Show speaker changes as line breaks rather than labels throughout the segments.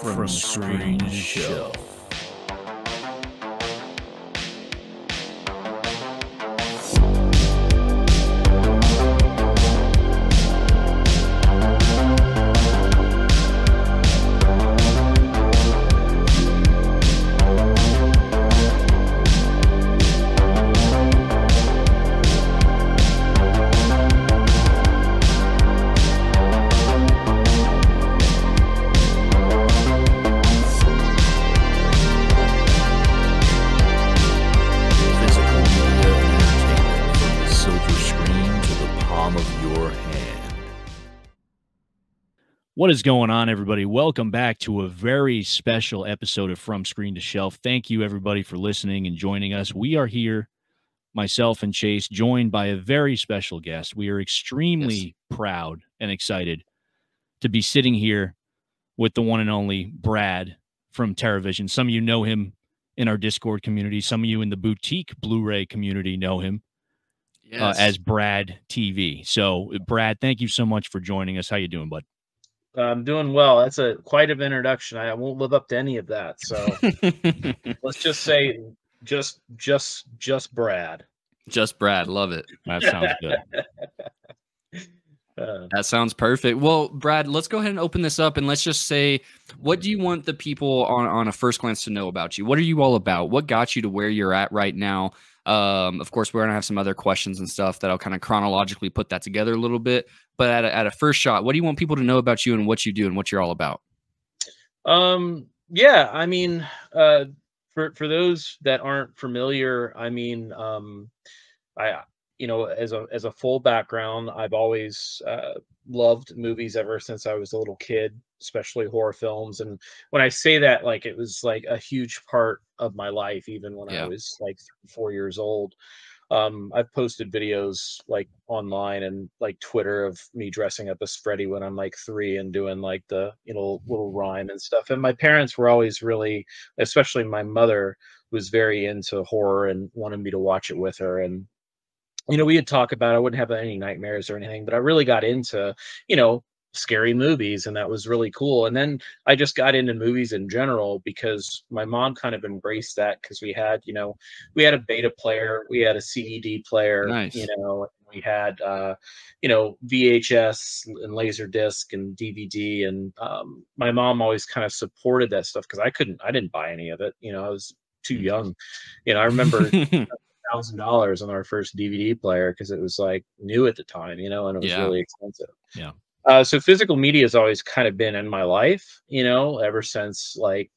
From Screen to Shelf. What is going on, everybody? Welcome back to a very special episode of From Screen to Shelf. Thank you, everybody, for listening and joining us. We are here, myself and Chase, joined by a very special guest. We are extremely proud and excited to be sitting here with the one and only Brad from TerraVision. Some of you know him in our Discord community. Some of you in the boutique Blu-ray community know him as Brad TV. So, Brad, thank you so much for joining us. How you doing, bud?
I'm doing well. That's quite an introduction. I won't live up to any of that. So let's just say just Brad.
Just Brad. Love it.
That sounds good.
That sounds perfect. Well, Brad, let's go ahead and open this up and let's just say, what do you want the people on a first glance to know about you? What are you all about? What got you to where you're at right now? Of course, we're going to have some other questions and stuff that'll kind of chronologically put that together a little bit. But at a first shot, what do you want people to know about you and what you do and what you're all about?
Yeah, I mean, for those that aren't familiar, I mean, as a full background, I've always loved movies ever since I was a little kid, especially horror films. And when I say that, like, it was like a huge part of my life, even when I was like 3, 4 years old. I've posted videos like online and like Twitter of me dressing up as Freddy when I'm like 3 and doing like the, little rhyme and stuff. And my parents were always really, especially my mother, was very into horror and wanted me to watch it with her. And we had talked about, I wouldn't have any nightmares or anything, but I really got into, scary movies, and that was really cool. And then I just got into movies in general because my mom kind of embraced that, because we had a beta player, we had a CED player,
Nice.
We had VHS and Laserdisc and DVD, and my mom always kind of supported that stuff because I didn't buy any of it. I was too young. I remember $1,000 on our first DVD player because it was like new at the time, and it was really expensive.
Yeah.
So physical media has always kind of been in my life, ever since, like,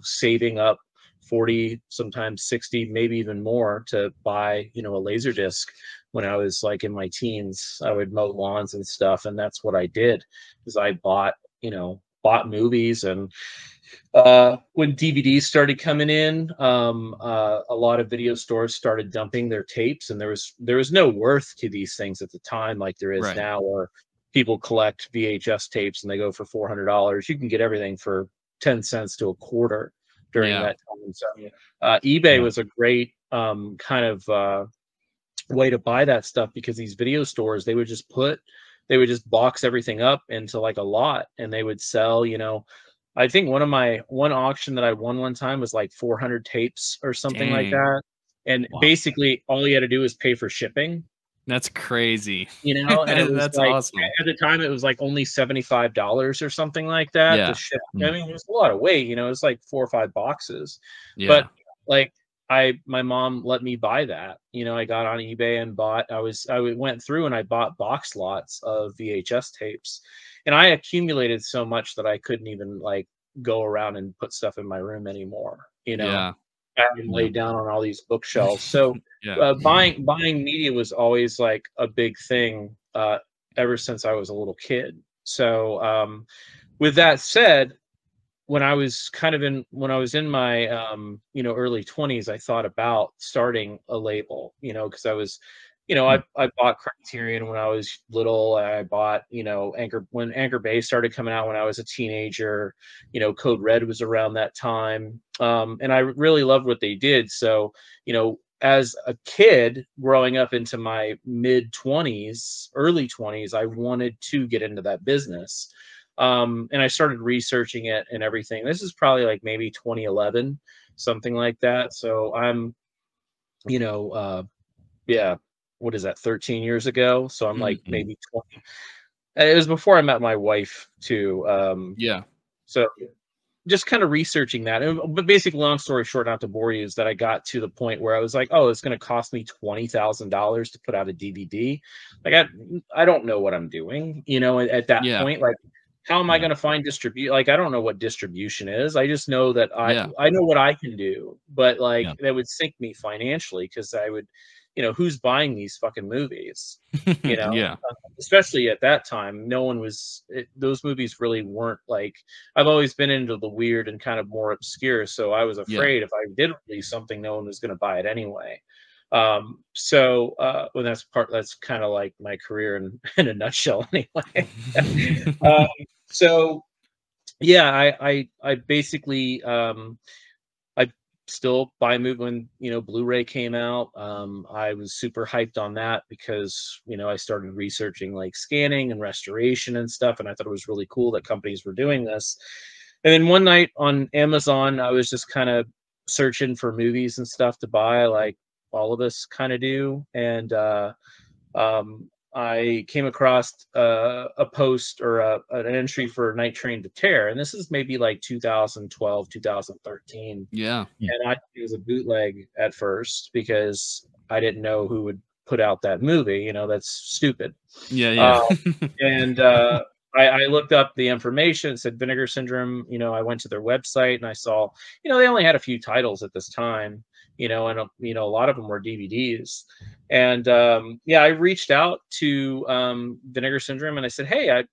saving up 40, sometimes 60, maybe even more to buy, a Laserdisc when I was like in my teens. I would mow lawns and stuff, and that's what I did, is I bought movies. And when DVDs started coming in, a lot of video stores started dumping their tapes, and there was no worth to these things at the time like there is now, where people collect VHS tapes and they go for $400. You can get everything for 10 cents to a quarter during that time. So eBay was a great kind of way to buy that stuff, because these video stores, they would just box everything up into like a lot, and they would sell, I think one auction that I won one time was like 400 tapes or something like that. And basically all you had to do was pay for shipping.
That's crazy.
And it was
that's
like,
awesome.
At the time, it was like only $75 or something like that.
Yeah.
To ship. I mean, it was a lot of weight. It was like 4 or 5 boxes.
Yeah.
But like, my mom let me buy that. I got on eBay and I went through and I bought box lots of VHS tapes, and I accumulated so much that I couldn't even like go around and put stuff in my room anymore. Having laid down on all these bookshelves. So buying media was always like a big thing ever since I was a little kid. So with that said, when I was in my early 20s, I thought about starting a label, because I was I bought Criterion when I was little. I bought, when Anchor Bay started coming out when I was a teenager. Code Red was around that time. And I really loved what they did. So, as a kid growing up into my mid 20s, early 20s, I wanted to get into that business. And I started researching it and everything. This is probably like maybe 2011, something like that. So I'm, you know, yeah, what is that, 13 years ago? So I'm like
Mhm.
maybe 20. It was before I met my wife too.
Yeah.
So just kind of researching that. But basically, long story short, not to bore you, is that I got to the point where I was like, oh, it's going to cost me $20,000 to put out a DVD. Like, I don't know what I'm doing, you know, at that
Yeah.
point. Like, how am I
Yeah.
going to find distribute? Like, I don't know what distribution is. I just know that
Yeah.
I know what I can do, but like
Yeah.
that would sink me financially because I would, you know, who's buying these fucking movies? You know,
Yeah.
especially at that time, no one was. Those movies really weren't like. I've always been into the weird and kind of more obscure, so I was
Yeah.
afraid if I did release something, no one was going to buy it anyway. Well, that's kind of like my career in a nutshell, anyway. um, so yeah, I basically I still buy movie when, you know, Blu-ray came out. I was super hyped on that because, you know, I started researching like scanning and restoration and stuff, and I thought it was really cool that companies were doing this. And then one night on Amazon, I was just kind of searching for movies and stuff to buy, like all of us kind of do. And I came across a post or an entry for Night Train to Terror, and this is maybe like 2012, 2013.
Yeah.
And I thought it was a bootleg at first because I didn't know who would put out that movie. You know, that's stupid.
Yeah.
Uh,
Yeah.
and I looked up the information. It said Vinegar Syndrome. You know, I went to their website and I saw, you know, they only had a few titles at this time. You know, and you know, a lot of them were DVDs. And yeah, I reached out to Vinegar Syndrome and I said, hey, I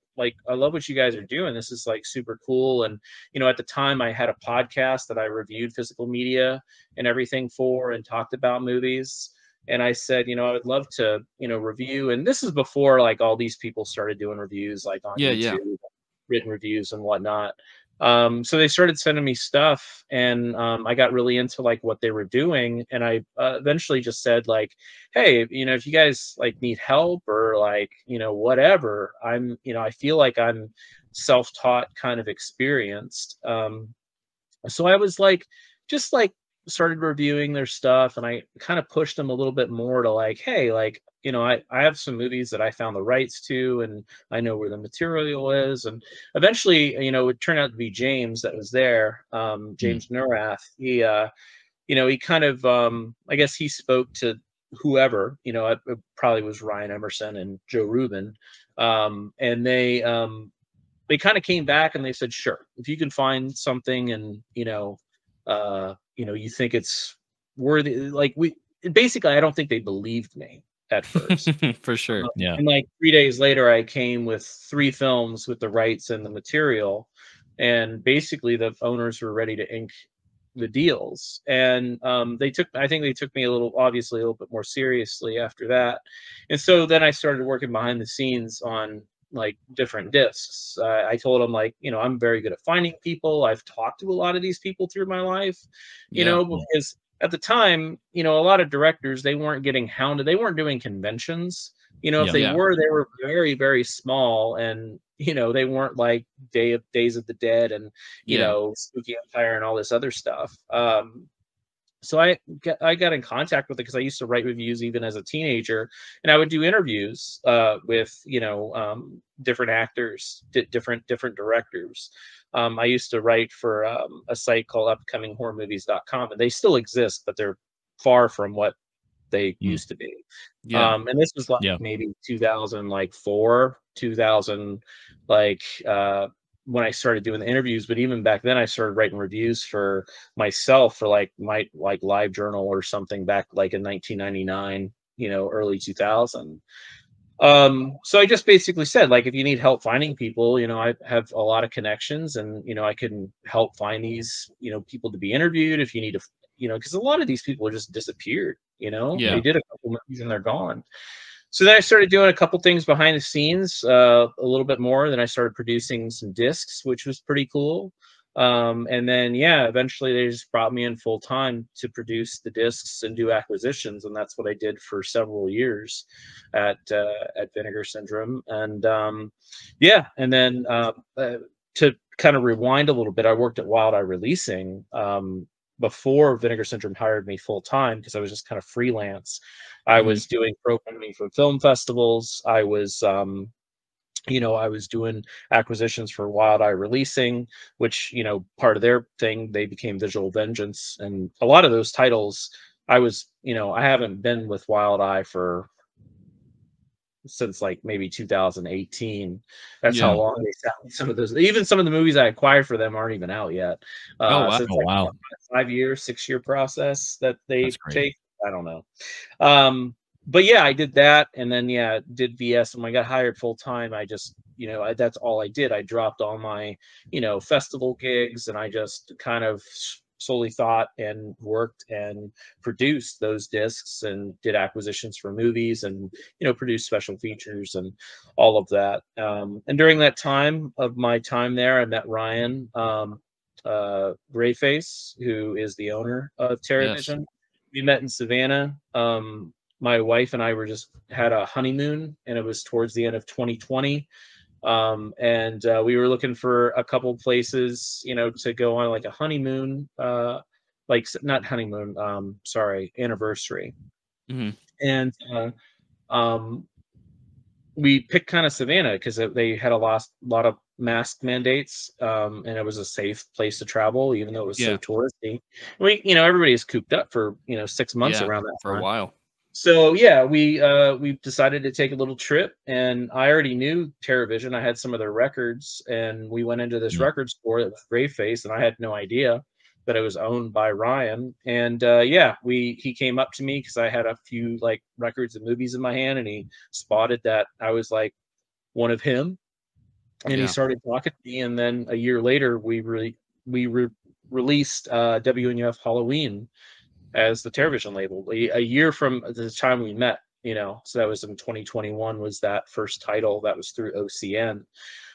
love what you guys are doing. This is like super cool. And you know, at the time, I had a podcast that I reviewed physical media and everything for, and talked about movies. And I said, you know, I would love to, you know, review. And this is before like all these people started doing reviews like on
Yeah. Yeah.
YouTube, written reviews and whatnot. So they started sending me stuff, and I got really into like what they were doing. And I eventually just said like, hey, you know, if you guys like need help or like, you know, whatever, you know, I feel like I'm self-taught, kind of experienced. So I was like, just like started reviewing their stuff, and I kind of pushed them a little bit more to like, hey, like, you know, I have some movies that I found the rights to, and I know where the material is. And eventually, you know, it turned out to be James that was there, James Neurath. He, you know, he kind of, I guess he spoke to whoever, you know, it probably was Ryan Emerson and Joe Rubin. And they kind of came back and they said, sure, if you can find something and, you know, you think it's worthy, like basically, I don't think they believed me at first.
For sure.
Yeah.
And like 3 days later, I came with 3 films with the rights and the material. And basically the owners were ready to ink the deals. And I think they took me obviously a little bit more seriously after that. And so then I started working behind the scenes on like different discs. I told them like, you know, I'm very good at finding people. I've talked to a lot of these people through my life, you
Yeah.
know, because at the time, you know, a lot of directors, they weren't getting hounded. They weren't doing conventions. You know, if they
Yeah.
were, they were very, very small, and you know, they weren't like Days of the Dead and you
Yeah.
know, Spooky Empire and all this other stuff. So I got in contact with it because I used to write reviews even as a teenager, and I would do interviews with you know different actors, different directors. I used to write for a site called upcominghorrormovies.com, and they still exist, but they're far from what they used to be.
Yeah.
And this was like
Yeah.
maybe 2004, 2000, like when I started doing the interviews. But even back then, I started writing reviews for myself for like my like Live Journal or something back like in 1999, you know, early 2000. So I just basically said like, if you need help finding people, you know, I have a lot of connections, and you know, I can help find these, you know, people to be interviewed if you need to, you know, because a lot of these people just disappeared, you know,
Yeah.
they did a couple movies and they're gone. So then I started doing a couple things behind the scenes, a little bit more. Then I started producing some discs, which was pretty cool. And then, yeah, eventually they just brought me in full time to produce the discs and do acquisitions, and that's what I did for several years at Vinegar Syndrome. And yeah, and then to kind of rewind a little bit, I worked at Wild Eye Releasing before Vinegar Syndrome hired me full time because I was just kind of freelance. I was doing programming for film festivals. I was I was doing acquisitions for Wild Eye Releasing, which, part of their thing, they became Visual Vengeance. And a lot of those titles, I haven't been with Wild Eye since like maybe 2018. That's how long they sat with some of those. Even some of the movies I acquired for them aren't even out yet.
Oh, wow.
So it's like
wow.
5-year, 6-year process that they
That's great.
take. I don't know. But yeah, I did that, and then did VS. And when I got hired full time, I just that's all I did. I dropped all my festival gigs, and I just kind of solely thought and worked and produced those discs and did acquisitions for movies and produced special features and all of that. And during that time of my time there, I met Ryan Grayface, who is the owner of TerraVision. We met in Savannah. My wife and I had a honeymoon, and it was towards the end of 2020. And we were looking for a couple places, to go on like a honeymoon, like not honeymoon, sorry, anniversary. And we picked kind of Savannah because they had a lot of mask mandates, and it was a safe place to travel, even though it was so touristy. Everybody's cooped up for 6 months around that
for a while.
So yeah, we decided to take a little trip, and I already knew TerraVision. I had some of their records, and we went into this record store that was Grayface, and I had no idea that it was owned by Ryan. And he came up to me because I had a few like records and movies in my hand, and he spotted that I was like one of him, and he started talking to me. And then a year later, we released WNUF Halloween as the TerraVision label, a year from the time we met, so that was in 2021 was that first title that was through OCN.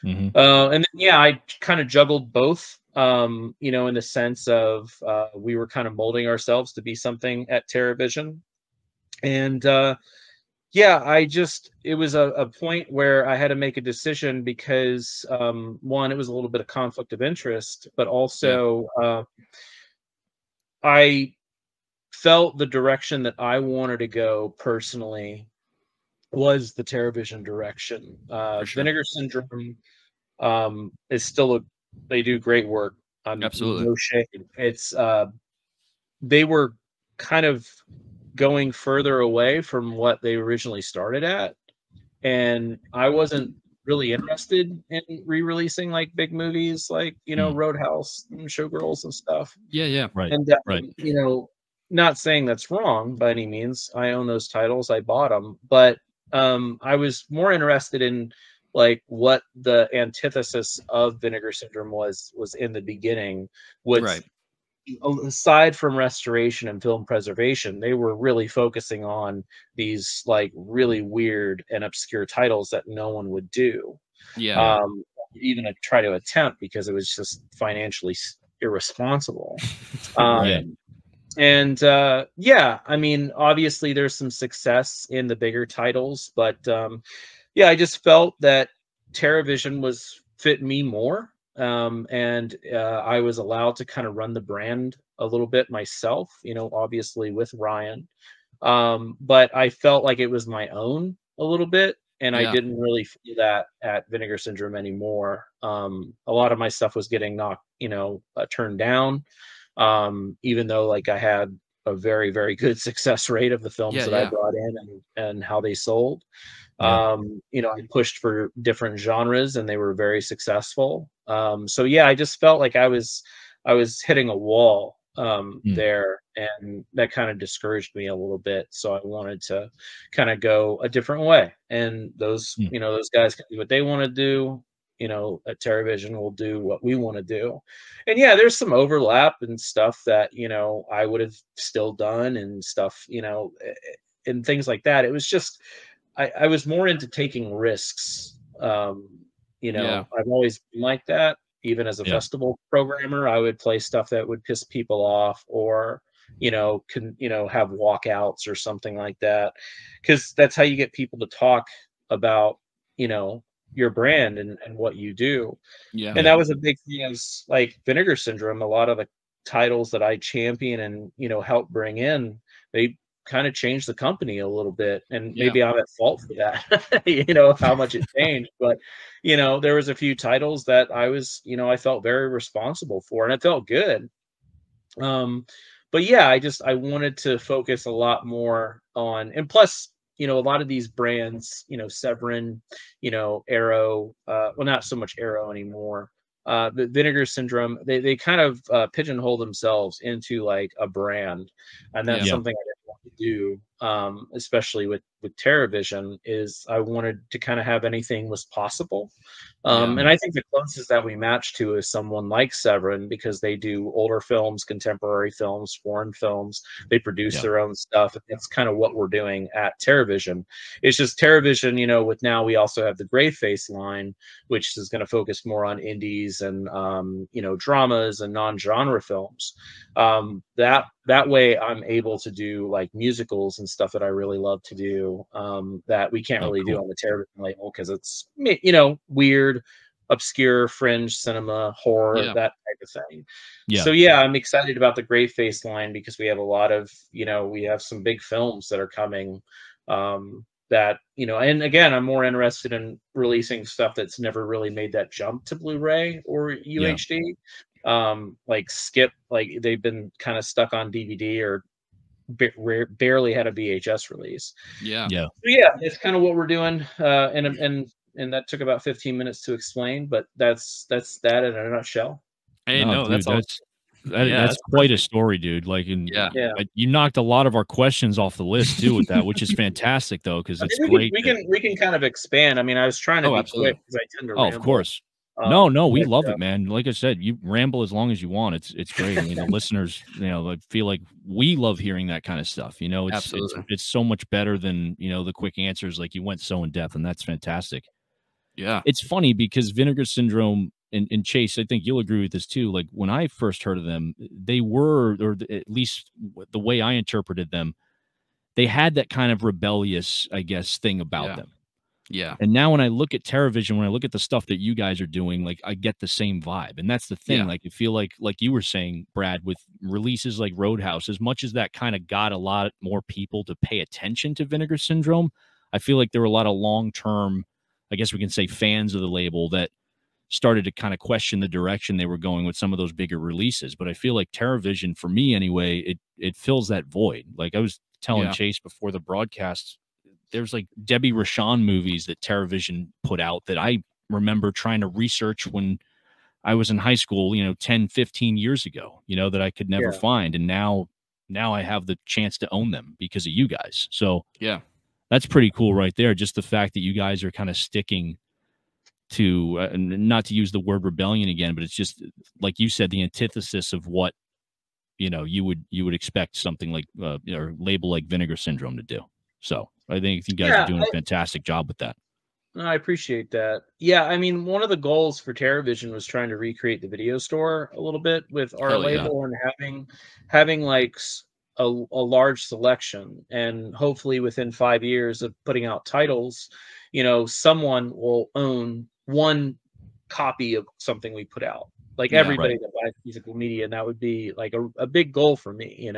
And then, I kind of juggled both, in the sense of we were kind of molding ourselves to be something at TerraVision. And it was a point where I had to make a decision because one, it was a little bit of conflict of interest, but also I felt the direction that I wanted to go personally was the TerraVision direction. Vinegar Syndrome is still they do great work.
Absolutely.
No shade. It's they were kind of going further away from what they originally started at, and I wasn't really interested in re-releasing like big movies like Roadhouse and Showgirls and stuff.
Right.
And
right.
Not saying that's wrong by any means. I own those titles. I bought them, but I was more interested in like what the antithesis of Vinegar Syndrome was in the beginning. Aside from restoration and film preservation, they were really focusing on these like really weird and obscure titles that no one would do. Even try to attempt, because it was just financially irresponsible. And I mean, obviously there's some success in the bigger titles, but I just felt that TerraVision fit me more. And I was allowed to kind of run the brand a little bit myself, obviously with Ryan. But I felt like it was my own a little bit, and I didn't really feel that at Vinegar Syndrome anymore. A lot of my stuff was getting turned down. Even though like I had a very, very good success rate of the films that I brought in and how they sold. I pushed for different genres, and they were very successful. So I just felt like I was hitting a wall there, and that kind of discouraged me a little bit. So I wanted to kind of go a different way, and those those guys can do what they want to do. At TerraVision, we'll do what we want to do. And there's some overlap and stuff that I would have still done and stuff, and things like that. It was just I was more into taking risks. I've always been like that. even as a
Yeah.
festival programmer, I would play stuff that would piss people off, or have walkouts or something like that, because that's how you get people to talk about your brand and what you do.
Yeah.
And that was a big thing, is like Vinegar Syndrome. A lot of the titles that I champion and help bring in, they kind of changed the company a little bit, and
Yeah.
maybe I'm at fault for that. Of how much it changed, but there was a few titles that I felt very responsible for, and it felt good. But yeah, I wanted to focus a lot more on, and plus, a lot of these brands, Severin, Arrow, well, not so much Arrow anymore. The Vinegar Syndrome, they kind of pigeonhole themselves into like a brand, and that's
Yeah.
something I didn't want to do. Especially with TerraVision, is I wanted to kind of have anything was possible. And I think the closest that we match to is someone like Severin, because they do older films, contemporary films, foreign films. They produce
Yeah.
their own stuff. And that's kind of what we're doing at TerraVision. It's just TerraVision, with now we also have the Gray Face line, which is going to focus more on indies and, dramas and non-genre films. That way I'm able to do like musicals and stuff that I really love to do, that we can't really do on the TerraVision label, because it's, weird, obscure, fringe cinema, horror, that type of thing.
Yeah.
So yeah, I'm excited about the Gray Face line, because we have a lot of, we have some big films that are coming, that, and again, I'm more interested in releasing stuff that's never really made that jump to Blu-ray or UHD. Like Skip, like they've been kind of stuck on DVD, or barely had a VHS release.
Yeah.
Yeah.
So yeah, it's kind of what we're doing, and that took about 15 minutes to explain, but that's that in a nutshell.
Hey, no,
dude,
that's all.
that's quite a story, dude. Like,
Yeah.
you knocked a lot of our questions off the list too with that, which is fantastic though, because it's
we
great.
We can kind of expand. I mean, I was trying to be
absolutely.
quick, because I tend to
Oh,
ramble.
of course. No, we
but,
love it, man. Like I said, you ramble as long as you want. It's great. I mean, the listeners, like, feel like we love hearing that kind of stuff. It's so much better than the quick answers. Like, you went so in depth, and that's fantastic.
Yeah.
It's funny because Vinegar Syndrome and Chase, I think you'll agree with this too. Like, when I first heard of them, they were, or at least the way I interpreted them, they had that kind of rebellious, I guess, thing about them.
Yeah.
And now when I look at TerraVision, when I look at the stuff that you guys are doing, like, I get the same vibe. And that's the thing.
Yeah.
Like, I feel like you were saying, Brad, with releases like Roadhouse, as much as that kind of got a lot more people to pay attention to Vinegar Syndrome, I feel like there were a lot of long-term, I guess we can say, fans of the label that started to kind of question the direction they were going with some of those bigger releases. But I feel like TerraVision, for me anyway, it fills that void. Like, I was telling Chase before the broadcast, there's like Debbie Rochon movies that TerraVision put out that I remember trying to research when I was in high school, 10, 15 years ago, that I could never find. And now I have the chance to own them because of you guys. So
yeah,
that's pretty cool right there. Just the fact that you guys are kind of sticking to, not to use the word rebellion again, but it's just, like you said, the antithesis of what, you would expect something like, or label like Vinegar Syndrome to do. So I think you guys are doing a fantastic job with that.
No, I appreciate that. Yeah, I mean, one of the goals for TerraVision was trying to recreate the video store a little bit with our label, and having like a large selection, and hopefully within 5 years of putting out titles, someone will own one copy of something we put out. Like everybody that buys physical media, and that would be like a big goal for me,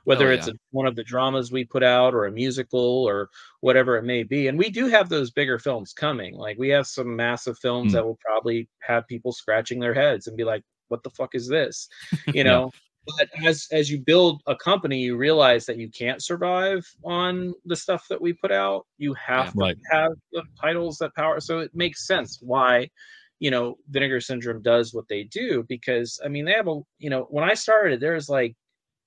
whether it's one of the dramas we put out, or a musical, or whatever it may be. And we do have those bigger films coming. Like, we have some massive films that will probably have people scratching their heads and be like, what the fuck is this? But as you build a company, you realize that you can't survive on the stuff that we put out. You have to have the titles that power. So it makes sense why Vinegar Syndrome does what they do, because I mean, they have when I started, there was like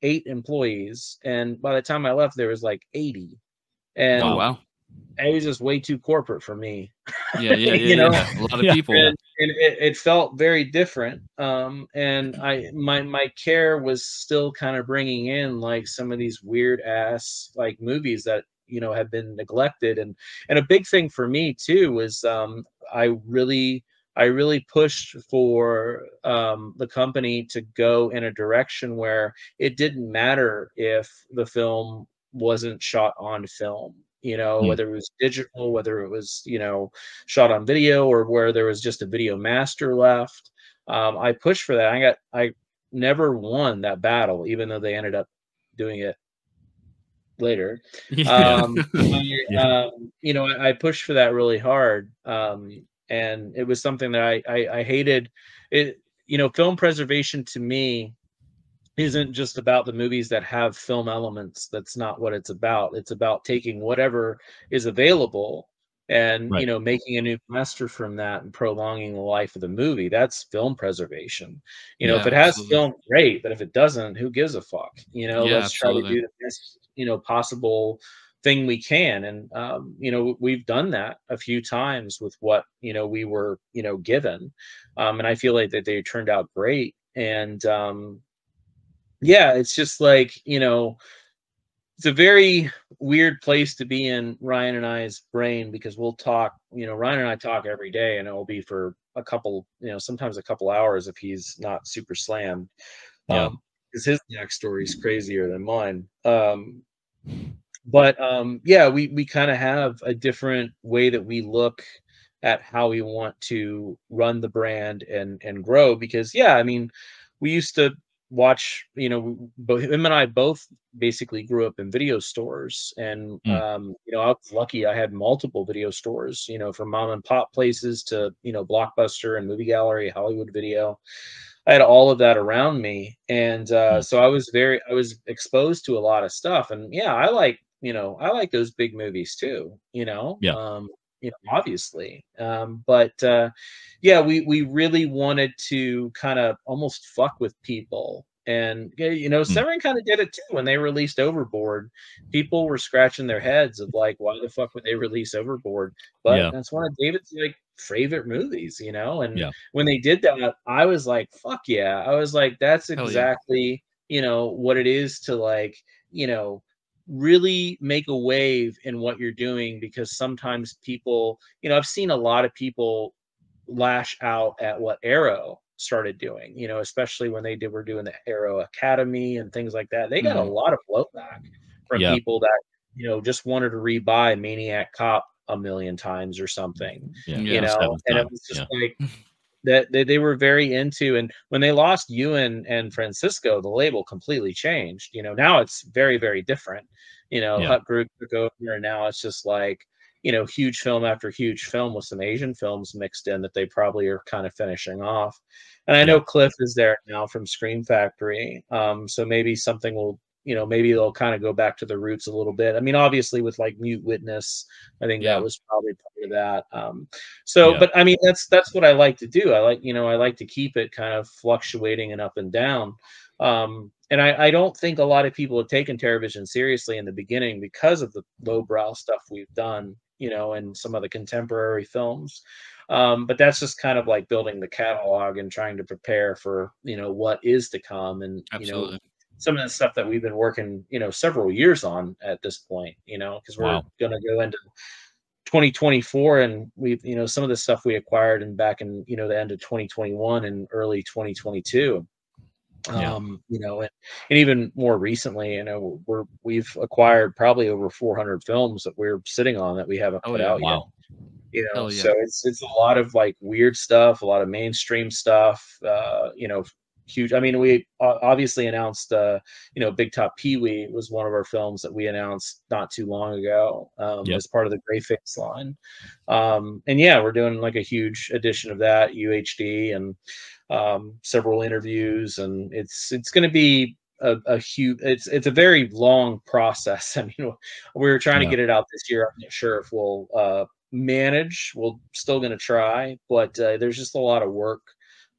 8 employees, and by the time I left, there was like 80. And
wow.
It was just way too corporate for me.
Yeah. A lot of people.
And it felt very different. And my care was still kind of bringing in like some of these weird ass like movies that have been neglected. And a big thing for me too was I really I really pushed for the company to go in a direction where it didn't matter if the film wasn't shot on film, you know,
Mm.
whether it was digital, whether it was, you know, shot on video, or where there was just a video master left. I pushed for that. I never won that battle, even though they ended up doing it later.
Yeah.
Yeah.
You know, I pushed for that really hard, and it was something that I hated. It, you know, film preservation to me isn't just about the movies that have film elements. That's not what it's about. It's about taking whatever is available and, you
Right.
know, making a new master from that and prolonging the life of the movie. That's film preservation. You know,
Yeah,
if it has
absolutely.
film, great, but if it doesn't, who gives a fuck? You know,
Yeah,
let's try to
absolutely.
do the best, you know, possible thing we can. And you know, we've done that a few times with what, you know, we were, you know, given. And I feel like that they turned out great. And yeah, it's just like, you know, it's a very weird place to be in, Ryan and I's brain, because we'll talk, you know, Ryan and I talk every day, and it'll be for a couple, you know, sometimes a couple hours if he's not super slammed.
Yeah.
Because his backstory is crazier than mine. But yeah, we kind of have a different way that we look at how we want to run the brand and grow. Because yeah, I mean, we used to watch, you know, both him and I both basically grew up in video stores. And
Mm.
you know, I was lucky, I had multiple video stores, you know, from mom and pop places to, you know, Blockbuster and Movie Gallery, Hollywood Video. I had all of that around me. And
Mm.
so I was exposed to a lot of stuff. And yeah, you know, I like those big movies too,
Yeah.
you know, obviously. But yeah, we really wanted to kind of almost fuck with people. And yeah, you know,
Mm.
Severin kind of did it too when they released Overboard. People were scratching their heads of like, why the fuck would they release Overboard? But
Yeah.
that's one of David's like favorite movies, you know. And
Yeah.
when they did that, I was like, fuck yeah. I was like, that's
Hell yeah.
exactly, you know, what it is to like, you know, really make a wave in what you're doing. Because sometimes people, you know, I've seen a lot of people lash out at what Arrow started doing, you know, especially when were doing the Arrow Academy and things like that. They got a
Mhm.
lot of blowback from
Yeah.
people that, you know, just wanted to rebuy Maniac Cop a million times or something,
Yeah.
you
For the
Yeah.
know,
seventh
and it
time.
was just
Yeah.
like that they were very into. And when they lost Ewan and Francisco, the label completely changed. You know, now it's very, very different. You know,
Yeah.
Hut Group took over, and now it's just like, you know, huge film after huge film with some Asian films mixed in that they probably are kind of finishing off. And I
Yeah.
know Cliff is there now from Scream Factory. So maybe something will, you know, maybe they'll kind of go back to the roots a little bit. I mean, obviously with like Mute Witness, I think that
Yeah.
was probably part of that. So,
Yeah.
but I mean, that's what I like to do. I like, you know, I like to keep it kind of fluctuating and up and down. And I don't think a lot of people have taken TerrorVision seriously in the beginning because of the lowbrow stuff we've done, you know, and some of the contemporary films. But that's just kind of like building the catalog and trying to prepare for, you know, what is to come. And, you know,
Absolutely.
some of the stuff that we've been working, you know, several years on at this point, you know, because we're
Wow.
going to go into 2024, and we've, you know, some of the stuff we acquired and back in, you know, the end of 2021 and early 2022.
Yeah.
You know, and even more recently, you know, we've acquired probably over 400 films that we're sitting on that we haven't
Oh
put
yeah.
out yet.
Wow.
You know,
Hell yeah.
so it's a lot of like weird stuff, a lot of mainstream stuff. You know, huge. I mean, we obviously announced, you know, Big Top Pee Wee was one of our films that we announced not too long ago,
Yep.
as part of the Greyface line. And yeah, we're doing like a huge edition of that UHD, and several interviews, and it's going to be a huge. It's a very long process. I mean, we were trying to
Yeah.
get it out this year. I'm not sure if we'll manage. We're still going to try, but there's just a lot of work.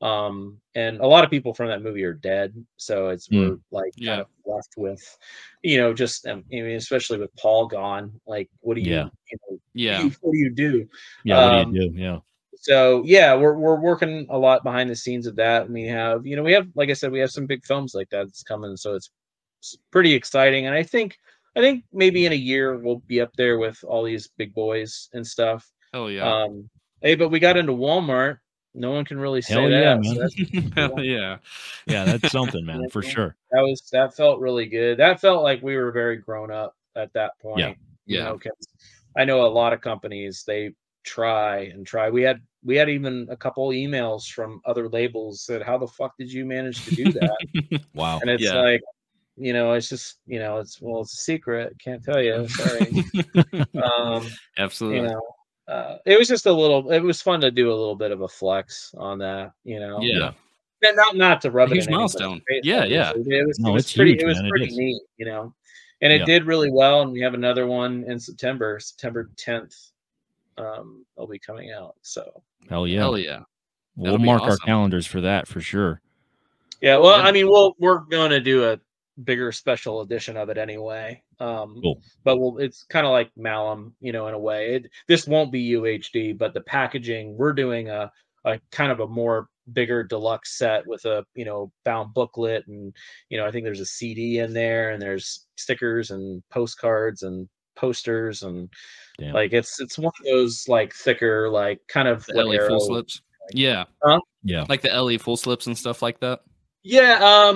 And a lot of people from that movie are dead, so
Mm.
we're like kind
Yeah.
of left with, you know, just I mean, especially with Paul gone, like what do
Yeah.
you know,
Yeah.
what do you do?
Yeah. What do you
Um,
do? Yeah.
so yeah, we're working a lot behind the scenes of that. And we have, you know, we have, like I said, we have some big films like that that's coming, so it's pretty exciting. And I think maybe in a year we'll be up there with all these big boys and stuff.
Hell yeah.
Hey, but we got into Walmart no one can really say
Hell yeah,
that.
man.
So that's,
Hell yeah.
Yeah, that's something, man, for sure.
that felt really good. That felt like we were very grown up at that
Yeah.
point. You
Yeah.
know, 'cause I know a lot of companies, they try and try. We had even a couple emails from other labels that, how the fuck did you manage to do that?
Wow.
And it's
Yeah.
like, you know, it's just, you know, it's a secret. Can't tell you. Sorry. You
Absolutely.
know, it was just a little. It was fun to do a little bit of a flex on that. You know,
Yeah.
and not to rub
A
it
huge
in anybody's
milestone.
face,
Yeah, yeah.
obviously.
No, it's
Pretty.
huge,
It was
man. It
pretty
is.
neat. You know, and it
Yeah.
did really well. And we have another one in September 10th. It'll be coming out. So
Hell yeah.
Hell yeah.
We'll
That'll be
mark our
awesome.
calendars for that for sure.
yeah. Well,
Yeah.
I mean, we're going to do a bigger special edition of it anyway.
Cool.
But it's kind of like Malum, you know, in a way. This won't be UHD, but the packaging, we're doing a kind of a more bigger deluxe set with a, you know, bound booklet, and, you know, I think there's a CD in there, and there's stickers and postcards and posters, and
Damn.
like it's one of those like thicker, like kind of
The
what
LA full
Arrow.
slips. Yeah.
Yeah.
Like the LA full slips and stuff like that.
Yeah.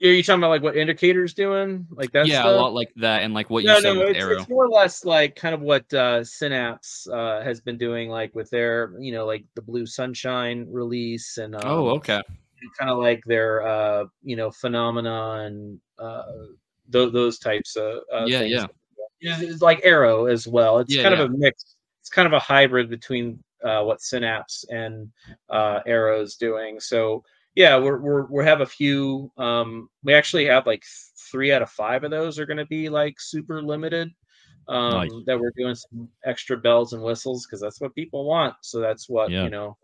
Are you talking about like what Indicator's doing? Like that
Yeah, a
stuff?
lot like that, and like what you
No,
said with
it's
Arrow.
more or less like kind of what Synapse has been doing, like with their, you know, like the Blue Sunshine release, and
Oh, okay.
kind of like their you know, Phenomena, and those types of
Yeah,
things.
yeah.
Yeah, it's like Arrow as well. It's
Yeah,
kind
yeah.
of a mix. It's kind of a hybrid between what Synapse and Arrow's doing. So yeah, we have a few. We actually have like 3 out of 5 of those are going to be like super limited.
Nice.
That we're doing some extra bells and whistles because that's what people want. So that's what,
Yeah.
you know,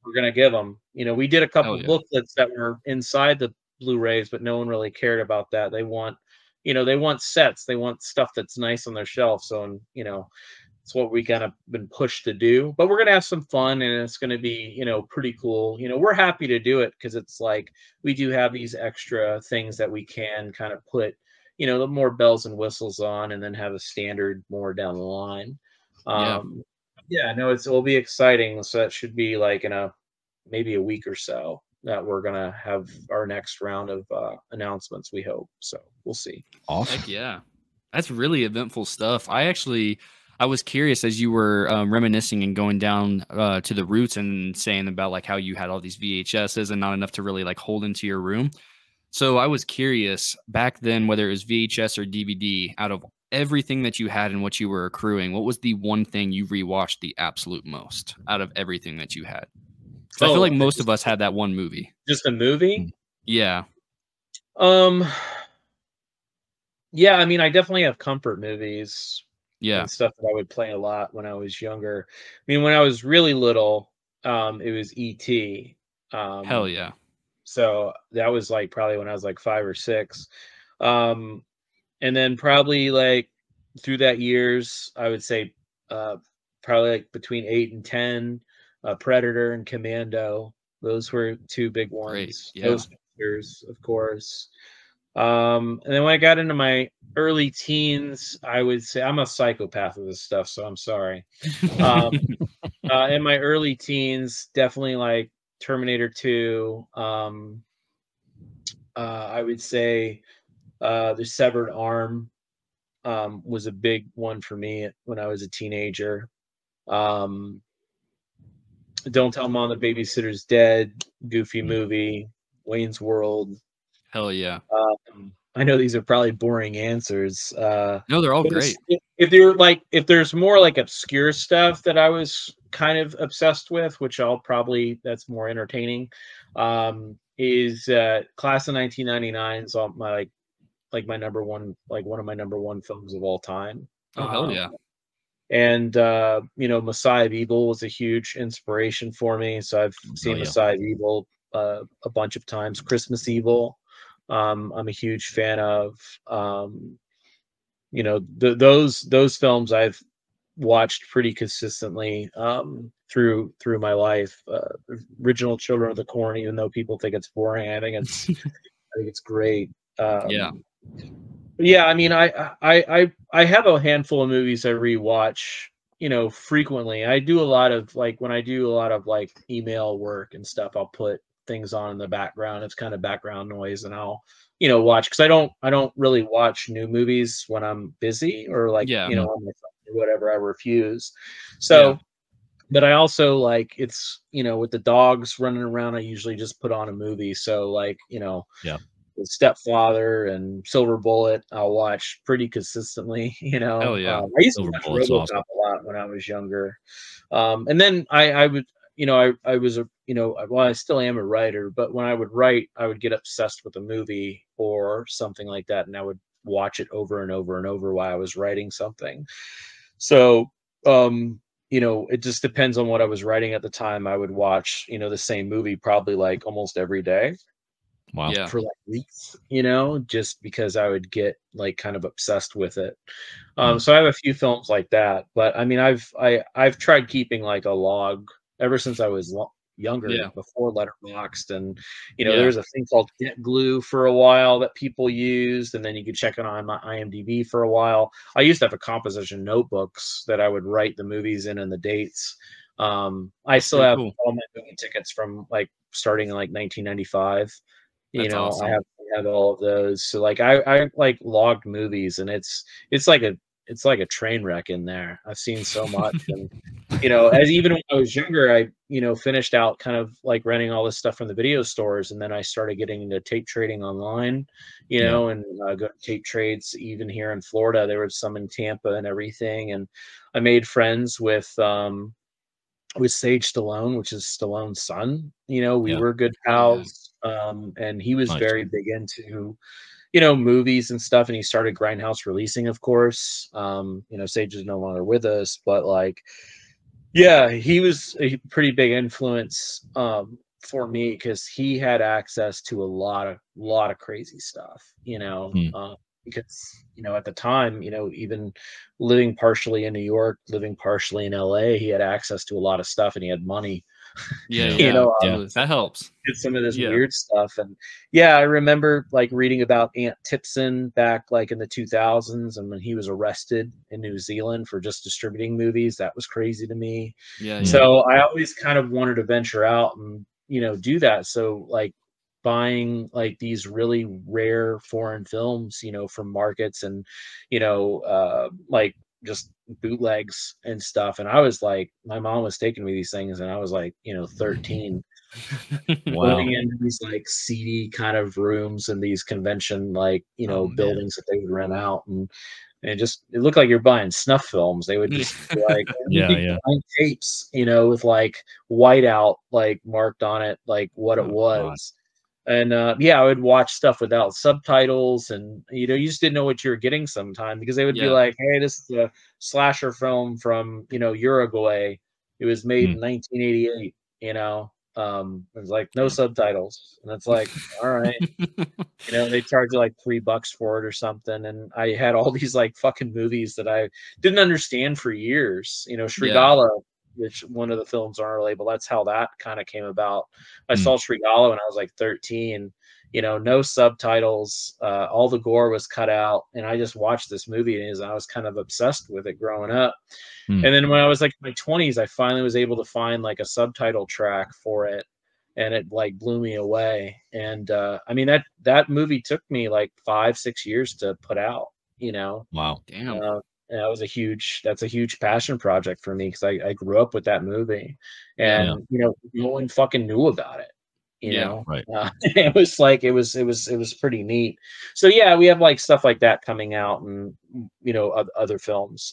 we're going to give them. You know, we did a couple
yeah.
booklets that were inside the Blu-rays, but no one really cared about that. They want, you know, they want sets. They want stuff that's nice on their shelf. So, and, you know, it's what we kind of been pushed to do. But we're going to have some fun, and it's going to be, you know, pretty cool. You know, we're happy to do it because it's like we do have these extra things that we can kind of put, you know, the more bells and whistles on, and then have a standard more down the line. Yeah, no, it'll be exciting. So that should be like in maybe a week or so that we're gonna have our next round of announcements, we hope. So we'll see.
Awesome.
Heck yeah. That's really eventful stuff. I was curious as you were reminiscing and going down to the roots and saying about like how you had all these VHSs and not enough to really like hold into your room. So I was curious back then, whether it was VHS or DVD, out of everything that you had and what you were accruing, what was the one thing you rewatched the absolute most out of everything that you had? I feel like most of us had that one movie.
Just a movie?
Yeah.
Yeah, I mean, I definitely have comfort movies.
Yeah.
And stuff that I would play a lot when I was younger. I mean, when I was really little, it was E.T.
Hell yeah.
So that was like probably when I was like 5 or 6. And then probably like through that years, I would say probably like between 8 and 10, Predator and Commando. Those were 2 big ones.
Great. Yeah.
Ghostbusters, of course. And then when I got into my early teens, I would say I'm a psychopath with this stuff, so I'm sorry. In my early teens, definitely like Terminator 2. I would say the Severed Arm was a big one for me when I was a teenager. Don't Tell Mom the Babysitter's Dead, Goofy movie, Wayne's World.
Hell yeah.
I know these are probably boring answers.
No, they're all great.
If there's more like obscure stuff that I was kind of obsessed with, which that's more entertaining, is Class of 1999 is all my like my number one, like one of my number one films of all time.
Oh, hell yeah.
And you know, Messiah of Evil was a huge inspiration for me. So I've seen Messiah of Evil a bunch of times. Christmas Evil, I'm a huge fan of. You know, those films I've watched pretty consistently through my life. Original Children of the Corn, even though people think it's boring, I think it's great. Yeah, I mean, I have a handful of movies I rewatch frequently. I do a lot of like when I do a lot of like email work and stuff, I'll put things on in the background. It's kind of background noise, and I'll watch, because I don't really watch new movies when I'm busy or like
Yeah.
on my phone or whatever. I refuse.
Yeah.
So, but I also like it's with the dogs running around, I usually just put on a movie. So like
Yeah.
The Stepfather and Silver Bullet, I'll watch pretty consistently.
Hell yeah.
I used to
Silver
watch
Bullet's
RoboCop
awesome.
a lot when I was younger, and then I would, I was a, well, I still am a writer, but when I would write, I would get obsessed with a movie or something like that, and I would watch it over and over and over while I was writing something. So, it just depends on what I was writing at the time. I would watch, the same movie probably like almost every day
Wow.
Yeah.
for like weeks, just because I would get like kind of obsessed with it.
Mm.
So I have a few films like that, but I mean, I've tried keeping like a log ever since I was younger,
Yeah.
before Letterboxd, and
Yeah.
there's a thing called Get Glue for a while that people used, and then you could check it on my IMDb for a while. I used to have a composition notebooks that I would write the movies in and the dates. I still
Pretty
have
cool.
all my movie tickets from like starting in like 1995.
That's
I
awesome.
have all of those. So like I like logged movies, and it's like a train wreck in there. I've seen so much, and as even when I was younger, I finished out kind of like renting all this stuff from the video stores, and then I started getting into tape trading online,
Yeah.
and go to tape trades even here in Florida. There was some in Tampa and everything, and I made friends with Sage Stallone, which is Stallone's son. We
Yeah.
were good
Yeah.
pals. And he was
Nice.
very big into, movies and stuff. And he started Grindhouse Releasing, of course. Sage is no longer with us, but like, yeah, he was a pretty big influence for me, because he had access to a lot of crazy stuff,
Mm.
because at the time, even living partially in New York, living partially in LA, he had access to a lot of stuff, and he had money.
Yeah.
Yeah.
Yeah.
Yeah.
Totally. That helps.
Did some of this
Yeah.
weird stuff. And yeah, I remember like reading about Ant Tipson back like in the 2000s, and when he was arrested in New Zealand for just distributing movies. That was crazy to me.
Yeah.
Yeah.
Yeah.
So I always kind of wanted to venture out and do that. So like buying like these really rare foreign films, from markets, and like just bootlegs and stuff. And I was like, my mom was taking me these things, and I was like 13,
Wow.
going into these like seedy kind of rooms and these convention like
Oh, man.
buildings that they would rent out, and it looked like you're buying snuff films. They would just be like
Yeah. Yeah.
blank tapes, with like whiteout like marked on it, like what it
Oh, God.
was. And yeah, I would watch stuff without subtitles, and you just didn't know what you were getting sometimes, because they would be
Yeah.
like, "Hey, this is a slasher film from Uruguay. It was made
Mm.
in 1988." It was like no
Damn.
subtitles, and it's like, all right, they charge you like $3 for it or something. And I had all these like fucking movies that I didn't understand for years.
Yeah.
Shrigala, which one of the films on our label, that's how that kind of came about. I
Mm.
saw Shrigala when I was like 13. No subtitles, all the gore was cut out, and I just watched this movie, and I was kind of obsessed with it growing up.
Mm.
And then when I was like in my 20s, I finally was able to find like a subtitle track for it, and it like blew me away. And I mean that movie took me like 5-6 years to put out.
Wow.
Damn.
And that's a huge passion project for me, because I grew up with that movie,
Yeah.
and no one fucking knew about it.
Yeah.
Right.
It was like it was pretty neat. So yeah, we have like stuff like that coming out, and other films.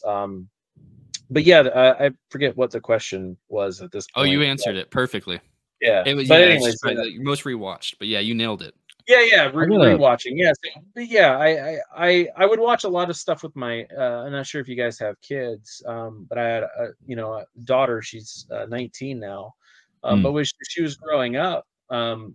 But yeah, I forget what the question was at this
Oh,
point.
you answered it perfectly.
Yeah.
It was,
But
yeah,
anyways,
it's probably your most rewatched, but yeah, you nailed it.
yeah,
I gotta-
rewatching. Yeah, but yeah, I would watch a lot of stuff with my. I'm not sure if you guys have kids, but I had a daughter. She's 19 now,
Mm.
but when she was growing up,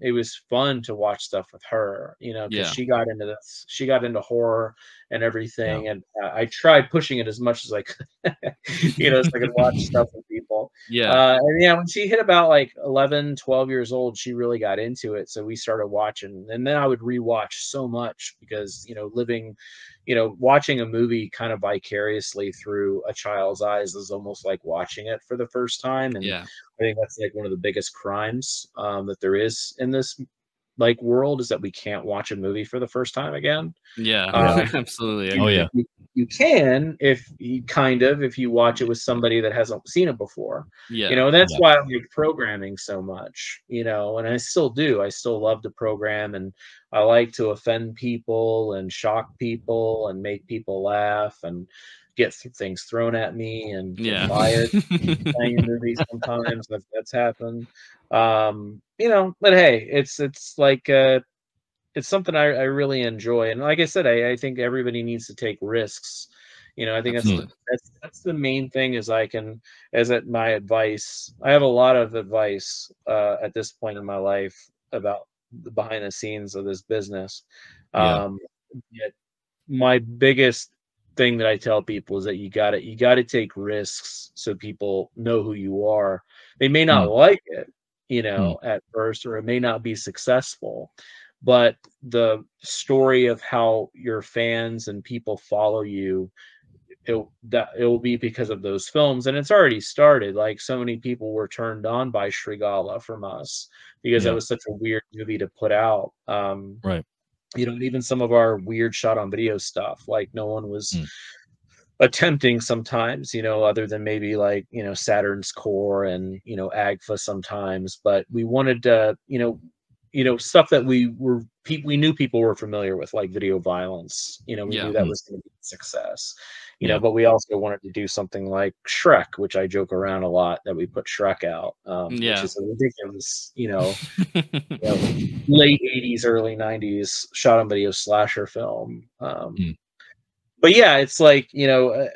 it was fun to watch stuff with her. Because
Yeah.
she got into this. She got into horror and everything, and I tried pushing it as much as I could. So I could watch stuff with people.
Yeah.
And yeah, when she hit about like 11, 12 years old, she really got into it. So we started watching, and then I would rewatch so much because, watching a movie kind of vicariously through a child's eyes is almost like watching it for the first time. And
Yeah.
I think that's like one of the biggest crimes that there is in this like world, is that we can't watch a movie for the first time again.
Yeah.
Um,
Absolutely.
Oh,
Agree.
yeah.
you can if you watch it with somebody that hasn't seen it before.
Yeah.
That's
Yeah.
why I like programming so much, and I still do. I still love to program, and I like to offend people and shock people and make people laugh and get things thrown at me and get
Yeah.
fired playing a movie. Sometimes that's happened. But hey, it's like it's something I really enjoy. And like I said, I think everybody needs to take risks. I think
Absolutely.
that's the main thing. My advice. I have a lot of advice at this point in my life about the behind the scenes of this business.
Yeah.
Yet my biggest thing that I tell people is that you gotta take risks so people know who you are. They may not like it, at first, or it may not be successful, but the story of how your fans and people follow you, it will be because of those films, and it's already started. Like, so many people were turned on by Shrigala from us because that
Yeah.
was such a weird movie to put out.
Right.
And even some of our weird shot on video stuff, like no one was
Mm.
attempting sometimes, other than maybe like, Saturn's Core and, Agfa sometimes, but we wanted to, stuff that we knew people were familiar with, like video violence. We
Yeah.
knew that was going to be a success,
Yeah.
but we also wanted to do something like Shrek, which I joke around a lot that we put Shrek out, which
Yeah.
is a ridiculous, late 80s, early 90s shot on video slasher film. But yeah, it's like,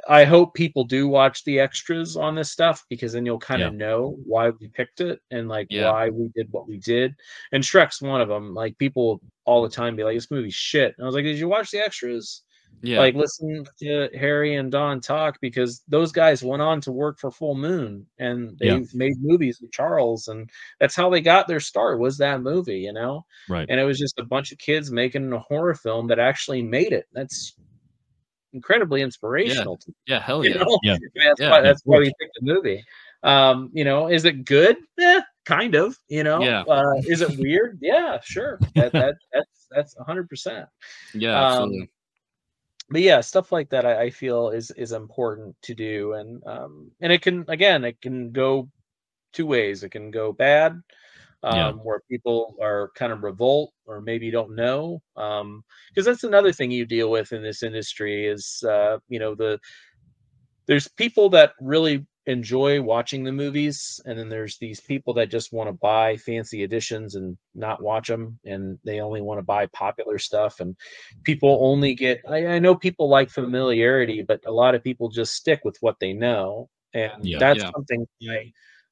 I hope people do watch the extras on this stuff, because then you'll kind
Yeah.
of know why we picked it and like
Yeah.
why we did what we did. And Shrek's one of them. Like, people all the time be like, this movie's shit. And I was like, did you watch the extras?
Yeah.
Like, listen to Harry and Don talk, because those guys went on to work for Full Moon, and they
Yeah.
made movies with Charles, and that's how they got their start, was that movie,
Right.
and it was just a bunch of kids making a horror film that actually made it. That's incredibly inspirational to me,
Yeah. Hell
you
yeah.
know?
Yeah.
That's
Yeah.
why
Of
that's why we
course.
picked the movie. Is it good? Kind of,
Yeah.
Is it weird? Yeah, sure. That's 100%.
Yeah.
Um,
Absolutely.
but yeah, stuff like that I feel is important to do, and it can go two ways. It can go bad,
Yeah.
where people are kind of revolt or maybe don't know, because that's another thing you deal with in this industry is, there's people that really enjoy watching the movies, and then there's these people that just want to buy fancy editions and not watch them, and they only want to buy popular stuff. And people only get, I know people like familiarity, but a lot of people just stick with what they know, and
Yeah.
that's
Yeah.
something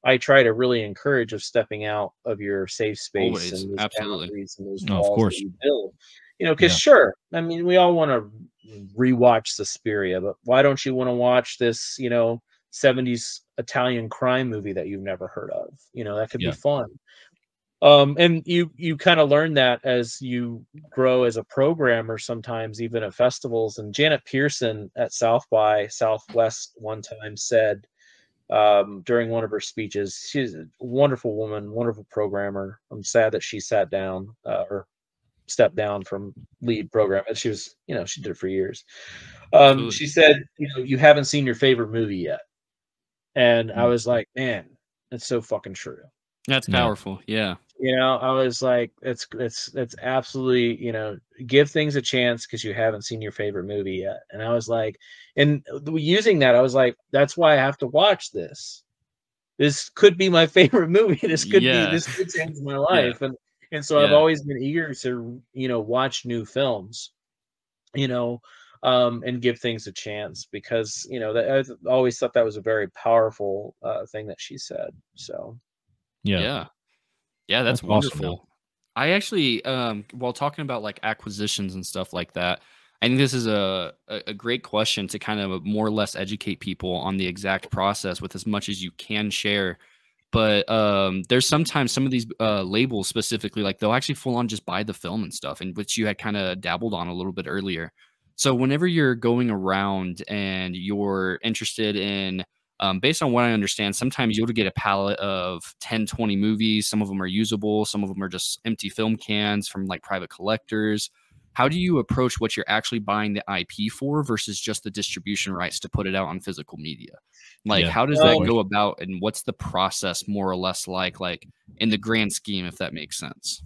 I try to really encourage, of stepping out of your safe space
Always.
and those
Absolutely.
boundaries and those
No, of
walls that
course.
you build. Because
Yeah.
sure, I mean, we all want to rewatch Suspiria, but why don't you want to watch this, 70s Italian crime movie that you've never heard of? That could be
Yeah.
fun. And you kind of learn that as you grow as a programmer, sometimes even at festivals. And Janet Pearson at South by Southwest one time said, during one of her speeches, she's a wonderful woman, wonderful programmer. I'm sad that she sat down, or stepped down from lead program. And she was, she did it for years.
Absolutely.
She said, you haven't seen your favorite movie yet. And I
Mm.
was like, man, that's so fucking true.
That's
Yeah.
powerful. Yeah.
I was like, it's absolutely, give things a chance because you haven't seen your favorite movie yet. And I was like, and using that, I was like, that's why I have to watch this. This could be my favorite movie. This could
Yeah.
change my life. And so I've
Yeah.
always been eager to, watch new films, and give things a chance, because, that I've always thought that was a very powerful thing that she said. So
Yeah.
Yeah. Yeah, that's
That's awesome,
wonderful. I actually, while talking about like acquisitions and stuff like that, I think this is a great question to kind of more or less educate people on the exact process with as much as you can share. But there's sometimes some of these labels specifically, like they'll actually full on just buy the film and stuff, and which you had kind of dabbled on a little bit earlier. So whenever you're going around and you're interested in, based on what I understand, sometimes you'll get a palette of 10, 20 movies. Some of them are usable. Some of them are just empty film cans from like private collectors. How do you approach what you're actually buying the IP for versus just the distribution rights to put it out on physical media? Like,
Yeah.
how does that go about, and what's the process more or less like in the grand scheme, if that makes sense?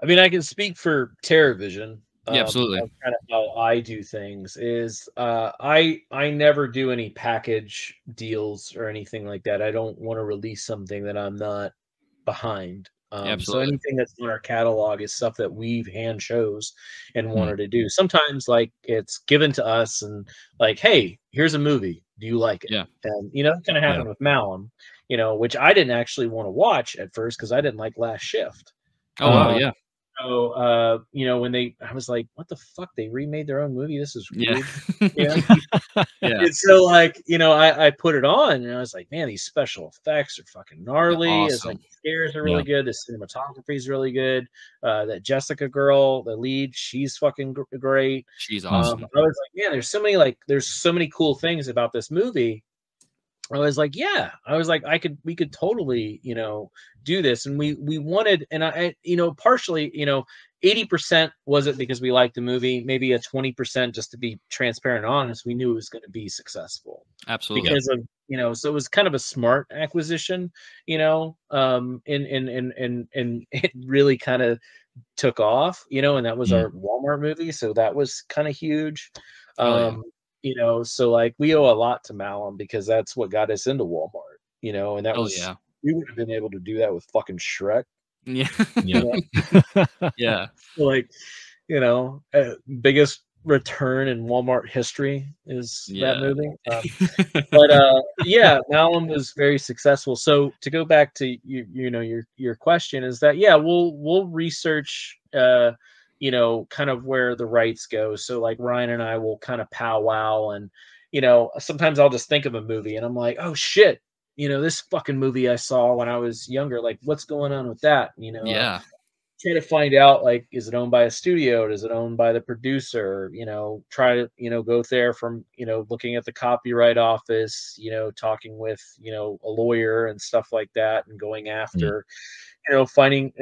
I mean, I can speak for TerraVision.
Yeah, absolutely.
Of kind of how I do things is I never do any package deals or anything like that. I don't want to release something that I'm not behind. So
Absolutely.
anything that's in our catalog is stuff that we've hand chose and wanted to do. Sometimes like it's given to us and like, hey, here's a movie. Do you like it?
Yeah.
And that kind of happened with Malum, which I didn't actually want to watch at first because I didn't like Last Shift.
Oh, wow. Yeah.
So, when I was like, what the fuck? They remade their own movie. This is weird.
Yeah.
Yeah. And so like, I put it on and I was like, man, these special effects are fucking gnarly.
Awesome.
It's like the scares are really good. The cinematography is really good. That Jessica girl, the lead, she's fucking great.
She's awesome.
I was like, man, there's so many cool things about this movie. I was like, yeah, we could totally, do this. And we wanted, and I partially, 80% was it because we liked the movie, maybe a 20% just to be transparent and honest. We knew it was going to be successful.
Absolutely.
Because of, so it was kind of a smart acquisition, and it really kind of took off, and that was our Walmart movie. So that was kind of huge. So like we owe a lot to Malum because that's what got us into Walmart, and that was we would have been able to do that with fucking Shrek.
Yeah. Yeah.
So like, biggest return in Walmart history is that movie. But Malum was very successful. So to go back to your question is that we'll research kind of where the rights go. So like Ryan and I will kind of powwow and sometimes I'll just think of a movie and I'm like, oh shit, this fucking movie I saw when I was younger, like what's going on with that? Try to find out, like, is it owned by a studio? Is it owned by the producer? Try to, go there from, looking at the copyright office, talking with, a lawyer and stuff like that and going after, finding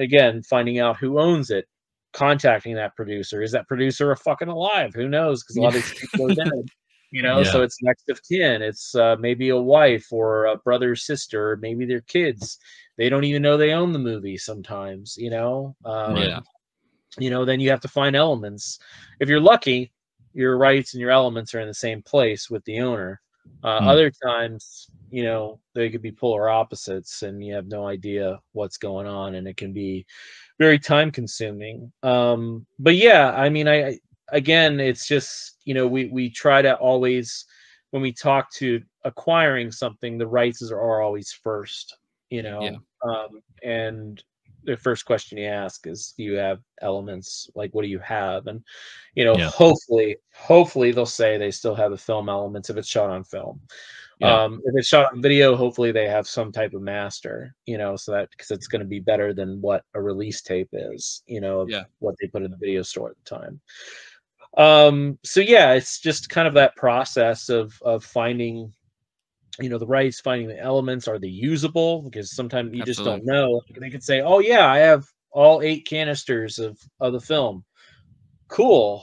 out who owns it, contacting that producer. Is that producer fucking alive? Who knows? Because a lot of these people are dead. So it's next of kin. It's maybe a wife or a brother, sister, or maybe their kids. They don't even know they own the movie sometimes, then you have to find elements. If you're lucky, your rights and your elements are in the same place with the owner. Other times, they could be polar opposites and you have no idea what's going on and it can be very time consuming. But yeah, I mean, again, it's just, we try to always, when we talk to acquiring something, the rights are always first, and the first question you ask is, do you have elements? Like, what do you have? And, hopefully they'll say they still have the film elements if it's shot on film. If it's shot on video, hopefully they have some type of master, so that, because it's going to be better than what a release tape is, what they put in the video store at the time. So yeah, it's just kind of that process of finding, the rights, finding the elements. Are they usable? Because sometimes you just don't know. They could say, oh yeah, I have all 8 canisters of the film. Cool.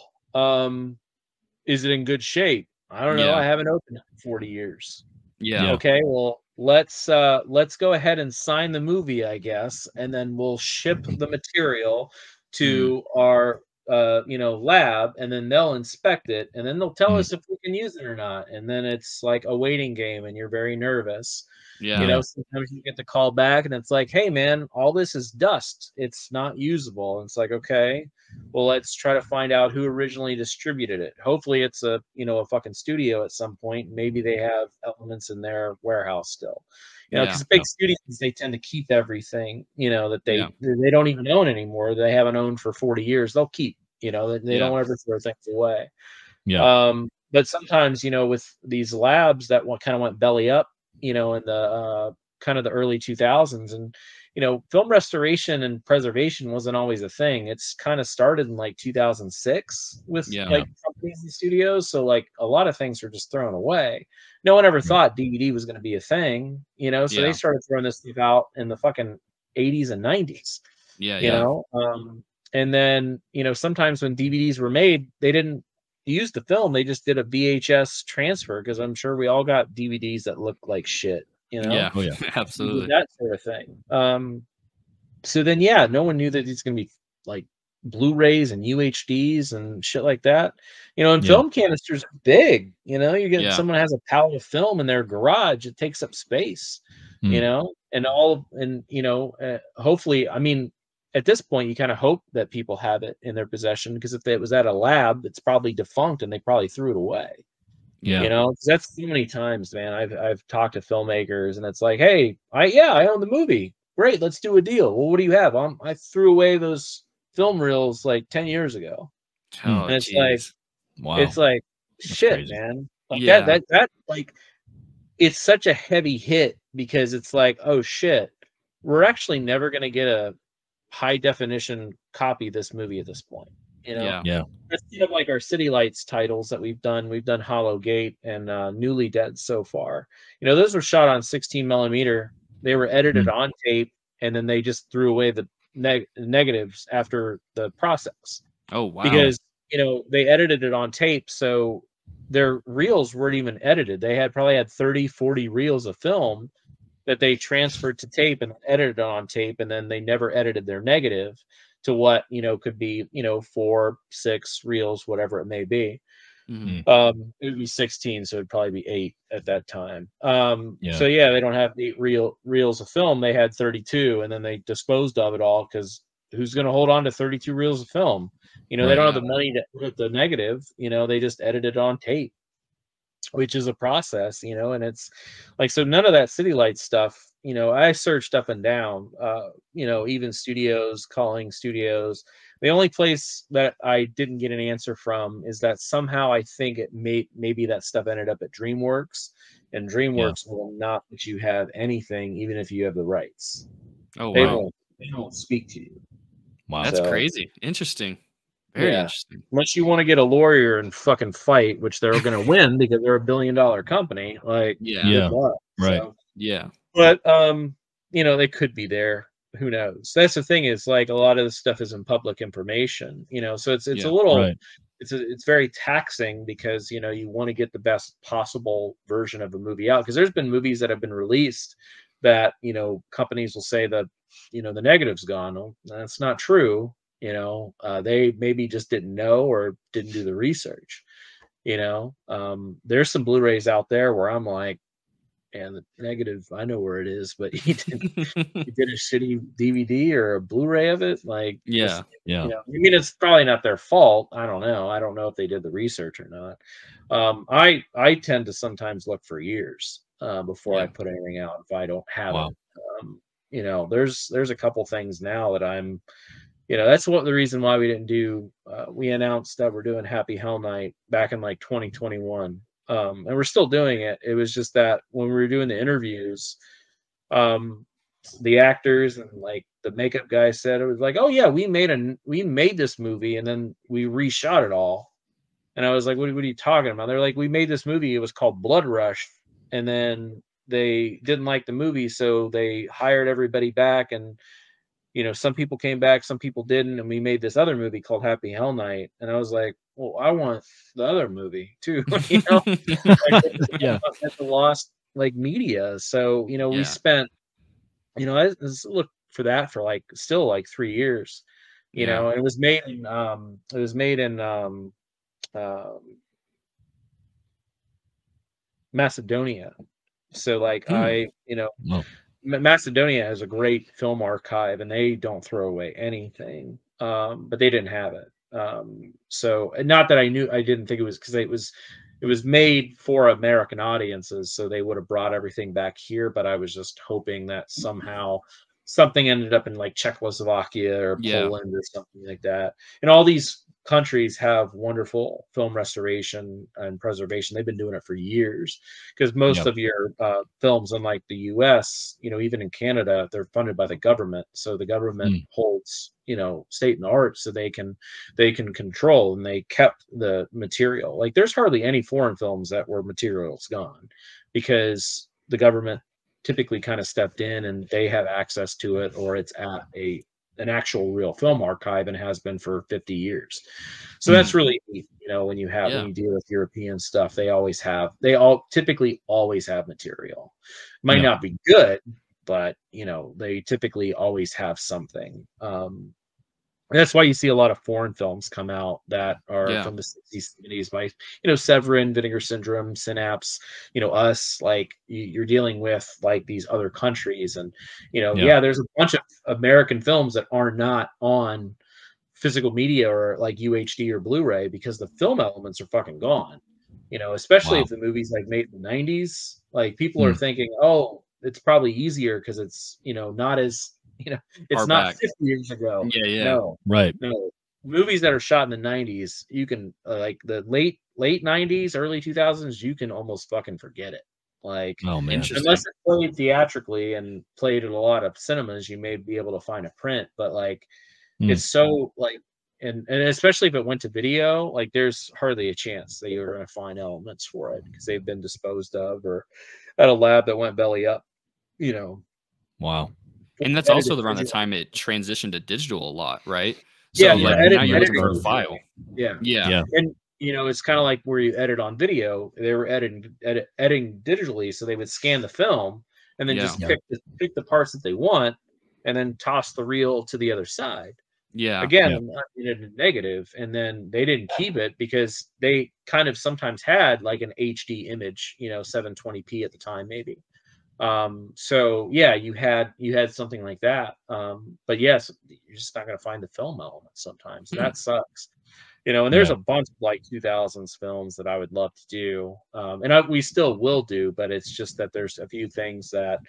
Is it in good shape? I don't know. I haven't opened it in 40 years. Okay. Well, let's go ahead and sign the movie, I guess, and then we'll ship the material to our lab, and then they'll inspect it, and then they'll tell us if we can use it or not. And then it's like a waiting game, and you're very nervous. Sometimes you get the call back, and it's like, hey man, all this is dust. It's not usable. And it's like, okay, well, let's try to find out who originally distributed it. Hopefully it's a fucking studio at some point. Maybe they have elements in their warehouse still. Because big studios, they tend to keep everything, that they don't even own anymore. They haven't owned for 40 years. They'll keep, You know, they
Yeah.
don't ever throw things away.
Yeah.
But sometimes, you know, with these labs that kind of went belly up, you know, in the kind of the early 2000s, and you know, film restoration and preservation wasn't always a thing. It's kind of started in like 2006 with
Yeah.
like companies and studios. So like a lot of things were just thrown away. No one ever thought DVD was going to be a thing, you know. So
Yeah.
they started throwing this stuff out in the fucking 80s and 90s,
Yeah.
you know. And then, you know, sometimes when DVDs were made, they didn't use the film. They just did a VHS transfer, because I'm sure we all got DVDs that looked like shit, you know.
Yeah.
Oh, yeah.
Absolutely.
That sort of thing. So then, yeah, no one knew that it's going to be like Blu-rays and UHDs and shit like that. You know, and
Yeah.
film canisters are big. You know, you get
Yeah.
someone has a pallet of film in their garage, it takes up space. You
Mm.
know, and you know, hopefully, I mean, at this point, you kind of hope that people have it in their possession, because if it was at a lab, it's probably defunct and they probably threw it away.
Yeah.
You know, 'cause that's so many times, man. I've talked to filmmakers, and it's like, hey, I own the movie. Great, let's do a deal. Well, what do you have? I threw away those film reels like 10 years ago.
Oh,
And it's like,
jeez.
Wow.
it's like, shit,
crazy.
man. Like
Yeah.
that like, it's such a heavy hit, because it's like, oh shit, we're actually never gonna get a high definition copy of this movie at this point. You know,
Yeah.
Yeah.
that's kind of like our City Lights titles that we've done. We've done Hollow Gate and Newly Dead so far. You know, those were shot on 16 millimeter. They were edited on tape, and then they just threw away the negatives after the process,
Oh, wow.
because you know they edited it on tape, so their reels weren't even edited. They probably had 30-40 reels of film that they transferred to tape and edited on tape, and then they never edited their negative to what, you know, could be, you know, 4-6 reels, whatever it may be.
Mhm.
It would be 16, so it'd probably be 8 at that time.
Yeah.
So yeah, they don't have 8 reels of film. They had 32, and then they disposed of it all, because who's going to hold on to 32 reels of film? You know, they
Right.
don't have the money to put the negative. You know, they just edited on tape, which is a process, you know. And it's like, so none of that City Lights stuff, you know, I searched up and down, you know, even studios, calling studios. The only place that I didn't get an answer from is that somehow I think maybe that stuff ended up at DreamWorks, and DreamWorks will not let you have anything, even if you have the rights.
Oh,
They
wow.
won't speak to you.
Wow.
That's
So,
crazy. Interesting. Very
yeah.
interesting.
Unless you want to get a lawyer and fucking fight, which they're going to win because they're $1 billion company. Like,
Yeah.
Yeah.
good luck.
Right.
So,
Yeah.
but you know, they could be there. Who knows? That's the thing, is like a lot of this stuff is in public information, you know. So it's
Yeah.
a little
Right.
it's very taxing, because you know you want to get the best possible version of a movie out, because there's been movies that have been released that, you know, companies will say that, you know, the negative's gone. Well, that's not true. You know, they maybe just didn't know or didn't do the research. You know, there's some Blu-rays out there where I'm like, and the negative, I know where it is, but you did a shitty DVD or a Blu-ray of it. Like,
Yeah.
just,
Yeah.
you know, I mean, it's probably not their fault. I don't know. I don't know if they did the research or not. I tend to sometimes look for years before I
Yeah.
put anything out if I don't have
Wow.
it. You know, there's a couple things now that I'm, you know, that's the reason why we didn't do. We announced that we're doing Happy Hell Night back in like 2021. And we're still doing it. It was just that when we were doing the interviews, the actors and like the makeup guy said, it was like, oh yeah, we made this movie and then we reshot it all. And I was like, what are you talking about? They're like, we made this movie. It was called Blood Rush. And then they didn't like the movie, so they hired everybody back. And, you know, some people came back, some people didn't. And we made this other movie called Happy Hell Night. And I was like, well, I want the other movie too. You know, like,
Yeah.
that's a lost like media. So, you know, we
Yeah.
spent, you know, I looked for that for like still like 3 years, you
Yeah.
know, and it was made in Macedonia. So like you know,
Well,
Macedonia has a great film archive and they don't throw away anything. But they didn't have it. So not that I didn't think it was, because it was made for American audiences, so they would have brought everything back here. But I was just hoping that somehow something ended up in like Czechoslovakia or
Yeah.
Poland or something like that. And all these countries have wonderful film restoration and preservation. They've been doing it for years, because most of your films, unlike the US, even in Canada, they're funded by the government. So the government holds, state and art, so they can control, and they kept the material. Like, there's hardly any foreign films that were materials gone, because the government typically kind of stepped in and they have access to it, or it's at an actual real film archive, and has been for 50 years. So that's really neat, when you deal with European stuff, they typically always have material. Might not be good, but they typically always have something. That's why you see a lot of foreign films come out that are from the 60s, 70s, by Severin, Vinegar Syndrome, Synapse, Us. Like, you're dealing with like these other countries, and there's a bunch of American films that are not on physical media or like UHD or Blu-ray, because the film elements are fucking gone. Especially if the movie's like made in the 90s. Like, people are thinking, oh, it's probably easier because it's not as it's not back. 50 years ago. No,
right.
No, movies that are shot in the 90s, you can like the late 90s, early 2000s, you can almost fucking forget it. Like,
oh man,
unless it's played theatrically and played at a lot of cinemas, you may be able to find a print. But like, it's so like, and especially if it went to video, like, there's hardly a chance that you're going to find elements for it, because they've been disposed of or at a lab that went belly up.
Wow.
And that's also around the time it transitioned to digital a lot, right? So now you're looking for a file.
Yeah. And it's kind of like where you edit on video. They were editing digitally, so they would scan the film and then just pick the parts that they want, and then toss the reel to the other side. Again, I'm not in a negative. And then they didn't keep it because they kind of sometimes had like an HD image, 720p at the time, maybe. So you had something like that. But yes, you're just not going to find the film element sometimes. That sucks. And there's a bunch of like 2000s films that I would love to do. And we still will do, but it's just that there's a few things that,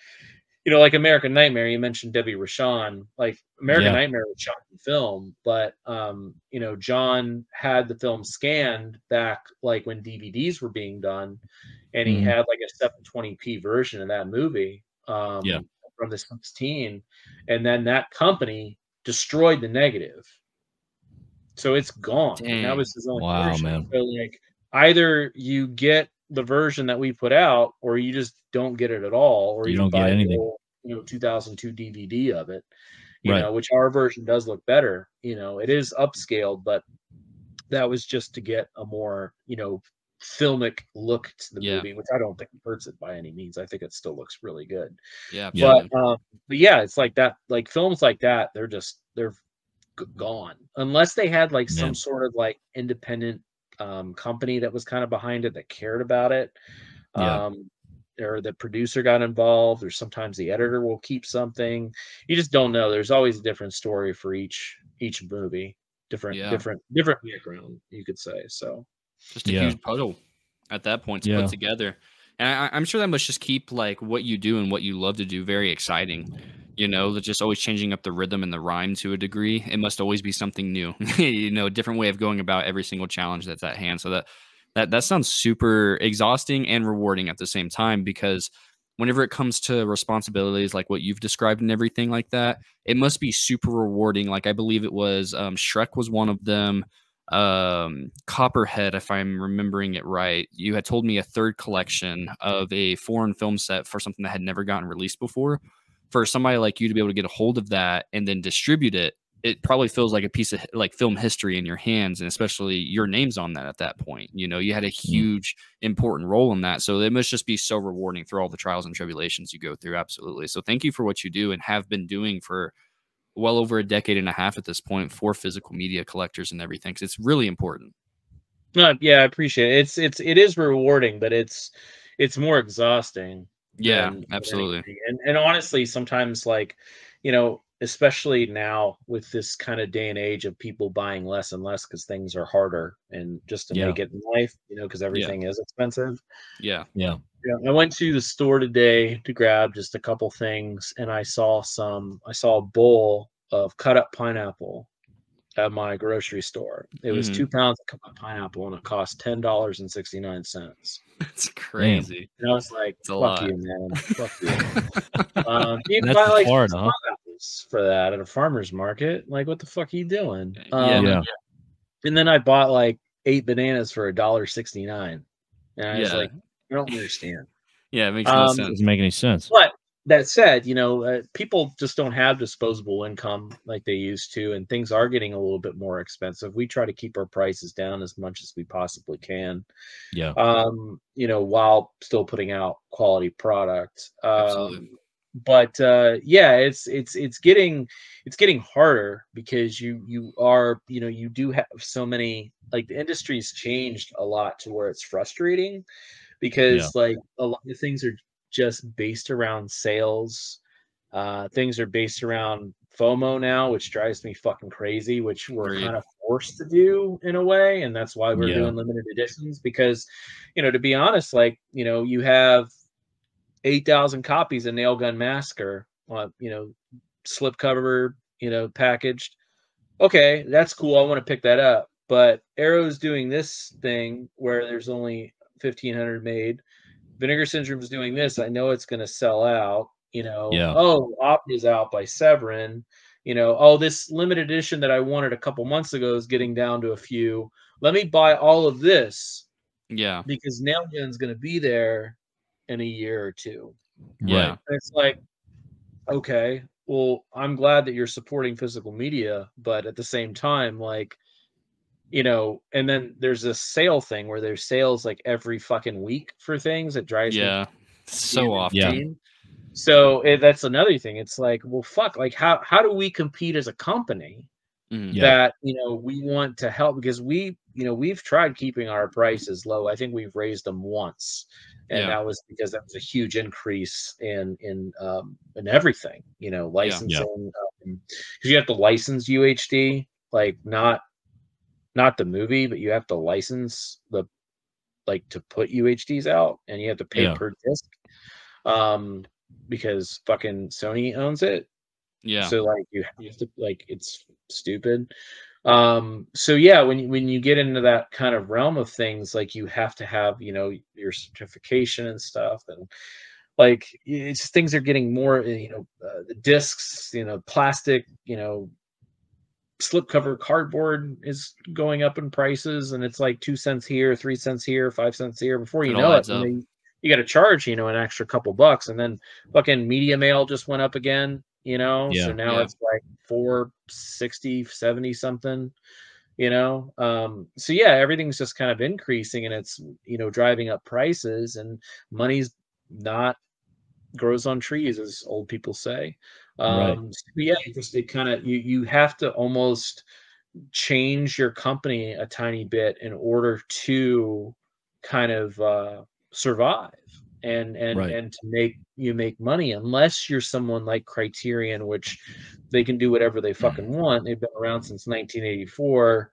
like American Nightmare, you mentioned Debbie Rochon. Like, American Nightmare was shot in film, but John had the film scanned back like when DVDs were being done, and he had like a 720p version of that movie from the 16, and then that company destroyed the negative, so it's gone. And that was his own version. Man. So like, either you get the version that we put out, or you just don't get it at all, or you don't buy anything. The whole, 2002 DVD of it, which our version does look better. It is upscaled, but that was just to get a more, filmic look to the movie, which I don't think hurts it by any means. I think it still looks really good. But it's like that, like films like that, they're gone unless they had like some sort of like independent company that was kind of behind it, that cared about it, or the producer got involved, or sometimes the editor will keep something. You just don't know. There's always a different story for each movie, different background, you could say. So
just a huge puzzle at that point to put together. And I'm sure that must just keep like what you do and what you love to do very exciting. Just always changing up the rhythm and the rhyme to a degree. It must always be something new, a different way of going about every single challenge that's at hand. So that sounds super exhausting and rewarding at the same time, because whenever it comes to responsibilities like what you've described and everything like that, it must be super rewarding. Like, I believe it was Shrek was one of them. Copperhead, if I'm remembering it right, you had told me a third collection of a foreign film set for something that had never gotten released before. For somebody like you to be able to get a hold of that and then distribute it, it probably feels like a piece of like film history in your hands, and especially your name's on that at that point. You had a huge important role in that. So it must just be so rewarding through all the trials and tribulations you go through. Absolutely. So thank you for what you do and have been doing for well over a decade and a half at this point for physical media collectors and everything, because it's really important.
Yeah, I appreciate it. It is rewarding, but it's more exhausting.
Yeah, absolutely.
And honestly, sometimes, like, especially now with this kind of day and age of people buying less and less because things are harder and just to make it in life, because everything is expensive.
Yeah.
I went to the store today to grab just a couple things, and I saw a bowl of cut up pineapple at my grocery store. It was 2 pounds of pineapple, and it cost $10.69.
That's crazy.
And I was like,
It's a
"Fuck
lot.
you, man! Fuck you." You can
That's
buy like
Florida, huh?
pineapples for that at a farmer's market. Like, what the fuck are you doing?
Yeah.
And then I bought like 8 bananas for $1.69, and I was
Yeah.
like, I don't understand.
Yeah, it makes no sense.
Doesn't make any sense.
But that said, you know, people just don't have disposable income like they used to, and things are getting a little bit more expensive. We try to keep our prices down as much as we possibly can,
Yeah.
you know, while still putting out quality product.
Absolutely.
But yeah, it's getting harder because you are, you know, you do have so many, like, the industry's changed a lot to where it's frustrating because like a lot of things are just based around sales. Things are based around FOMO now, which drives me fucking crazy, which we're
Agreed.
kind of forced to do in a way. And that's why we're doing limited editions because, you know, to be honest, like, you know, you have 8,000 copies of Nail Gun Massacre, you know, slipcover, you know, packaged. Okay, that's cool. I want to pick that up. But Arrow's doing this thing where there's only 1,500 made. Vinegar Syndrome's doing this. I know it's going to sell out. You know, oh, Optia's out by Severin. You know, oh, this limited edition that I wanted a couple months ago is getting down to a few. Let me buy all of this.
Yeah.
Because Nail Gun's going to be there in a year or two.
Yeah.
And it's like, okay, well, I'm glad that you're supporting physical media, but at the same time, like, you know, and then there's this sale thing where there's sales like every fucking week for things. It drives me
so often.
Yeah.
So that's another thing. It's like, well, fuck, like how do we compete as a company that, you know, we want to help because we, you know, we've tried keeping our prices low. I think we've raised them once. And that was because that was a huge increase in everything, you know, licensing. Because you have to license UHD, like not the movie, but you have to license the, like, to put UHDs out, and you have to pay per disc, because fucking Sony owns it.
Yeah.
So like you have to, like, it's stupid. So yeah, when you get into that kind of realm of things, like you have to have, you know, your certification and stuff, and like it's things are getting more, you know, the discs, you know, plastic, you know, slipcover cardboard is going up in prices, and it's like 2 cents here, 3 cents here, 5 cents here. Before you know it, you got to charge, you know, an extra couple bucks, and then fucking media mail just went up again, you know. So now it's like 460, 70 something, you know. So yeah, everything's just kind of increasing, and it's, you know, driving up prices, and money's not grows on trees, as old people say. So yeah, it kind of, you have to almost change your company a tiny bit in order to kind of survive and to make money, unless you're someone like Criterion, which they can do whatever they fucking want. They've been around since 1984.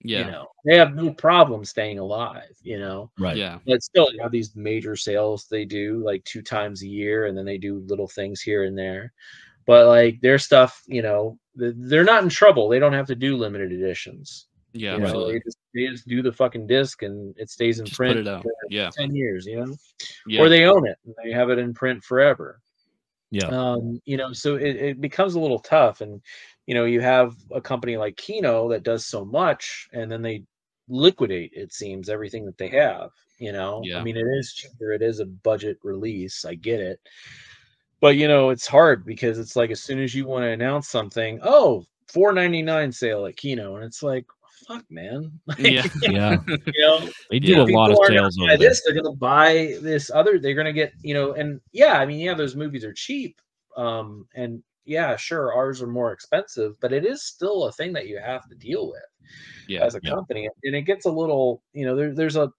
You know, they have no problem staying alive, you know. But still, you have these major sales they do like 2 times a year, and then they do little things here and there. But like their stuff, you know, they're not in trouble. They don't have to do limited editions. You know, they just do the fucking disc, and it stays in print
put it out.
for 10 years, you know. Or they own it and they have it in print forever. You know, so it becomes a little tough. And you know, you have a company like Kino that does so much, and then they liquidate, it seems, everything that they have, you know. I mean, it is cheaper, it is a budget release, I get it, but you know, it's hard because it's like as soon as you want to announce something, oh, $4.99 sale at Kino, and it's like, fuck, man. Like, you know,
they do a lot of sales over there.
They're gonna buy this other, they're gonna get, you know. And yeah, I mean, yeah, those movies are cheap, and yeah, sure, ours are more expensive, but it is still a thing that you have to deal with as a company. And it gets a little, you know, there's a,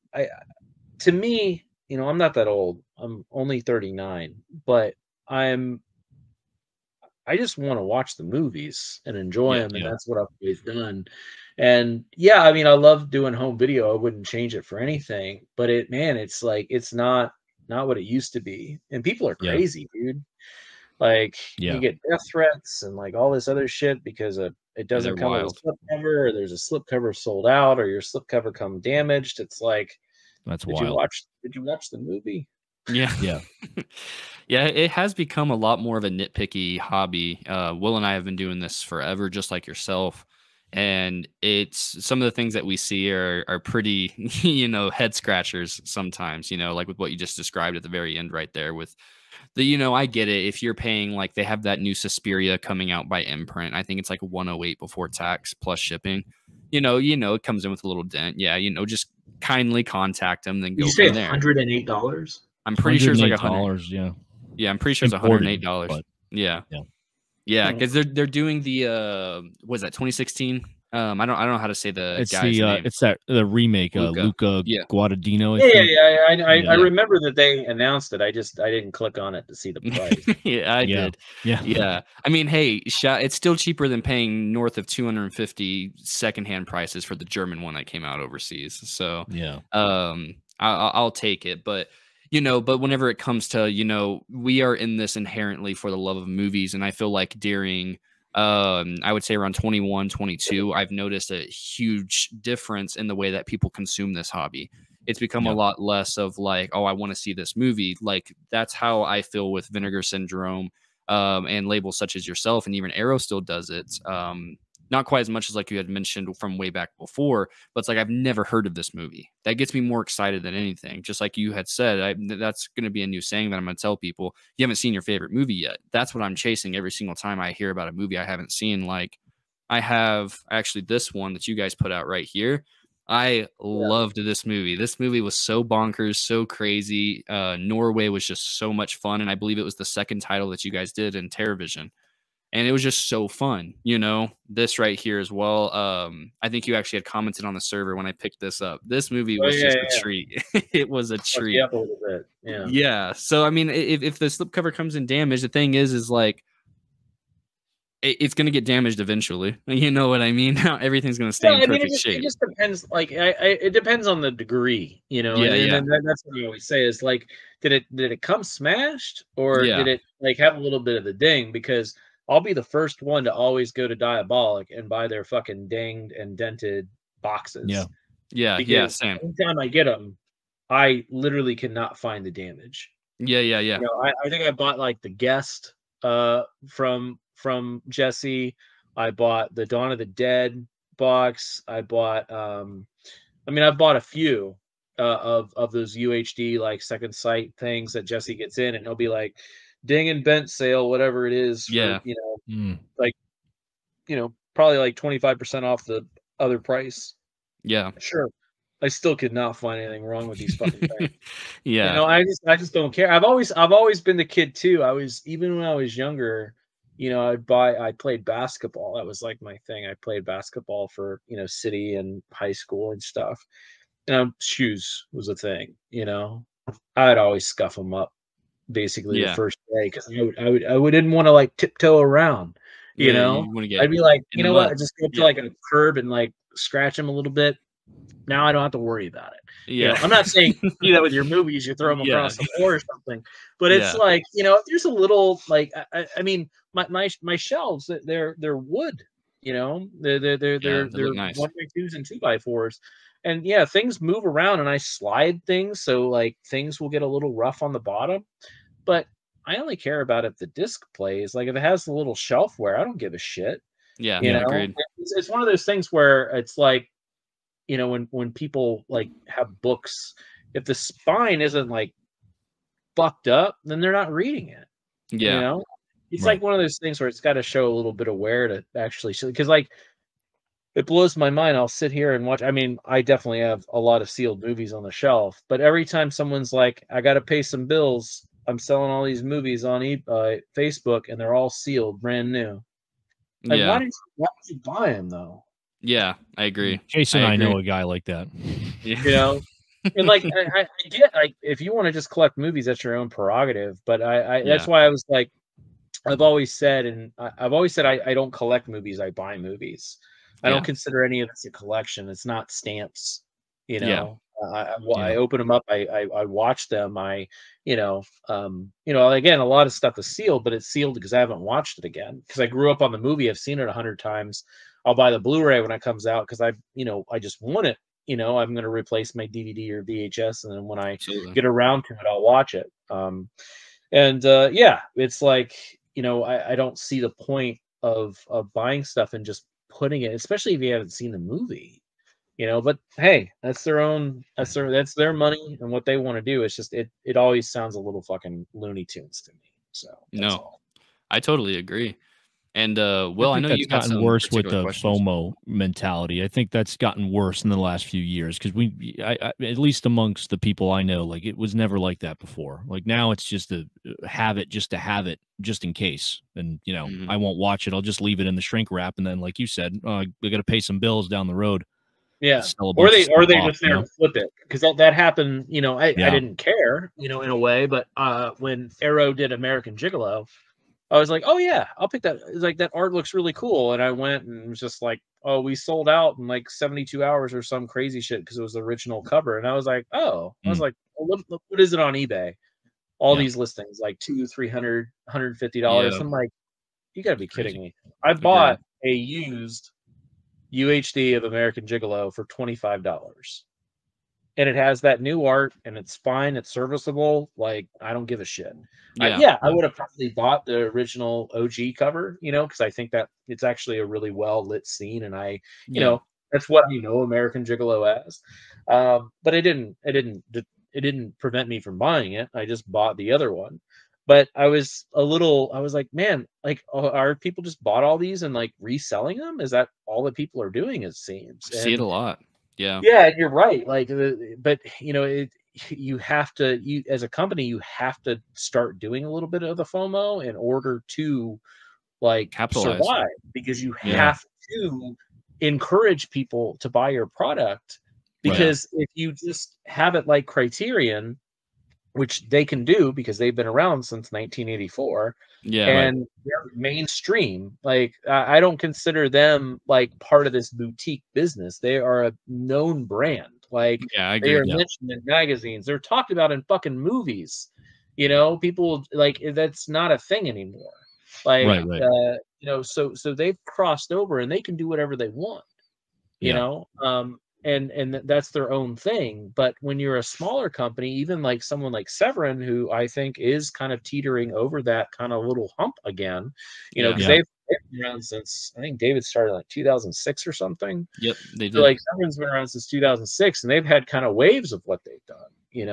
to me, you know, I'm not that old, I'm only 39, but I just want to watch the movies and enjoy them, and that's what I've always done. And yeah, I mean, I love doing home video. I wouldn't change it for anything. But it's like it's not what it used to be. And people are crazy, dude. Like you get death threats and like all this other shit because of it doesn't
they're
come with a
wild.
slipcover, or there's a slipcover sold out, or your slipcover come damaged. It's like,
That's
did
wild.
you watch the movie?
Yeah.
Yeah.
Yeah, it has become a lot more of a nitpicky hobby. Will and I have been doing this forever, just like yourself. And it's some of the things that we see are pretty, head scratchers sometimes, like with what you just described at the very end right there with I get it. If you're paying, like, they have that new Suspiria coming out by Imprint. I think it's like 108 before tax plus shipping. It comes in with a little dent. Yeah, just kindly contact them, then
Did
go
you say
from there.
$108?
I'm pretty sure it's like $100.
$108. Yeah.
Yeah, I'm pretty sure it's
Imported,
$108.
but
Yeah.
yeah.
Yeah, because they're doing the was that 2016? I don't know how to say the
It's
guy's name.
it's the remake, Luca
Yeah.
Guadagnino.
I remember that they announced it. I didn't click on it to see the price.
Yeah, I did.
Yeah.
Yeah. I mean, hey, it's still cheaper than paying north of 250 secondhand prices for the German one that came out overseas. So
Yeah.
I'll take it, but but whenever it comes to, we are in this inherently for the love of movies. And I feel like during, I would say around 21, 22, I've noticed a huge difference in the way that people consume this hobby. It's become a lot less of like, oh, I want to see this movie. Like, that's how I feel with Vinegar Syndrome, and labels such as yourself, and even Arrow still does it. Not quite as much as like you had mentioned from way back before, but it's like, I've never heard of this movie. That gets me more excited than anything. Just like you had said, that's going to be a new saying that I'm going to tell people. You haven't seen your favorite movie yet. That's what I'm chasing every single time I hear about a movie I haven't seen. Like, I have actually this one that you guys put out right here. I loved this movie. This movie was so bonkers, so crazy. Norway was just so much fun. And I believe it was the second title that you guys did in TerraVision. And it was just so fun, this right here as well. I think you actually had commented on the server when I picked this up. This movie was just a treat. It was a treat.
Up a little bit. Yeah.
Yeah. So, I mean, if the slipcover comes in damaged, the thing is like, it's going to get damaged eventually. You know what I mean? Everything's going to stay in perfect shape.
It just depends. Like, it depends on the degree,
Yeah,
and that's what I always say is like, did it come smashed, or did it like have a little bit of the ding? Because I'll be the first one to always go to Diabolic and buy their fucking dinged and dented boxes.
Yeah, same.
Anytime I get them, I literally cannot find the damage.
Yeah.
I think I bought like the Guest from Jesse. I bought the Dawn of the Dead box. I bought I've bought a few of those UHD like second sight things that Jesse gets in, and he'll be like, ding and bent sale, whatever it is. For, probably like 25% off the other price.
Yeah.
Sure. I still could not find anything wrong with these fucking things.
Yeah.
I just don't care. I've always been the kid too. Even when I was younger, I played basketball. That was like my thing. I played basketball for, city and high school and stuff. Shoes was a thing, I'd always scuff them up basically the first day, because I didn't want to like tiptoe around, I'd be like, you know what, I just go up to like a curb and like scratch them a little bit. Now I don't have to worry about it.
Yeah.
I'm not saying do that with your movies, you throw them across the floor or something, but it's like, if there's a little like, I mean, my shelves, they're wood, they're
nice.
1x2s and 2x4s. And things move around, and I slide things, so like things will get a little rough on the bottom. But I only care about if the disc plays. Like if it has the little shelf wear, I don't give a shit.
Yeah,
agreed. It's one of those things where it's like, when people like have books, if the spine isn't like fucked up, then they're not reading it.
Yeah,
it's like one of those things where it's got to show a little bit of wear to actually show. Because like, it blows my mind. I'll sit here and watch. I mean, I definitely have a lot of sealed movies on the shelf, but every time someone's like, I got to pay some bills, I'm selling all these movies on Facebook, and they're all sealed, brand new. Like, why did you buy them though?
Yeah, I agree.
Jason, I know a guy like that.
And like, I get, like, if you want to just collect movies, that's your own prerogative. But that's why I was like, I've always said I don't collect movies, I buy movies. I don't consider any of this a collection. It's not stamps, I open them up. I watch them. Again, a lot of stuff is sealed, but it's sealed because I haven't watched it again. Because I grew up on the movie. I've seen it 100 times. I'll buy the Blu-ray when it comes out because I just want it. I'm going to replace my DVD or VHS, and then when I get around to it, I'll watch it. Yeah, it's like, I don't see the point of buying stuff and just putting it, especially if you haven't seen the movie. But hey, that's their their money and what they want to do. It's just it always sounds a little fucking Looney Tunes to me. So
no, I totally agree. And Will, I know you've
gotten worse with the FOMO mentality. I think that's gotten worse in the last few years because I, at least amongst the people I know, like it was never like that before. Like now it's just to have it, just in case. And I won't watch it. I'll just leave it in the shrink wrap. And then, like you said, I got to pay some bills down the road.
Yeah, or they just there to flip it because that happened. I didn't care, in a way, but when Arrow did American Gigolo, I was like, oh yeah, I'll pick that. It's like that art looks really cool, and I went and was just like, oh, we sold out in like 72 hours or some crazy shit because it was the original cover, and I was like, oh, I was like, well, what is it on eBay? All these listings like $200, $300, $150. I'm like, you got to be kidding me! I bought a used UHD of American Gigolo for $25, and it has that new art, and it's fine, it's serviceable. Like, I don't give a shit. I would have probably bought the original OG cover, because I think that it's actually a really well lit scene, and that's what American Gigolo as. But it didn't prevent me from buying it. I just bought the other one. But I was like, man, like, are people just bought all these and like reselling them? Is that all that people are doing? It seems.
See it a lot. Yeah.
Yeah, you're right. Like, but you have to, as a company, you have to start doing a little bit of the FOMO in order to like
capitalize,
survive, because you have to encourage people to buy your product. Because if you just have it like Criterion, which they can do because they've been around since 1984. And they're mainstream. Like, I don't consider them like part of this boutique business. They are a known brand. Like, they are mentioned in magazines. They're talked about in fucking movies. People like, that's not a thing anymore. Like, so they've crossed over and they can do whatever they want. And that's their own thing. But when you're a smaller company, even like someone like Severin, who I think is kind of teetering over that kind of little hump again, because they've been around since, I think David started like 2006 or something.
Yep, they did.
So like Severin's been around since 2006, and they've had kind of waves of what they've done. You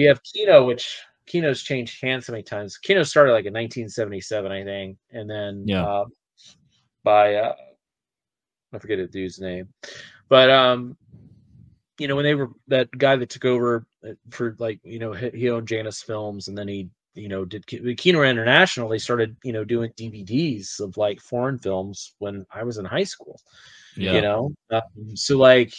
have Kino, which Kino's changed hands so many times. Kino started like in 1977, I think, and then by I forget the dude's name. But when they were that guy that took over for like, he owned Janus Films, and then he did Kino International. They started doing DVDs of like foreign films when I was in high school. So like,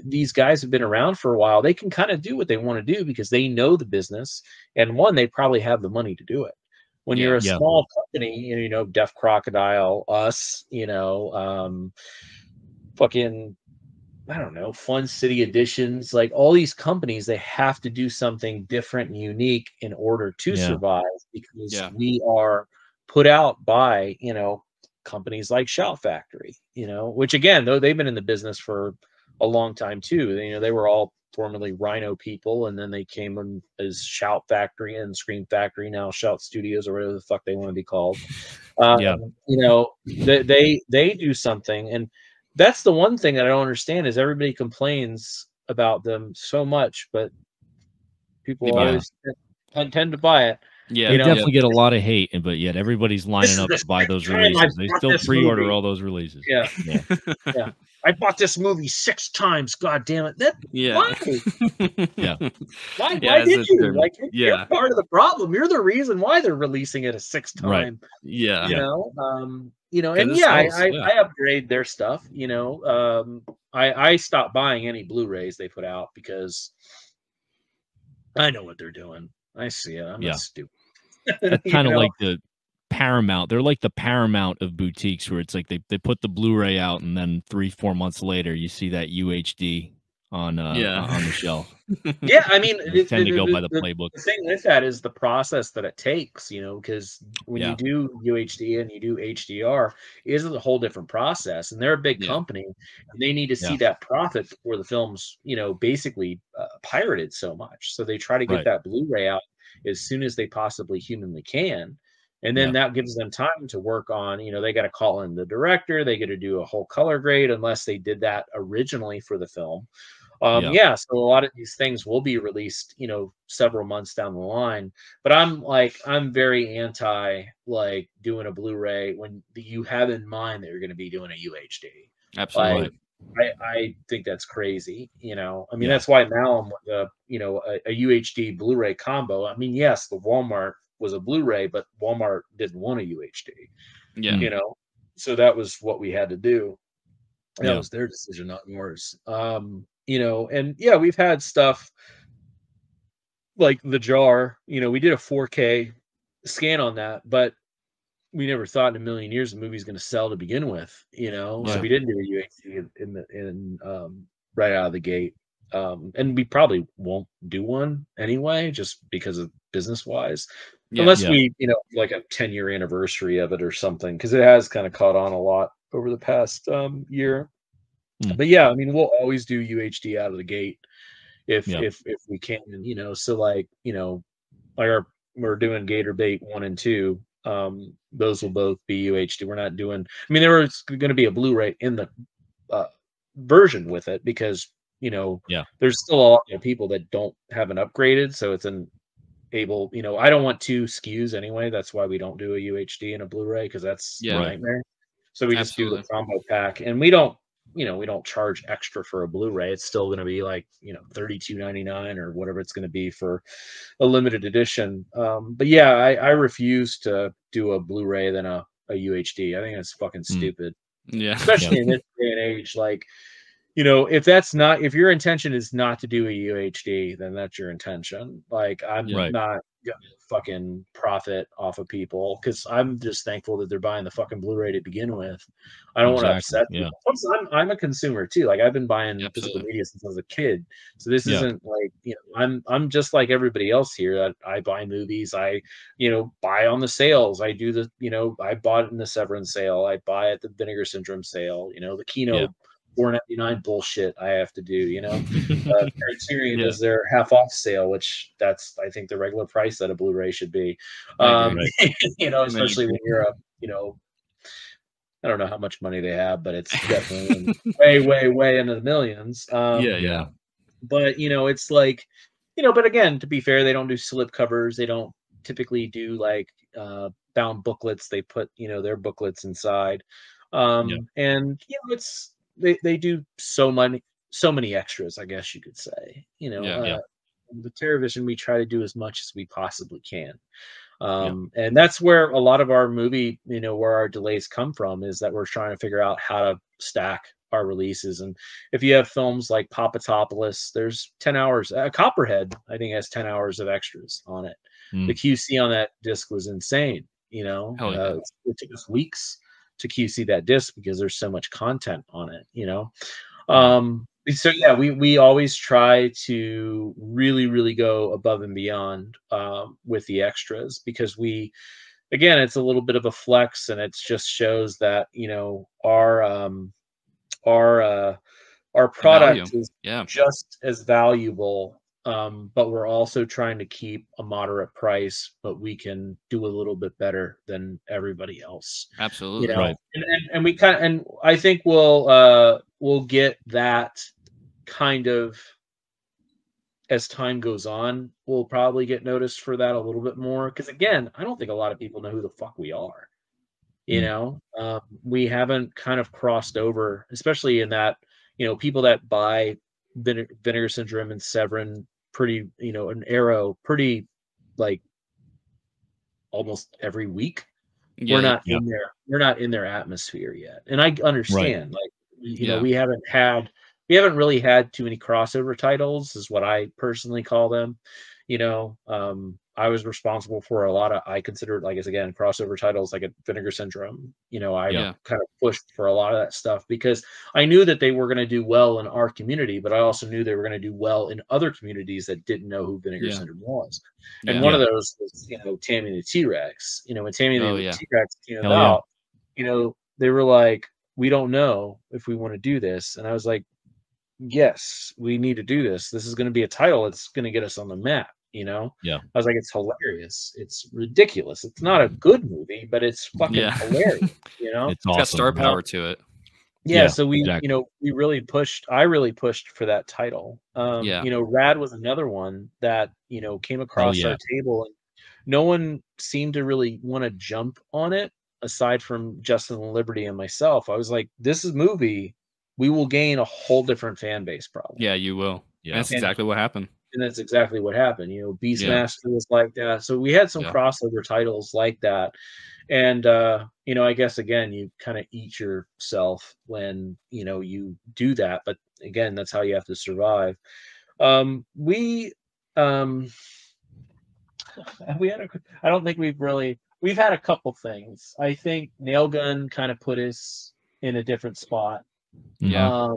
these guys have been around for a while. They can kind of do what they want to do because they know the business, and one, they probably have the money to do it. When you're a small company, Deaf Crocodile, us, fucking, I don't know, Fun City Editions, like all these companies, they have to do something different and unique in order to survive, because we are put out by, companies like Shout Factory, which again, though they've been in the business for a long time too. They were all formerly Rhino people, and then they came in as Shout Factory and Scream Factory, now Shout Studios, or whatever the fuck they want to be called. They do something. And that's the one thing that I don't understand, is everybody complains about them so much, but people always tend to buy it.
Yeah, they definitely get a lot of hate, but yet everybody's lining up to buy those releases. They still pre-order all those releases.
Yeah. I bought this movie 6 times. God damn it! Why did you? Like, you're part of the problem. You're the reason why they're releasing it a 6th time. I upgrade their stuff. I stopped buying any Blu-rays they put out because I know what they're doing. I see it. I'm not stupid.
That's kind of like the Paramount. They're like the Paramount of boutiques, where it's like they put the Blu-ray out, and then 3-4 months later you see that UHD on the shelf.
Yeah, I mean,
They tend to go by the playbook.
the thing with that is the process that it takes, you know, because when you do UHD and you do HDR, it is a whole different process, and they're a big company, and they need to see that profit before the film's, you know, basically pirated so much. So they try to get that Blu-ray out as soon as they possibly humanly can. And then that gives them time to work on, you know, they got to call in the director, they got to do a whole color grade unless they did that originally for the film. So a lot of these things will be released, you know, several months down the line. But I'm very anti like doing a Blu-ray when you have in mind that you're going to be doing a UHD.
Absolutely.
Like, I think that's crazy. You know, I mean, that's why now I'm with a UHD Blu-ray combo. I mean, yes, the Walmart was a Blu-ray, but Walmart didn't want a UHD.
Yeah.
You know, so that was what we had to do. That was their decision, not yours. You know, and we've had stuff like The Jar. You know, we did a 4K scan on that, but we never thought in a million years the movie's going to sell to begin with. You know, so we didn't do a UHD in right out of the gate, and we probably won't do one anyway, just because of business wise, unless we, you know, like a 10-year anniversary of it or something, because it has kind of caught on a lot over the past year. But I mean, we'll always do UHD out of the gate if we can, you know. So like, you know, we're doing Gator Bait 1 and 2. Those will both be UHD. We're not doing. I mean, there was going to be a Blu-ray in the version with it because, you know, there's still a lot of people that don't have an upgraded, so it's able. You know, I don't want 2 SKUs anyway. That's why we don't do a UHD and a Blu-ray, because that's a nightmare. So we just do the combo pack, and we don't charge extra for a Blu-ray. It's still going to be like, you know, $32.99 or whatever it's going to be for a limited edition. But I refuse to do a Blu-ray than a UHD. I think that's fucking stupid. Especially in this day and age. Like, you know, if your intention is not to do a UHD, then that's your intention. Like, I'm not gonna fucking profit off of people, because I'm just thankful that they're buying the fucking Blu-ray to begin with. I don't want to upset people. Plus, I'm a consumer too. Like, I've been buying physical media since I was a kid, so this isn't like, you know, I'm just like everybody else here. That I buy movies. I, you know, buy on the sales. I do the, you know, I bought it in the Severin sale. I buy at the Vinegar Syndrome sale. You know, the Kino. $4.99 bullshit I have to do, you know. Criterion does their half off sale, which that's, I think, the regular price that a Blu-ray should be. You know, especially when you're you know, I don't know how much money they have, but it's definitely way into the millions. But you know, it's like, you know, but again, to be fair, they don't do slip covers. They don't typically do like bound booklets. They put, you know, their booklets inside. And you know, it's they do so many extras, I guess you could say. You know, the TerraVision, we try to do as much as we possibly can. And that's where a lot of our movie, you know, where our delays come from, is that we're trying to figure out how to stack our releases. And if you have films like Papatopoulos, there's 10 hours. Copperhead, I think, has 10 hours of extras on it. The QC on that disc was insane. You know, it took us weeks to QC that disc because there's so much content on it, you know. So we always try to really go above and beyond with the extras, because again, it's a little bit of a flex, and it just shows that, you know, our product is just as valuable. But we're also trying to keep a moderate price, but we can do a little bit better than everybody else.
Absolutely.
You know? And we and I think we'll get that kind of, as time goes on, we'll probably get noticed for that a little bit more. Because again, I don't think a lot of people know who the fuck we are. You know, we haven't kind of crossed over, especially in that, you know, people that buy Vinegar Syndrome and Severin pretty, you know, an Arrow pretty, like, almost every week. We're not in their atmosphere yet, and I understand. Like, you know, we haven't really had too many crossover titles, is what I personally call them. You know, I was responsible for a lot of, I considered, like, as again, crossover titles like a Vinegar Syndrome. You know, I
Yeah.
kind of pushed for a lot of that stuff because I knew that they were going to do well in our community, but I also knew they were going to do well in other communities that didn't know who Vinegar
Yeah.
Syndrome was. And
Yeah.
one of those was, you know, Tammy the T-Rex. You know, when Tammy
Oh,
the
yeah.
T-Rex came
Hell yeah.
about, you know, they were like, we don't know if we want to do this. And I was like, yes, we need to do this. This is going to be a title that's going to get us on the map. You know,
Yeah.
I was like, it's hilarious. It's ridiculous. It's not a good movie, but it's fucking
Yeah.
hilarious. You know,
It's
It's got
awesome.
star power to it.
yeah.
Yeah,
So we,
exactly.
you know, we really pushed. I really pushed for that title.
Yeah.
You know, Rad was another one that, you know, came across
yeah.
our table, and no one seemed to really want to jump on it aside from Justin Liberty and myself. I was like, this is movie. We will gain a whole different fan base, probably.
Yeah, you will.
Yeah.
And that's
And
exactly what happened.
and that's exactly what happened. You know,
Yeah.
Beastmaster was like that. So we had some
Yeah.
crossover titles like that. And you know, I guess again, you kind of eat yourself when, you know, you do that. But again, that's how you have to survive. We we had a, I don't think we've had a couple things. I think Nailgun kind of put us in a different spot.
Yeah.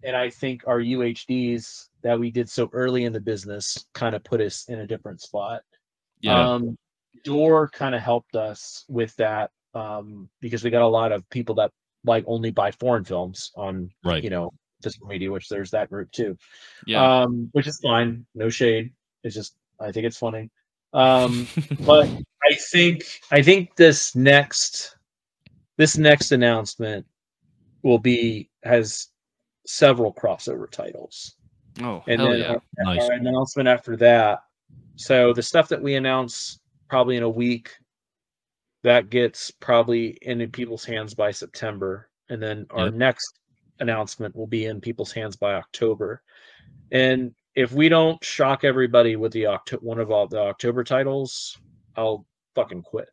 And I think our UHDs that we did so early in the business kind of put us in a different spot.
Yeah.
Door kind of helped us with that, because we got a lot of people that like only buy foreign films on,
Right.
you know, physical media, which there's that group too.
Yeah.
Which is fine. No shade. It's just, I think it's funny. But I think this next announcement has several crossover titles.
Oh,
And
hell
then
yeah.
Nice.
our announcement after that. So the stuff that we announce probably in a week, that gets probably into people's hands by September. And then our
Yep.
next announcement will be in people's hands by October. And if we don't shock everybody with the one of all the October titles, I'll fucking quit.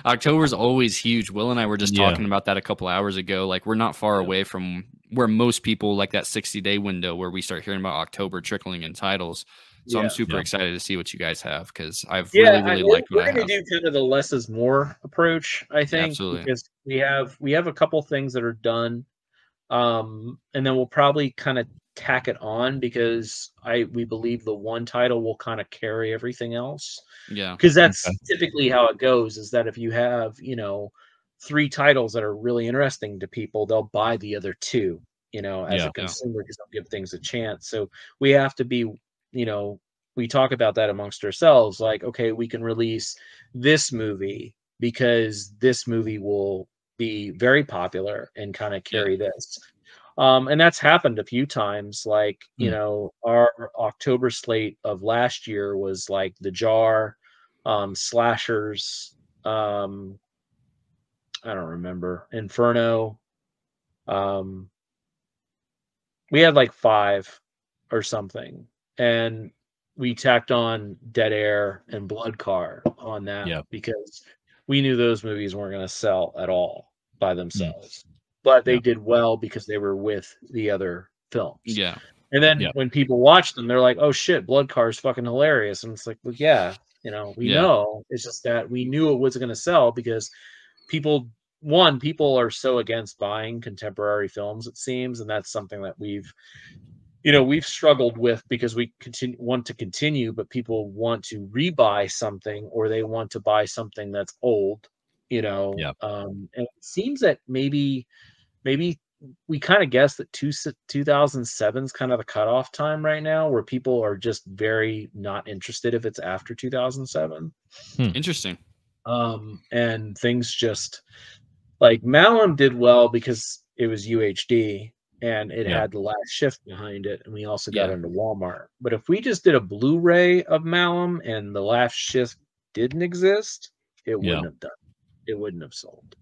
October's always huge. Will and I were just
Yeah.
talking about that a couple hours ago. Like, we're not far away from where most people, like that 60-day window where we start hearing about October trickling in titles. So I'm super
Yeah.
excited to see what you guys have, because I've
Yeah,
really liked what
we're
I
going
have.
to do kind of the less is more approach, I think,
Absolutely.
because we have a couple things that are done, and then we'll probably kind of tack it on because we believe the one title will kind of carry everything else.
Yeah.
Because that's
Okay.
typically how it goes, is that if you have, you know, 3 titles that are really interesting to people, they'll buy the other 2, you know, as
Yeah.
a consumer, because they'll give things a chance. So we have to be, you know, we talk about that amongst ourselves, like, okay, we can release this movie because this movie will be very popular and kind of carry this. And that's happened a few times. Like, you know, our October slate of last year was like The Jar, Slashers, I don't remember, Inferno. We had like 5 or something, and we tacked on Dead Air and Blood Car on that,
Yeah.
because we knew those movies weren't going to sell at all by themselves, but they
Yeah.
did well because they were with the other films.
Yeah.
And then
Yeah.
when people watch them, they're like, "Oh shit, Blood Car is fucking hilarious," and it's like, well, yeah, you know, we
Yeah.
know. It's just that we knew it wasn't going to sell because people are so against buying contemporary films, it seems, and that's something that we've struggled with, because we want to continue, but people want to rebuy something, or they want to buy something that's old, you know.
Yeah.
And it seems that maybe we kind of guess that 2007 is kind of the cutoff time right now, where people are just very not interested if it's after 2007.
Interesting.
And things just, like, Malum did well because it was UHD and it
Yeah.
had The Last Shift behind it, and we also got
Yeah.
into Walmart. But if we just did a Blu-ray of Malum and The Last Shift didn't exist, it wouldn't have done. It wouldn't have sold.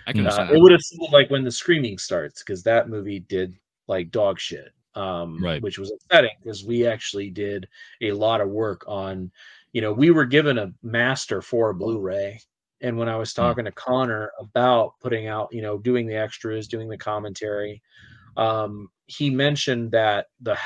I can understand
It
that.
would have sold like When the Screaming Starts, because that movie did like dog shit,
Right.
which was upsetting, because we actually did a lot of work on, you know, we were given a master for a Blu-ray. And when I was talking to Connor about putting out, you know, doing the extras, doing the commentary, he mentioned that the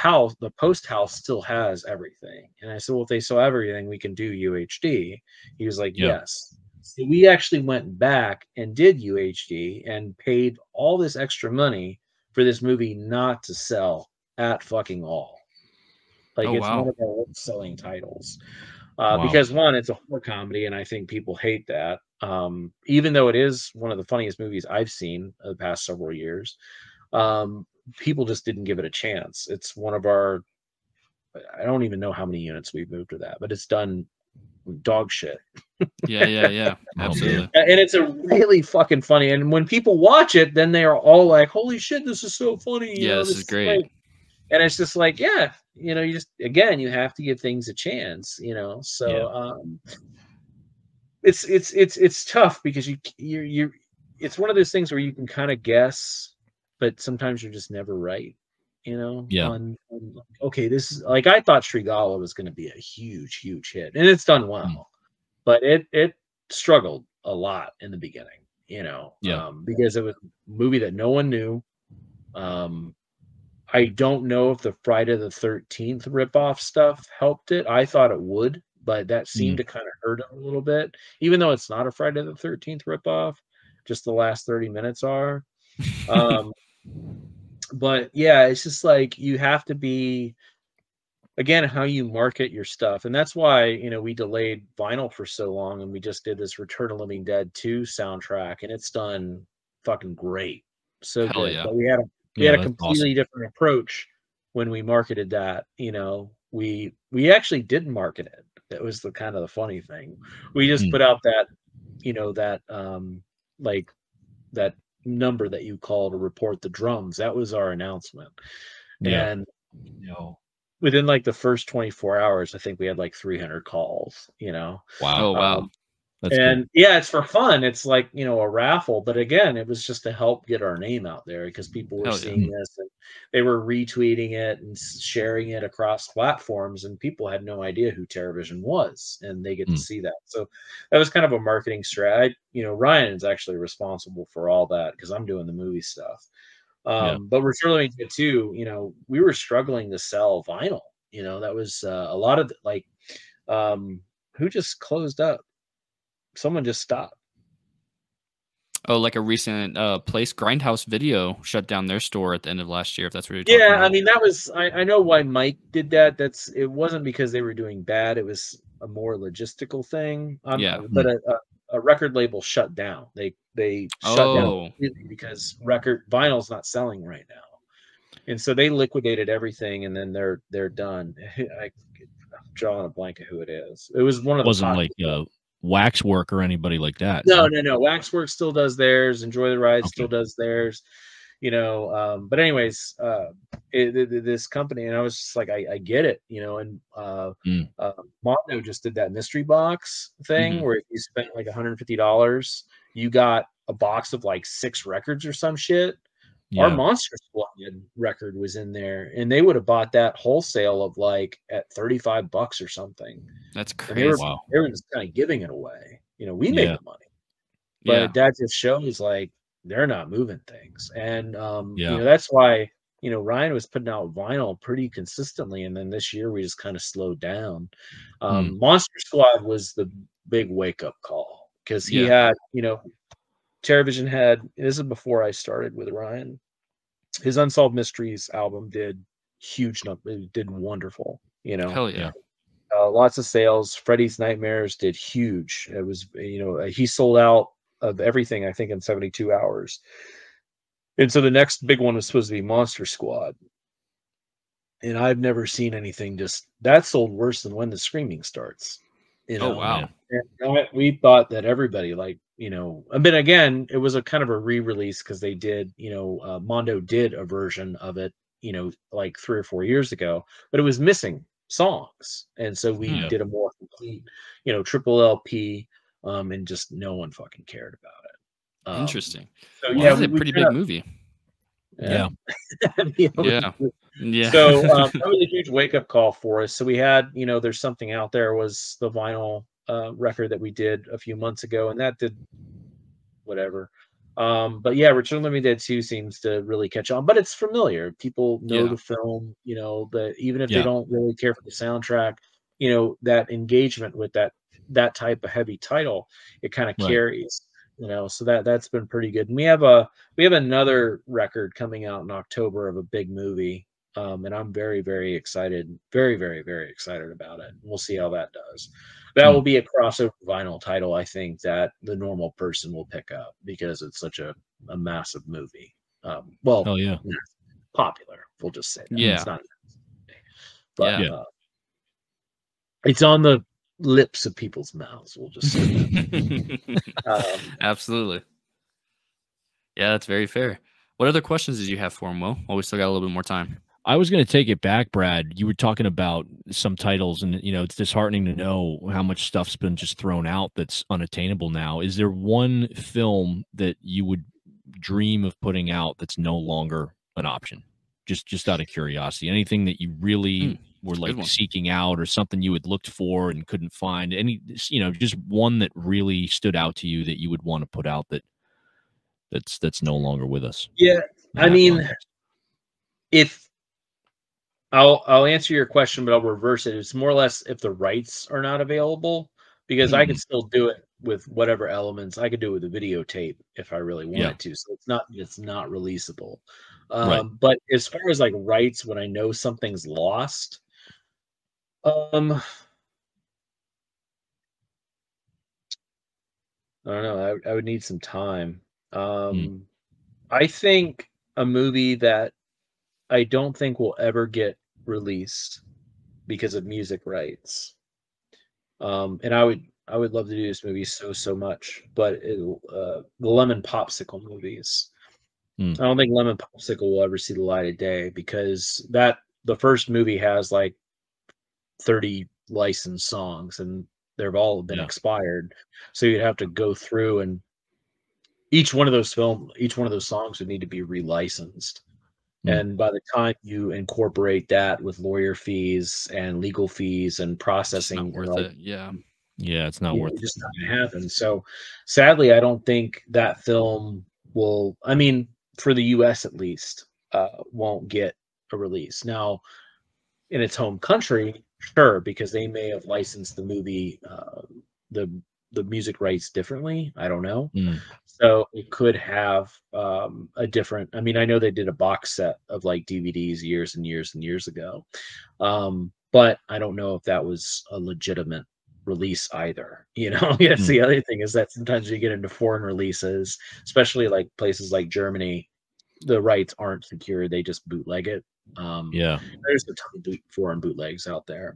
post house still has everything. And I said, well, if they still have everything, we can do UHD. He was like,
Yeah.
yes. So we actually went back and did UHD and paid all this extra money for this movie not to sell at fucking all. Like,
Oh,
it's
wow.
one of our worst selling titles.
Wow.
Because one, it's a horror comedy, and I think people hate that. Even though it is one of the funniest movies I've seen the past several years, people just didn't give it a chance. It's one of our, I don't even know how many units we've moved to that, but it's done dog shit.
Yeah.
Oh,
Absolutely.
And it's a really fucking funny. And when people watch it, then they are all like, "Holy shit, this is so funny!" You
Yeah,
know,
this is great.
and it's just like, yeah, you know, you just, again, you have to give things a chance. You know, so it's tough because you're it's one of those things where you can kind of guess, but sometimes you're just never right. You know,
Yeah.
Okay, this is like, I thought Srigala was going to be a huge hit, and it's done well, but it struggled a lot in the beginning. You know, because it was a movie that no one knew. I don't know if the Friday the 13th ripoff stuff helped it. I thought it would, but that seemed to kind of hurt it a little bit, even though it's not a Friday the 13th ripoff. Just the last 30 minutes are. But yeah, it's just like, you have to be, again, how you market your stuff. And that's why, you know, we delayed vinyl for so long, and we just did this Return of the Living Dead 2 soundtrack, and it's done fucking great. So
Hell
good.
yeah.
But we had a
that's
completely different approach when we marketed that. You know, we actually didn't market it. That was the kind of the funny thing. We just put out that, you know, that like that number that you call to report the drums. That was our announcement.
Yeah.
And, you know, within like the first 24 hours, I think we had like 300 calls, you know.
Wow.
Oh, wow.
That's
And
cool.
yeah, it's for fun. It's like, you know, a raffle, but again, it was just to help get our name out there, because people were
Hell yeah.
seeing this, and they were retweeting it and sharing it across platforms, and people had no idea who TerraVision was, and they get to see that. So that was kind of a marketing strat. You know, Ryan is actually responsible for all that, because I'm doing the movie stuff. But Return of the Living Dead 2, you know, we were struggling to sell vinyl. You know, that was a lot of like, who just closed up? Someone just stopped.
Oh, like a recent place, Grindhouse Video shut down their store at the end of last year, if that's what you're talking
Yeah,
about.
I mean, that was, I know why Mike did that. It wasn't because they were doing bad. It was a more logistical thing.
Yeah.
But a record label shut down. They shut down completely because vinyl's not selling right now. And so they liquidated everything, and then they're done. I'm drawing a blank of who it is. It was one of the
Wasn't like Waxwork or anybody like that.
No. Waxwork still does theirs. Enjoy the Ride still does theirs. You know, but anyways, this company, and I was just like, I get it, you know. And Mondo just did that mystery box thing where if you spent like $150, you got a box of like 6 records or some shit. Yeah. Our Monster Squad record was in there, and they would have bought that wholesale of like at $35 or something.
That's crazy.
They were just kind of giving it away. You know, we made the money, but
Yeah.
that just shows like they're not moving things. And you
Yeah.
know, that's why, you know, Ryan was putting out vinyl pretty consistently, and then this year we just kind of slowed down. Monster Squad was the big wake up call, because he had, you know, TerraVision had, this is before I started with Ryan, his Unsolved Mysteries album did huge number, it did wonderful, you know.
Hell yeah.
Lots of sales. Freddy's Nightmares did huge. It was, you know, he sold out of everything, I think, in 72 hours. And so the next big one was supposed to be Monster Squad. And I've never seen anything just that sold worse than When the Screaming Starts. You know?
Oh, wow.
And we thought that everybody, like, you know, but again, it was a kind of a re-release, because they did, you know, Mondo did a version of it, you know, like 3 or 4 years ago, but it was missing songs. And so we did a more complete, you know, triple LP, and just no one fucking cared about it.
Interesting.
So
well,
yeah,
that's a pretty big movie.
Yeah.
Yeah.
So that was a huge wake up call for us. So we had, you know, There's Something Out There was the vinyl record that we did a few months ago, and that did whatever. But yeah, Return of the Living Dead 2 seems to really catch on, but it's familiar. People know
Yeah.
the film, you know, that even if they
Yeah.
don't really care for the soundtrack, you know, that engagement with that type of heavy title, it kind of
Right.
carries, you know, so that's been pretty good. And we have another record coming out in October of a big movie. And I'm very, very excited, very, very, very excited about it. We'll see how that does. That will be a crossover vinyl title, I think, that the normal person will pick up because it's such a massive movie. Well,
Oh yeah.
popular. We'll just say that.
Yeah.
It's not, but
Yeah.
it's on the lips of people's mouths. We'll just say that.
Absolutely. Yeah, that's very fair. What other questions did you have for him, Will? Well, we still got a little bit more time.
I was going to take it back, Brad. You were talking about some titles, and you know it's disheartening to know how much stuff's been just thrown out that's unattainable now. Is there one film that you would dream of putting out that's no longer an option? Just out of curiosity, anything that you really were
good
like
one.
seeking out, or something you had looked for and couldn't find? Any, you know, just one that really stood out to you that you would want to put out that's no longer with us.
Yeah,
in
I
that
mean,
context.
if I'll answer your question, but I'll reverse it. It's more or less if the rights are not available, because I could still do it with whatever elements. I could do it with a videotape if I really wanted
Yeah.
to. So it's not releasable.
Right.
But as far as like rights, when I know something's lost, I don't know. I would need some time. I think a movie that I don't think will ever get released because of music rights. And I would love to do this movie so much, but the Lemon Popsicle movies. I don't think Lemon Popsicle will ever see the light of day because the first movie has like 30 licensed songs and they've all been
Yeah.
expired. So you'd have to go through and each one of those songs would need to be relicensed. And by the time you incorporate that with lawyer fees and legal fees and
Just
processing,
not
and
worth
like,
it. Yeah.
Yeah, it's not
you know,
worth
it's
it.
just not gonna happen. So sadly, I don't think that film will, I mean, for the US at least, won't get a release. Now, in its home country, sure, because they may have licensed the movie, the the music rights differently. I don't know. So it could have a different. I mean, I know they did a box set of like DVDs years and years and years ago, but I don't know if that was a legitimate release either. You know, yes. The other thing is that sometimes you get into foreign releases, especially like places like Germany, the rights aren't secure; they just bootleg it.
Yeah.
There's a ton of foreign bootlegs out there.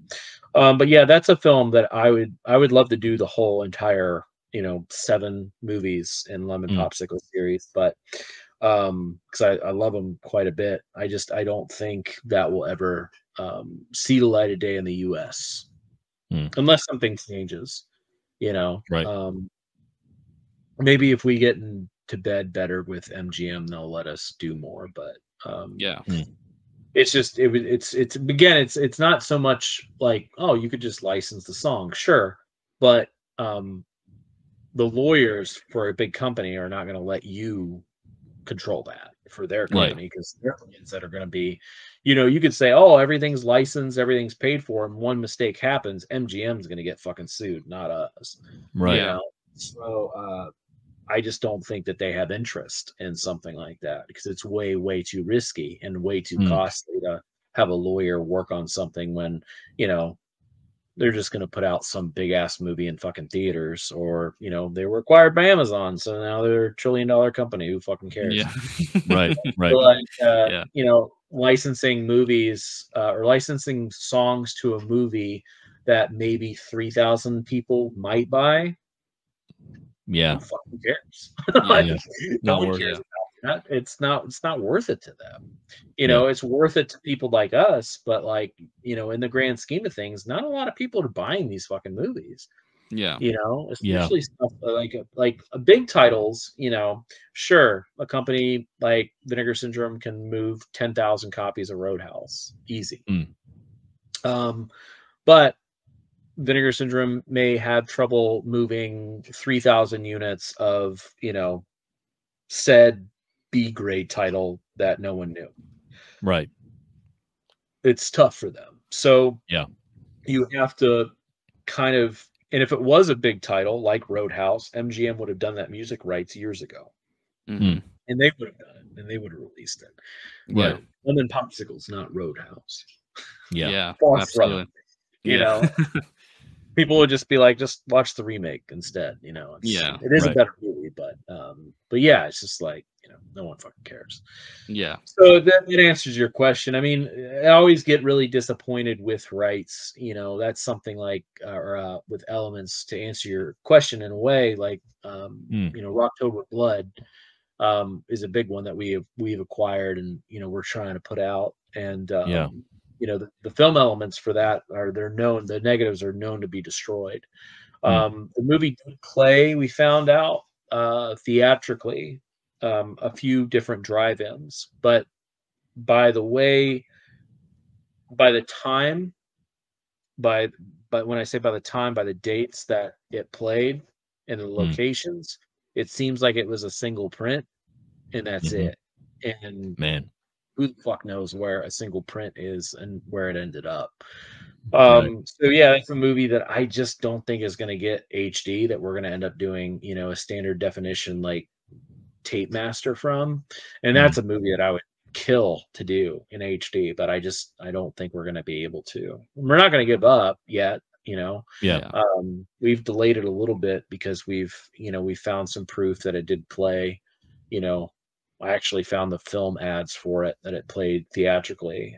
But yeah, that's a film that I would love to do the whole entire, you know, 7 movies in Lemon Popsicle series, but because I love them quite a bit. I don't think that will ever see the light of day in the US unless something changes, you know.
Right.
Maybe if we get into bed better with MGM, they'll let us do more, but
Yeah.
it's just it's again it's not so much like, oh, you could just license the song, sure, but the lawyers for a big company are not going to let you control that for their
Right.
company because they're the ones that are going to be, you know, you could say, oh, everything's licensed, everything's paid for, and one mistake happens, MGM's going to get fucking sued, not us.
Right.
You
Yeah.
know? So I just don't think that they have interest in something like that because it's way too risky and way too costly to have a lawyer work on something when, you know, they're just going to put out some big ass movie in fucking theaters, or, you know, they were acquired by Amazon, so now they're a $1 trillion company. Who fucking cares?
Yeah.
Right. Right.
So, like,
Yeah.
you know, licensing movies or licensing songs to a movie that maybe 3,000 people might buy.
Yeah.
Who fucking cares?
Yeah.
No
Not
one
worth
cares
it.
about that. It's not worth it to them. You
Yeah.
know, it's worth it to people like us, but like, you know, in the grand scheme of things, not a lot of people are buying these fucking movies.
Yeah.
You know,
Yeah.
especially stuff like big titles. You know, sure, a company like Vinegar Syndrome can move 10,000 copies of Roadhouse easy. But Vinegar Syndrome may have trouble moving 3,000 units of, you know, said B grade title that no one knew.
Right.
It's tough for them. So
Yeah.
you have to kind of, and if it was a big title like Roadhouse, MGM would have done that music rights years ago,
Mhm.
and they would have done it, and they would have released it.
Yeah.
Right.
Lemon Popsicles, not Roadhouse.
Yeah.
Yeah.
Far from
Absolutely.
it, you
Yeah.
know. People would just be like, just watch the remake instead. You know,
Yeah.
it is a
Right.
better movie, but yeah, it's just like, you know, no one fucking cares.
Yeah.
So that answers your question. I mean, I always get really disappointed with rights. You know, that's something like, or with Elements, to answer your question in a way, like,
Mm.
you know, Rocktober Blood is a big one that we've acquired, and you know, we're trying to put out. And
Yeah.
you know, the film elements for that they're known. The negatives are known to be destroyed. The movie did play, we found out, theatrically, a few different drive-ins, but by the way, by the time, by but when I say by the time, by the dates that it played and the
Mm.
locations, it seems like it was a single print, and that's
Mhm.
it. And
Man.
who the fuck knows where a single print is and where it ended up.
Right.
So yeah, it's a movie that I just don't think is going to get HD, that we're going to end up doing, you know, a standard definition like tape master from. And that's a movie that I would kill to do in HD, but I don't think we're going to be able to. We're not going to give up yet, you know.
Yeah.
Yeah.
We've delayed it a little bit because we found some proof that it did play, you know. I actually found the film ads for it, that it played theatrically.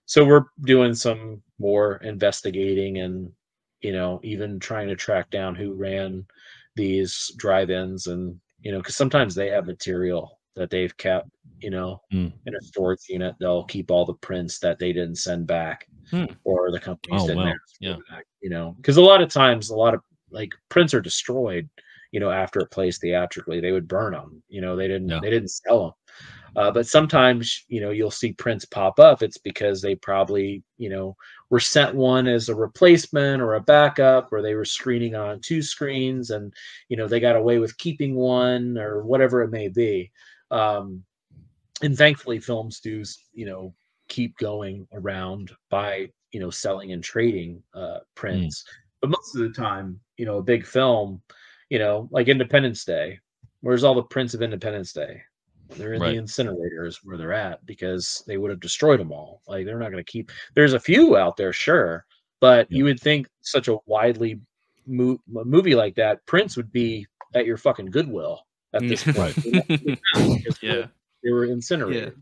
So we're doing some more investigating, and you know, even trying to track down who ran these drive-ins, and you know, because sometimes they have material that they've kept, you know,
Mm.
in a storage unit. They'll keep all the prints that they didn't send back,
Hmm.
or the companies
Oh,
didn't
wow.
ask
Yeah.
for back, you know, because a lot of times, a lot of like prints are destroyed, you know, after it plays theatrically. They would burn them, you know,
Yeah.
they didn't sell them. But sometimes, you know, you'll see prints pop up. It's because they probably, you know, were sent one as a replacement or a backup, or they were screening on two screens, and, you know, they got away with keeping one, or whatever it may be. Um, and thankfully, films do, you know, keep going around by, you know, selling and trading
Mm.
prints. But most of the time, you know, a big film, you know, like Independence Day, where's all the prints of Independence Day? They're in the
Right.
incinerators where they're at, because they would have destroyed them all. Like, they're not going to keep. There's a few out there, sure, but
Yeah.
you would think such a widely a movie like that, prints would be at your fucking Goodwill at this point.
Right.
Because
Yeah.
they were
Yeah.
incinerated.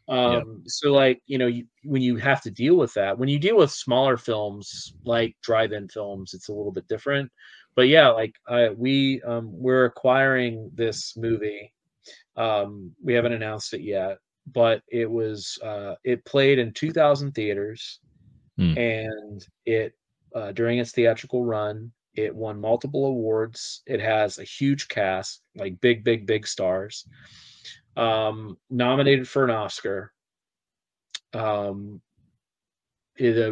Yeah.
So like, you know, when you have to deal with that, when you deal with smaller films like drive-in films, it's a little bit different. But yeah, like we're acquiring this movie. We haven't announced it yet, but it played in 2,000 theaters,
Mm.
and it during its theatrical run, it won multiple awards. It has a huge cast, like big stars. Nominated for an Oscar. The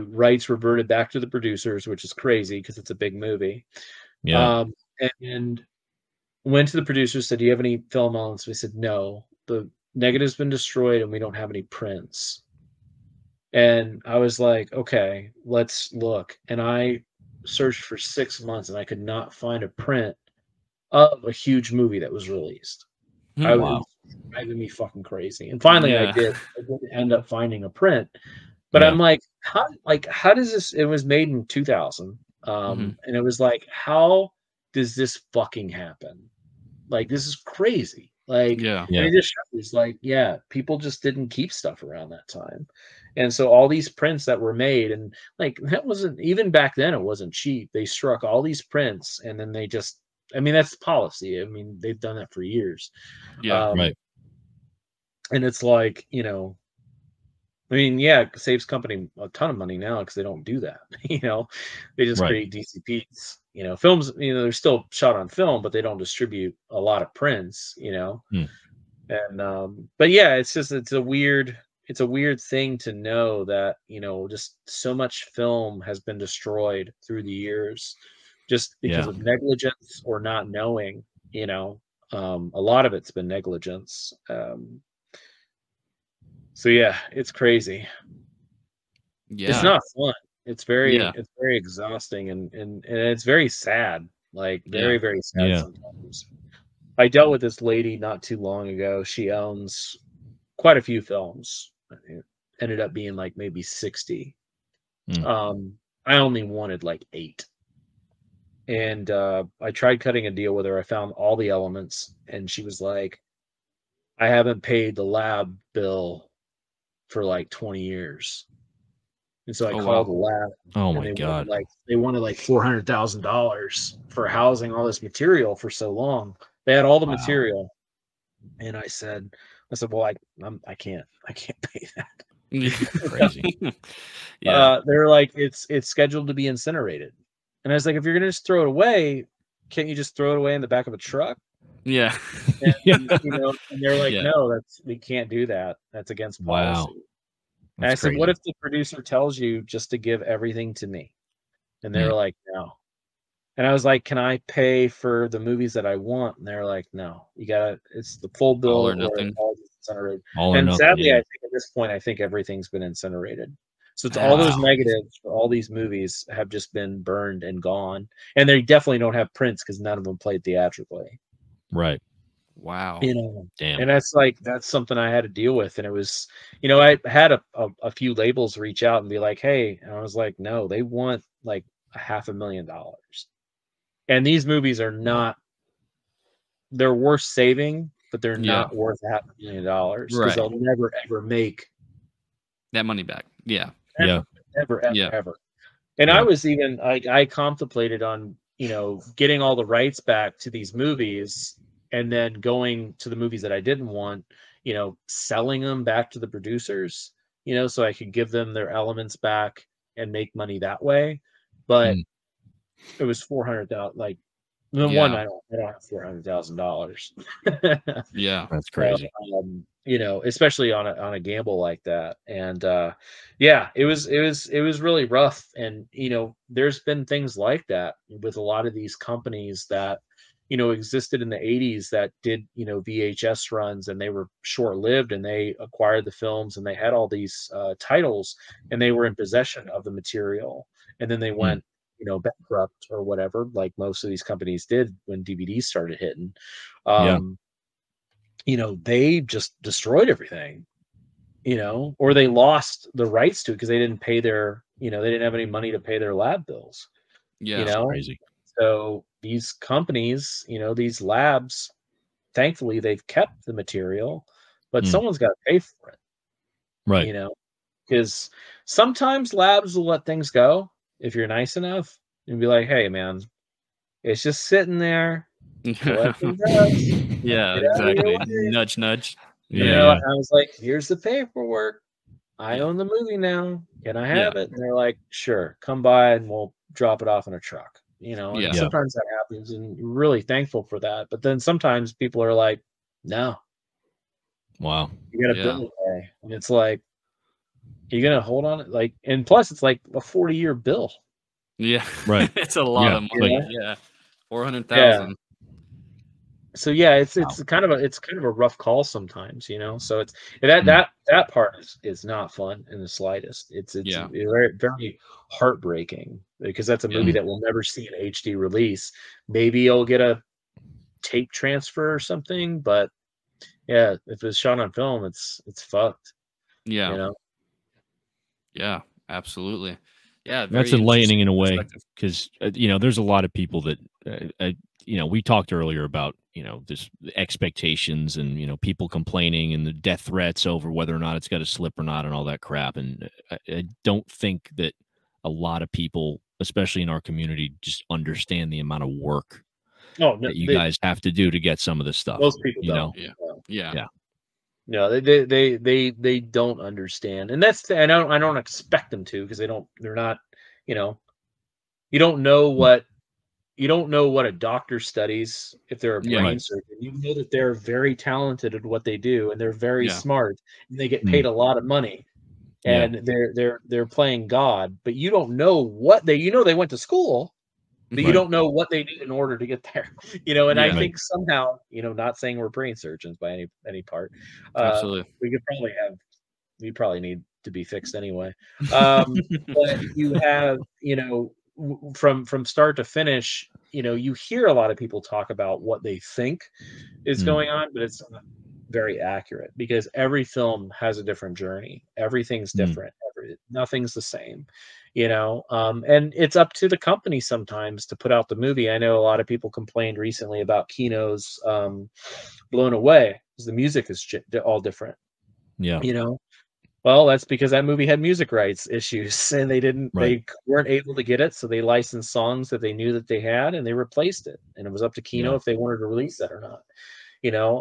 rights reverted back to the producers, which is crazy because it's a big movie.
Yeah.
And went to the producers, said, "Do you have any film elements?" We said, "No, the negative's been destroyed, and we don't have any prints." And I was like, "Okay, let's look." And I searched for 6 months, and I could not find a print of a huge movie that was released. It
Wow.
was driving me fucking crazy. And finally,
Yeah.
I did end up finding a print. But
Yeah.
I'm like, how does this? It was made in 2000,
Mhm.
and it was like, how does this fucking happen? Like, this is crazy. Like,
Yeah.
and
Yeah.
it just shows, like, yeah, people just didn't keep stuff around that time. And so all these prints that were made, and like, that wasn't even back then, it wasn't cheap. They struck all these prints, and then they just, I mean, that's policy. I mean, they've done that for years.
Yeah.
Um,
Right.
and it's like, you know, I mean, yeah, it saves company a ton of money now because they don't do that. You know, they just
Right.
create DCPs. You know, films, you know, they're still shot on film, but they don't distribute a lot of prints, you know.
Mm.
And but yeah, it's a weird thing to know that, you know, just so much film has been destroyed through the years just because
Yeah.
of negligence or not knowing, you know. A lot of it's been negligence. So yeah, it's crazy. It's
Yeah.
not fun. It's very
Yeah.
it's very exhausting and it's very sad. Like very,
Yeah.
very sad
Yeah.
sometimes. I dealt with this lady not too long ago. She owns quite a few films. It ended up being like maybe 60.
Mm.
I only wanted like 8. And I tried cutting a deal with her. I found all the elements, and she was like, I haven't paid the lab bill for like 20 years. And so I
Oh,
called
wow.
the lab,
Oh
and
my God.
they wanted like $400,000 for housing all this material for so long. They had all the
Wow.
material, and I said, well, I can't pay that.
Crazy.
Yeah.
They're like, it's scheduled to be incinerated, and I was like, if you're gonna just throw it away, can't you just throw it away in the back of a truck?
Yeah.
And
Yeah.
and they're like,
Yeah.
no, we can't do that. That's against
Wow.
policy. And I
That's
said, what
crazy.
if the producer tells you just to give everything to me? And they
Hmm.
were like, no. And I was like, can I pay for the movies that I want? And they're like, no, it's the full bill
All or
or
nothing.
all incinerated.
All or
And
nothing.
sadly, I
Yeah.
think at this point, I think everything's been incinerated. So it's all
Wow.
those negatives for all these movies have just been burned and gone. And they definitely don't have prints because none of them played theatrically.
Right.
Wow.
Damn.
And that's something I had to deal with. And it was, I had a few labels reach out and be like, hey, and I was like, no, they want like $500,000. And these movies are not, they're worth saving, but they're
Yeah.
not worth $500,000 because
Right.
they'll never ever make
That money back. Yeah.
Yeah.
ever,
Yeah.
ever. And
Yeah.
I was even I contemplated on, getting all the rights back to these movies and then going to the movies that I didn't want, selling them back to the producers, so I could give them their elements back and make money that way. But
Mm.
it was 400,000. Like the one,
Yeah.
I don't have $400,000.
Yeah.
That's crazy.
Especially on a gamble like that. And yeah, it was really rough. And there's been things like that with a lot of these companies that existed in the 80s that did VHS runs, and they were short-lived, and they acquired the films, and they had all these titles, and they were in possession of the material, and then they went bankrupt or whatever, like most of these companies did when DVDs started hitting.
Yeah.
They just destroyed everything, or they lost the rights to it because they didn't pay they didn't have any money to pay their lab bills.
Yeah.
That's crazy.
So these companies, these labs, thankfully they've kept the material, but someone's got to pay for it,
Right.
because sometimes labs will let things go if you're nice enough and be like, hey man, it's just sitting there. Collecting dust.
Yeah,
Get out of your
exactly.
way.
Nudge, nudge.
Yeah.
I was like, here's the paperwork. I own the movie now. Can I have it? And they're like, sure, come by and we'll drop it off in a truck. And
Yeah.
sometimes that happens, and you're really thankful for that. But then sometimes people are like, no,
Wow.
you got a bill to pay. And it's like, you're gonna hold on it, like, and plus it's like a 40-year bill.
Yeah.
Right.
It's a lot
Yeah.
of money.
Like-
Yeah. 400,000.
So yeah, it's kind of a rough call sometimes, So it's that part is not fun in the slightest. It's very, very heartbreaking because that's a movie that we'll never see an HD release. Maybe you'll get a tape transfer or something, but yeah, if it's shot on film, it's fucked.
Yeah. Yeah, absolutely. Yeah,
That's
very
enlightening in a way
perspective.
because there's a lot of people that we talked earlier about this expectations and people complaining and the death threats over whether or not it's got to slip or not and all that crap. And I don't think that a lot of people, especially in our community, just understand the amount of work that you guys have to do to get some of this stuff.
Most people don't.
Yeah.
No, they don't understand, and I don't expect them to, because they're not, you don't know what a doctor studies if they're a brain surgeon. You know that they're very talented at what they do, and they're very smart, and they get paid a lot of money, and they're playing God, but you don't know what they went to school, but you don't know what they did in order to get there, and I
Yeah.
think somehow, not saying we're brain surgeons by any part,
Absolutely.
we probably need to be fixed anyway. But you have, from start to finish, you hear a lot of people talk about what they think is going on, but it's not very accurate because every film has a different journey. Everything's different. Nothing's the same, and it's up to the company sometimes to put out the movie. I know a lot of people complained recently about Kino's Blown Away because the music is all different.
Yeah.
Well, that's because that movie had music rights issues and they weren't able to get it. So they licensed songs that they knew that they had and they replaced it. And it was up to Kino if they wanted to release that or not.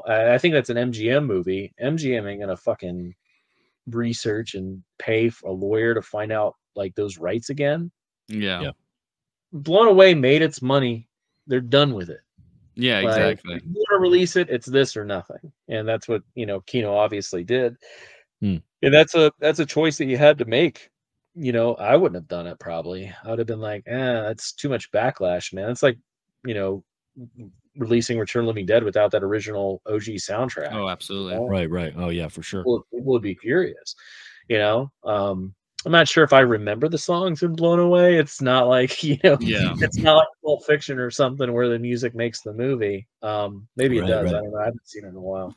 I think that's an MGM movie. MGM ain't going to fucking research and pay for a lawyer to find out like those rights again.
Yeah.
Blown Away made its money. They're done with it.
Yeah, exactly.
If you want to release it, it's this or nothing. And that's what, Kino obviously did. And that's a choice that you had to make. I wouldn't have done it probably. I would have been like, that's too much backlash, man. It's like, releasing Return of the Living Dead without that original OG soundtrack.
Oh, absolutely.
Right. Oh yeah, for sure.
People would be furious. I'm not sure if I remember the songs in Blown Away. It's not like, it's not like Pulp Fiction or something where the music makes the movie. Maybe it does. I don't know. I haven't seen it in a while.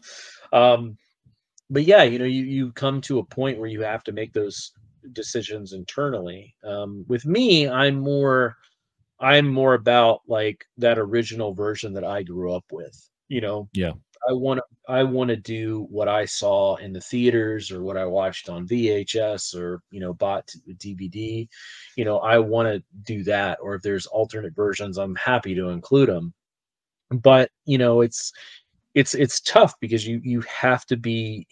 But yeah, you come to a point where you have to make those decisions internally. With me, I'm more about like that original version that I grew up with.
Yeah.
I want to do what I saw in the theaters or what I watched on VHS or bought DVD. I want to do that. Or if there's alternate versions, I'm happy to include them. But it's tough because you have to be,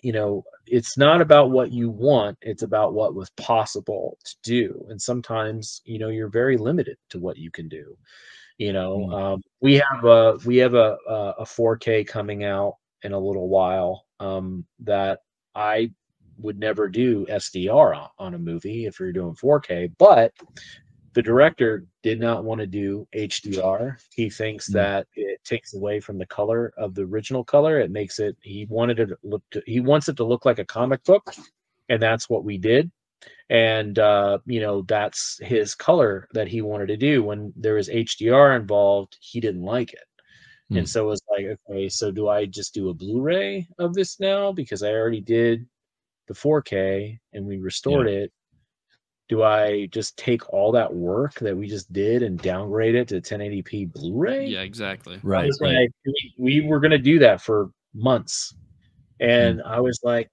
it's not about what you want, it's about what was possible to do. And sometimes, you're very limited to what you can do. We have a 4K coming out in a little while that I would never do SDR on a movie if you're doing 4K, but the director did not want to do HDR. He thinks that it takes away from the color of the original color. It makes it. He wants it to look like a comic book, and that's what we did. And that's his color that he wanted to do. When there was HDR involved, he didn't like it. And so it was like, okay, so do I just do a Blu-ray of this now because I already did the 4K and we restored it? Do I just take all that work that we just did and downgrade it to 1080p Blu-ray?
Yeah, exactly.
Right.
We were going to do that for months. And I was like,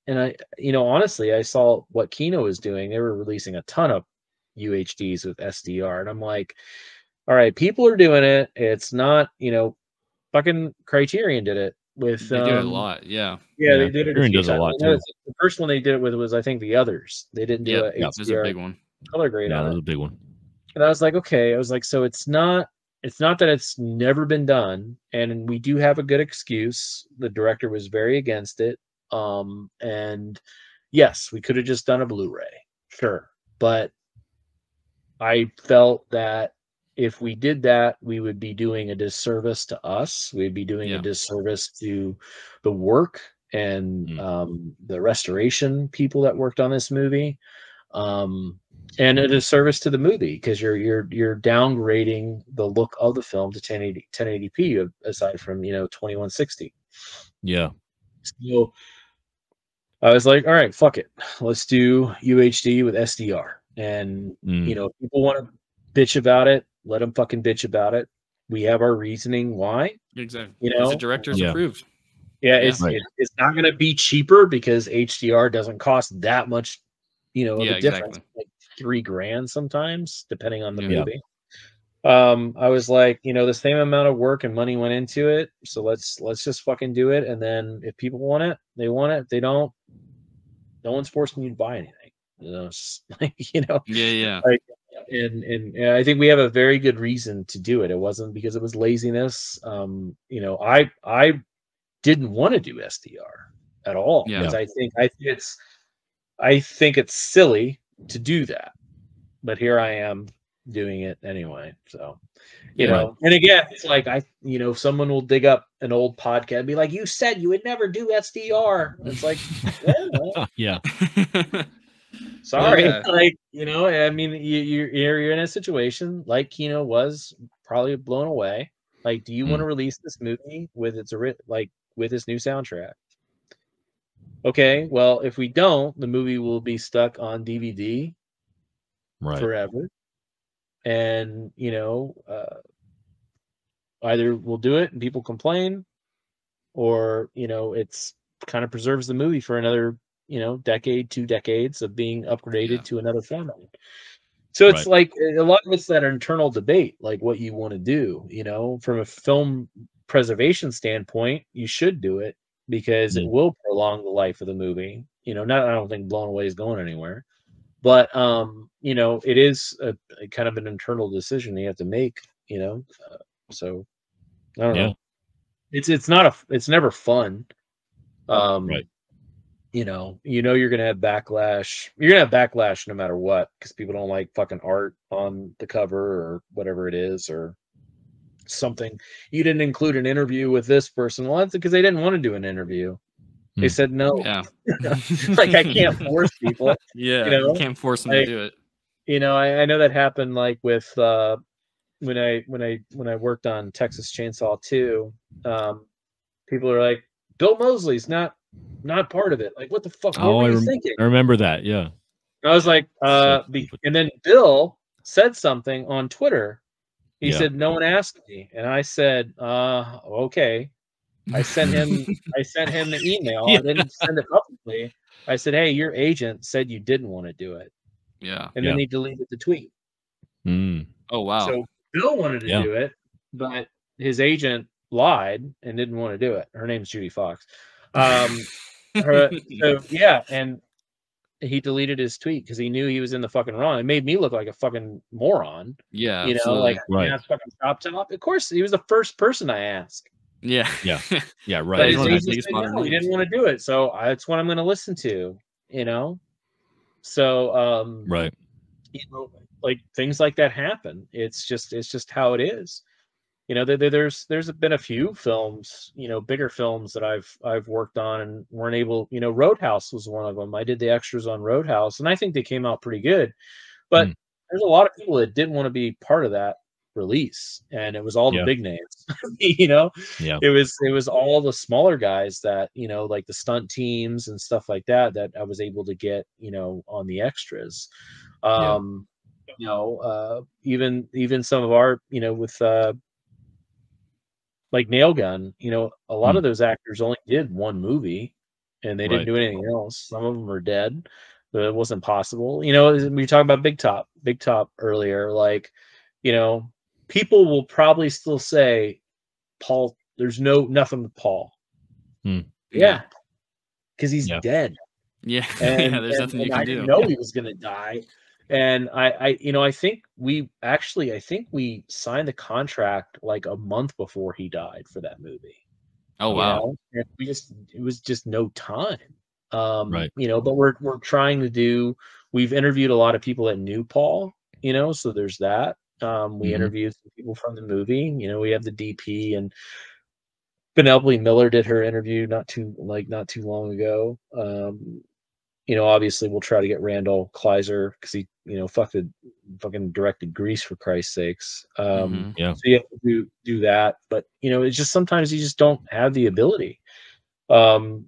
and I, honestly, I saw what Kino was doing. They were releasing a ton of UHDs with SDR. And I'm like, all right, people are doing it. It's not, fucking Criterion did it with.
They do it a lot. Yeah.
Yeah, they did it.
Criterion does a lot too.
The first one they did it with was, I think, The Others. They didn't do it.
That's a big one.
Color grade on it.
That was a big one.
And I was like, okay. I was like, so it's not that it's never been done, and we do have a good excuse. The director was very against it. And yes, we could have just done a Blu-ray, sure. But I felt that if we did that, we would be doing a disservice to us. We'd be doing a disservice to the work and the restoration people that worked on this movie. And a disservice to the movie because you're downgrading the look of the film to 1080p aside from 2160.
Yeah.
So I was like, all right, fuck it, let's do UHD with SDR. And if people want to bitch about it, let them fucking bitch about it. We have our reasoning why.
Exactly. The director's approved.
Yeah, it's not going to be cheaper because HDR doesn't cost that much. Of a difference. Like $3,000 sometimes, depending on the movie. I was like, the same amount of work and money went into it, so let's just fucking do it. And then if people want it, they want it. If they don't, no one's forcing you to buy anything.
Yeah.
Like, and I think we have a very good reason to do it. It wasn't because it was laziness. I didn't want to do SDR at all because I think it's silly to do that. But here I am, doing it anyway. So, you know, and again, it's like someone will dig up an old podcast and be like, "You said you would never do SDR." It's like,
yeah.
Sorry,
Yeah.
like I mean, you're in a situation like Kino was probably blown away. Like, do you want to release this movie with with this new soundtrack? Okay, well, if we don't, the movie will be stuck on DVD forever, and either we'll do it and people complain, or it's kind of preserves the movie for another decade, 2 decades of being upgraded to another format. So it's like a lot of it's that internal debate, like what you want to do. From a film preservation standpoint, you should do it because it will prolong the life of the movie. I don't think Blown Away is going anywhere, but it is a kind of an internal decision you have to make. So I don't know. It's never fun. You're gonna have backlash. You're gonna have backlash no matter what, because people don't like fucking art on the cover or whatever it is, or something. You didn't include an interview with this person. Well, that's because they didn't want to do an interview. They said no.
Yeah.
Like, I can't force people.
You can't force them to do it.
I know that happened like with when I worked on Texas Chainsaw 2. People are like, Bill Moseley's not part of it. Like, what the fuck? What were you thinking?
I remember that. Yeah.
I was like, and then Bill said something on Twitter. He said, "No one asked me," and I said, "Okay." I sent him the email. I didn't send it publicly. I said, "Hey, your agent said you didn't want to do it."
Yeah.
And then he deleted the tweet.
Oh wow.
So Bill wanted to do it, but his agent lied and didn't want to do it. Her name's Judy Fox. And he deleted his tweet because he knew he was in the fucking wrong. It made me look like a fucking moron.
Yeah,
like fucking top. Of course, he was the first person I asked.
Yeah,
But
right.
his agent said no, he didn't want to do it, so that's what I'm going to listen to. So like things like that happen. It's just how it is. There's been a few films, bigger films that I've worked on and weren't able. Roadhouse was one of them. I did the extras on Roadhouse, and I think they came out pretty good. But there's a lot of people that didn't want to be part of that release, and it was all the big names. It was all the smaller guys that like the stunt teams and stuff like that I was able to get on the extras. Even some of our with like Nail Gun, a lot of those actors only did one movie and they didn't do anything else. Some of them are dead, but it wasn't possible. We were talking about Big Top earlier. Like, people will probably still say, Paul, there's nothing with Paul. Yeah. Because he's dead.
Yeah.
And,
there's nothing you can do.
I didn't know he was going to die. And I think we signed the contract like a month before he died for that movie.
Oh wow!
And it was just no time. But we're trying to do. We've interviewed a lot of people that knew Paul. So there's that. We interviewed some people from the movie. We have the DP, and Penelope Miller did her interview not too long ago. Obviously we'll try to get Randall Kleiser because he, fucking directed Grease, for Christ's sakes. So you have to do that, but it's just sometimes you just don't have the ability. And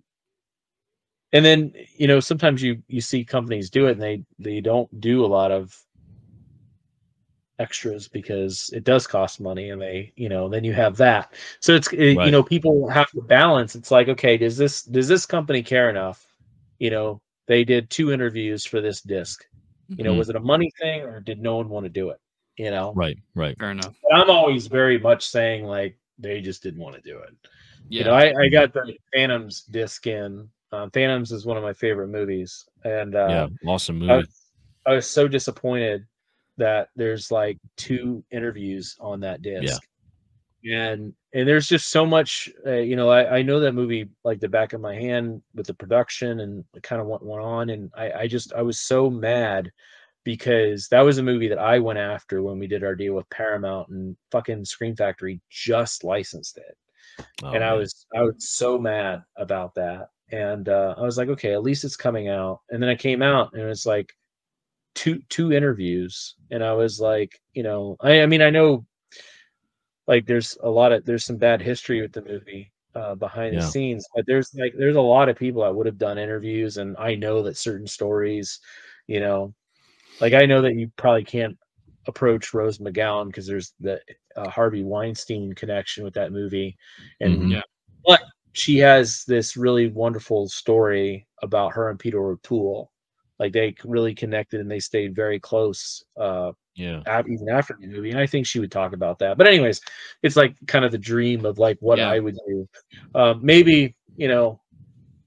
then sometimes you see companies do it and they don't do a lot of extras because it does cost money, and they then you have that. So it's people have to balance. It's like, okay, does this company care enough? They did 2 interviews for this disc. Was it a money thing, or did no one want to do it?
Right.
Fair enough.
But I'm always very much saying like they just didn't want to do it.
Yeah.
I got the Phantoms disc in. Phantoms is one of my favorite movies, and
awesome movie.
I was so disappointed that there's like 2 interviews on that disc. And there's just so much, I know that movie like the back of my hand with the production and kind of what went on. And I was so mad because that was a movie that I went after when we did our deal with Paramount, and fucking Scream Factory just licensed it.
Oh,
And I
man.
was so mad about that. And I was like, okay, at least it's coming out. And then it came out, and it was like two interviews, and I was like, you know, I mean, I know like there's some bad history with the movie behind the
Yeah.
scenes, but there's a lot of people that would have done interviews, and I know that certain stories, you know, like I know that you probably can't approach Rose McGowan because there's the Harvey Weinstein connection with that movie, and
Mhm.
Yeah.
but she has this really wonderful story about her and Peter O'Toole. Like they really connected, and they stayed very close
Yeah.
even after the movie. And I think she would talk about that. But anyways, it's like kind of the dream of like what
Yeah.
I would do. Maybe, you know,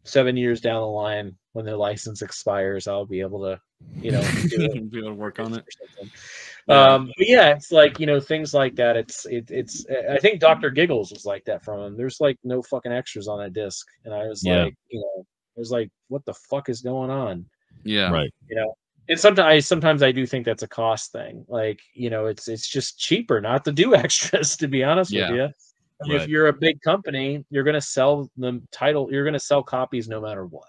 7 years down the line when the license expires, I'll be able to, you know, do it.
Be able to work on it.
Or something.
Yeah.
But yeah, it's like, you know, things like that. It's I think Dr. Giggles was like that from him. There's like no fucking extras on that disc. And I was
Yeah.
like, you know, I was like, what the fuck is going on?
Yeah.
Right.
You know, and sometimes I do think that's a cost thing. Like, you know, it's just cheaper not to do extras, to be honest with
Yeah.
you. And if
Right.
you're a big company, you're going to sell the title, you're going to sell copies no matter what.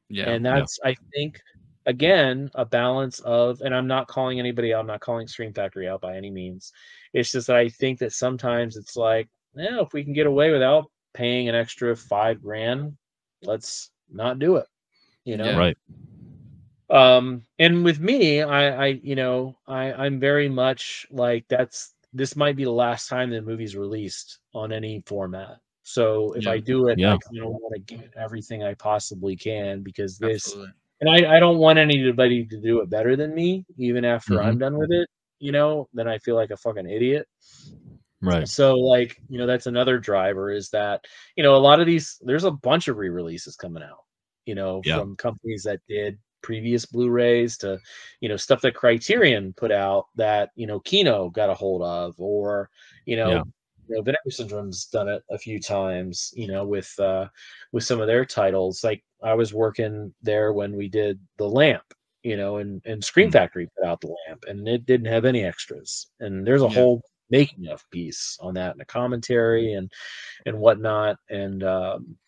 Yeah.
And that's, I think, again, a balance of, and I'm not calling anybody out, I'm not calling Scream Factory out by any means. It's just that I think that sometimes it's like, yeah, if we can get away without paying an extra $5,000, let's not do it. You know?
Yeah.
Right.
And with me, you know, I'm very much like this might be the last time the movie's released on any format. So if
Yeah.
I do it,
Yeah.
I kind of want to give it everything I possibly can, because
Absolutely.
and I don't want anybody to do it better than me, even after
Mhm.
I'm done with it, you know, then I feel like a fucking idiot.
Right.
So like, you know, that's another driver, is that, you know, a lot of these, there's a bunch of re-releases coming out, you know,
Yeah.
from companies that did previous Blu-rays to, you know, stuff that Criterion put out that, you know, Kino got a hold of, or, you know,
Yeah.
Vinegar Syndrome's done it a few times, you know, with some of their titles. Like I was working there when we did The Lamp, you know, and Scream
Mm.
Factory put out The Lamp, and it didn't have any extras. And there's a
Yeah.
whole making of piece on that, and a commentary and whatnot. And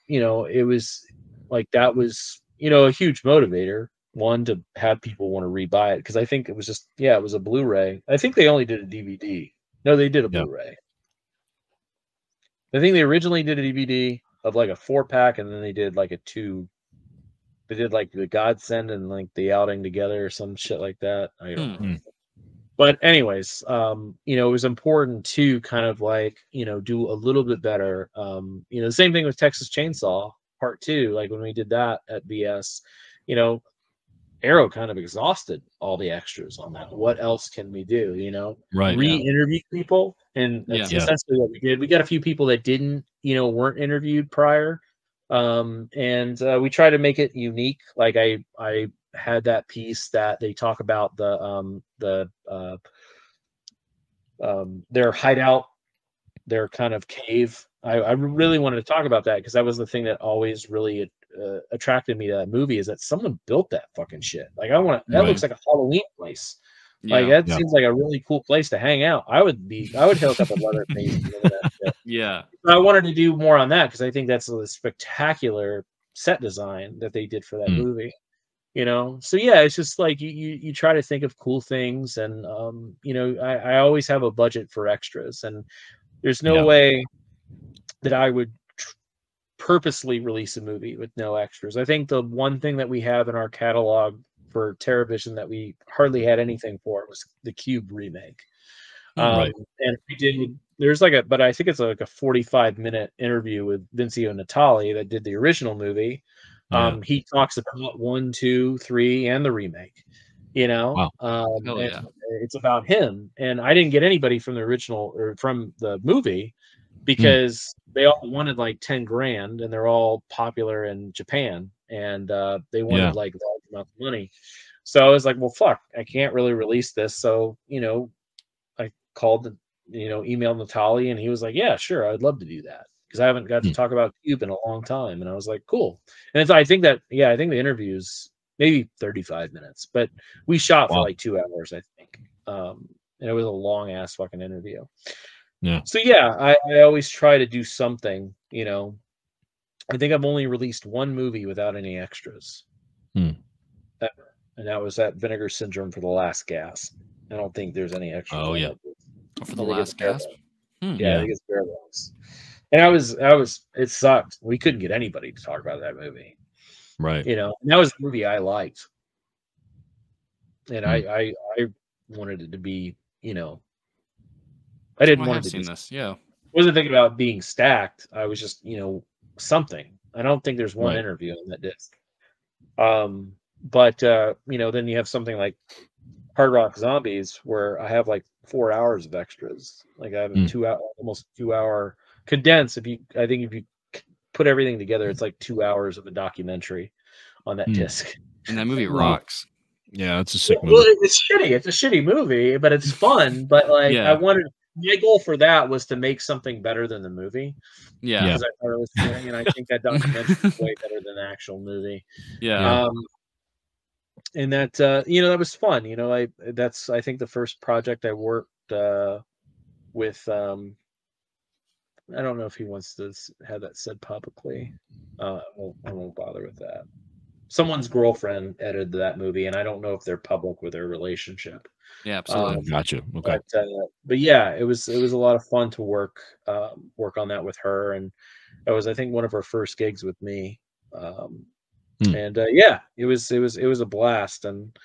you know, it was like, that was, you know, a huge motivator, one, to have people want to rebuy it, because I think it was just, yeah, it was a Blu-ray. I think they only did a DVD. No, they did a
Yeah.
Blu-ray. I think they originally did a DVD of like a 4-pack, and then they did like a 2. They did like the Godsend and like the Outing together or some shit like that. I don't know. But anyways, you know, it was important to kind of like, you know, do a little bit better. You know, the same thing with Texas Chainsaw Part 2. Like when we did that at BS, you know, Arrow kind of exhausted all the extras on that. What else can we do? You know,
Right.
re-interview people, and that's
Yeah.
essentially what we did. We got a few people that didn't, you know, weren't interviewed prior, and we try to make it unique. Like I had that piece that they talk about their hideout, their kind of cave. I really wanted to talk about that because that was the thing that always really attracted me to that movie, is that someone built that fucking shit. Like that
Right.
looks like a Halloween place. Like
Yeah.
that
Yeah.
seems like a really cool place to hang out. I would hook up a Leatherface and look at that shit.
Yeah.
I wanted to do more on that because I think that's a spectacular set design that they did for that
Mm.
movie. You know, so yeah, it's just like you try to think of cool things, and you know, I always have a budget for extras, and there's no
Yeah.
way that I would purposely release a movie with no extras. I think the one thing that we have in our catalog for TerraVision that we hardly had anything for was the Cube remake.
Right.
And we did, but I think it's like a 45-minute interview with Vincio Natali that did the original movie.
Yeah.
He talks about 1, 2, 3, and the remake, you know.
Wow.
Hell
And
yeah.
it's about him. And I didn't get anybody from the original or from the movie because they all wanted like 10 grand, and they're all popular in Japan, and they wanted
Yeah.
like large amounts of money. So I was like, well, fuck, I can't really release this. So, you know, I called, emailed Natali, and he was like, yeah, sure, I'd love to do that, because I haven't got to talk about Cube in a long time. And I was like, cool. And I think the interviews maybe 35 minutes, but we shot for
Wow.
like 2 hours, I think. And it was a long ass fucking interview.
Yeah.
So yeah, I always try to do something, you know. I think I've only released one movie without any extras.
Hmm.
Ever. And that was that Vinegar Syndrome for The Last Gasp. I don't think there's any extras.
Oh,
on
yeah.
that.
For
I
The
think it's
Last Gasp.
bare bones.
Hmm.
Yeah,
Yeah.
I think it's bare bones. And I was it sucked. We couldn't get anybody to talk about that movie.
Right.
You know, and that was a movie I liked. And
Hmm.
I wanted it to be, you know, I didn't
I
want
have
it to
seen
be,
this. Yeah.
wasn't thinking about being stacked. I was just, you know, something. I don't think there's one
Right.
interview on that disc. But you know, then you have something like Hard Rock Zombies where I have like 4 hours of extras. Like I have a
Mm.
2 hour, almost 2 hour condensed. I think if you put everything together, it's like 2 hours of a documentary on that
Mm.
disc.
And that movie
Wow.
rocks.
Yeah, it's a sick
Well,
movie.
it's shitty. It's a shitty movie, but it's fun. But like,
Yeah.
I wanted my goal for that was to make something better than the movie
Yeah.
because I thought it was funny, and I think that documentary is way better than the actual movie.
Yeah.
And that you know, that was fun. You know, I think the first project I worked with. I don't know if he wants to have that said publicly. I won't bother with that. Someone's girlfriend edited that movie, and I don't know if they're public with their relationship.
Yeah. Absolutely.
Gotcha. Okay.
But yeah, it was a lot of fun to work on that with her, and that was, I think, one of her first gigs with me. And yeah, it was a blast, and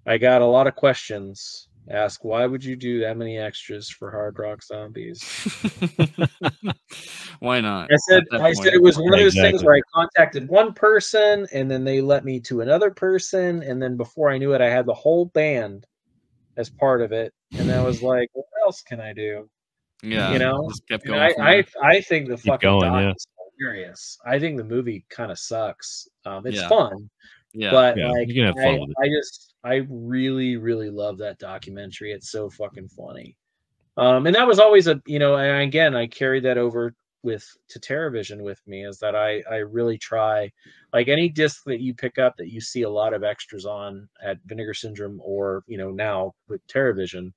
I got a lot of questions asked. Why would you do that many extras for Hard Rock Zombies?
Why not?
I said
At that
I
point.
said it was one of those things
Exactly.
where I contacted one person, and then they let me to another person, and then before I knew it, I had the whole band as part of it, and I was like, what else can I do?
Yeah.
You know,
Just kept
and
going from there.
I think the fucking
going,
doc
yeah.
is hilarious. I think the movie kind of sucks. It's
Yeah.
fun,
Yeah.
but
Yeah,
like
you can have fun with it.
I really really love that documentary. It's so fucking funny. And that was always a, you know, and again, I carried that over to TerraVision with me, is that I really try, like any disc that you pick up that you see a lot of extras on at Vinegar Syndrome, or, you know, now with TerraVision,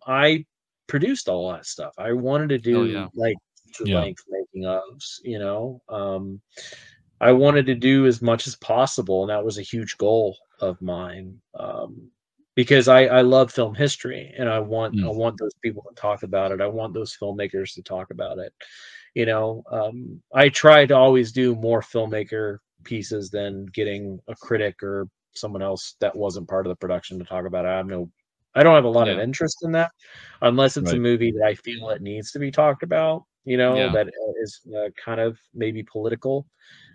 I produced all that stuff. I wanted to do
yeah.
like feature
Yeah.
length making ofs, you know. I wanted to do as much as possible, and that was a huge goal of mine. Because I love film history, and I want those people to talk about it. I want those filmmakers to talk about it. You know, I try to always do more filmmaker pieces than getting a critic or someone else that wasn't part of the production to talk about it. I don't have a lot of
Yeah.
interest in that, unless it's a
Right.
movie that I feel it needs to be talked about. You know,
Yeah.
that is kind of maybe political,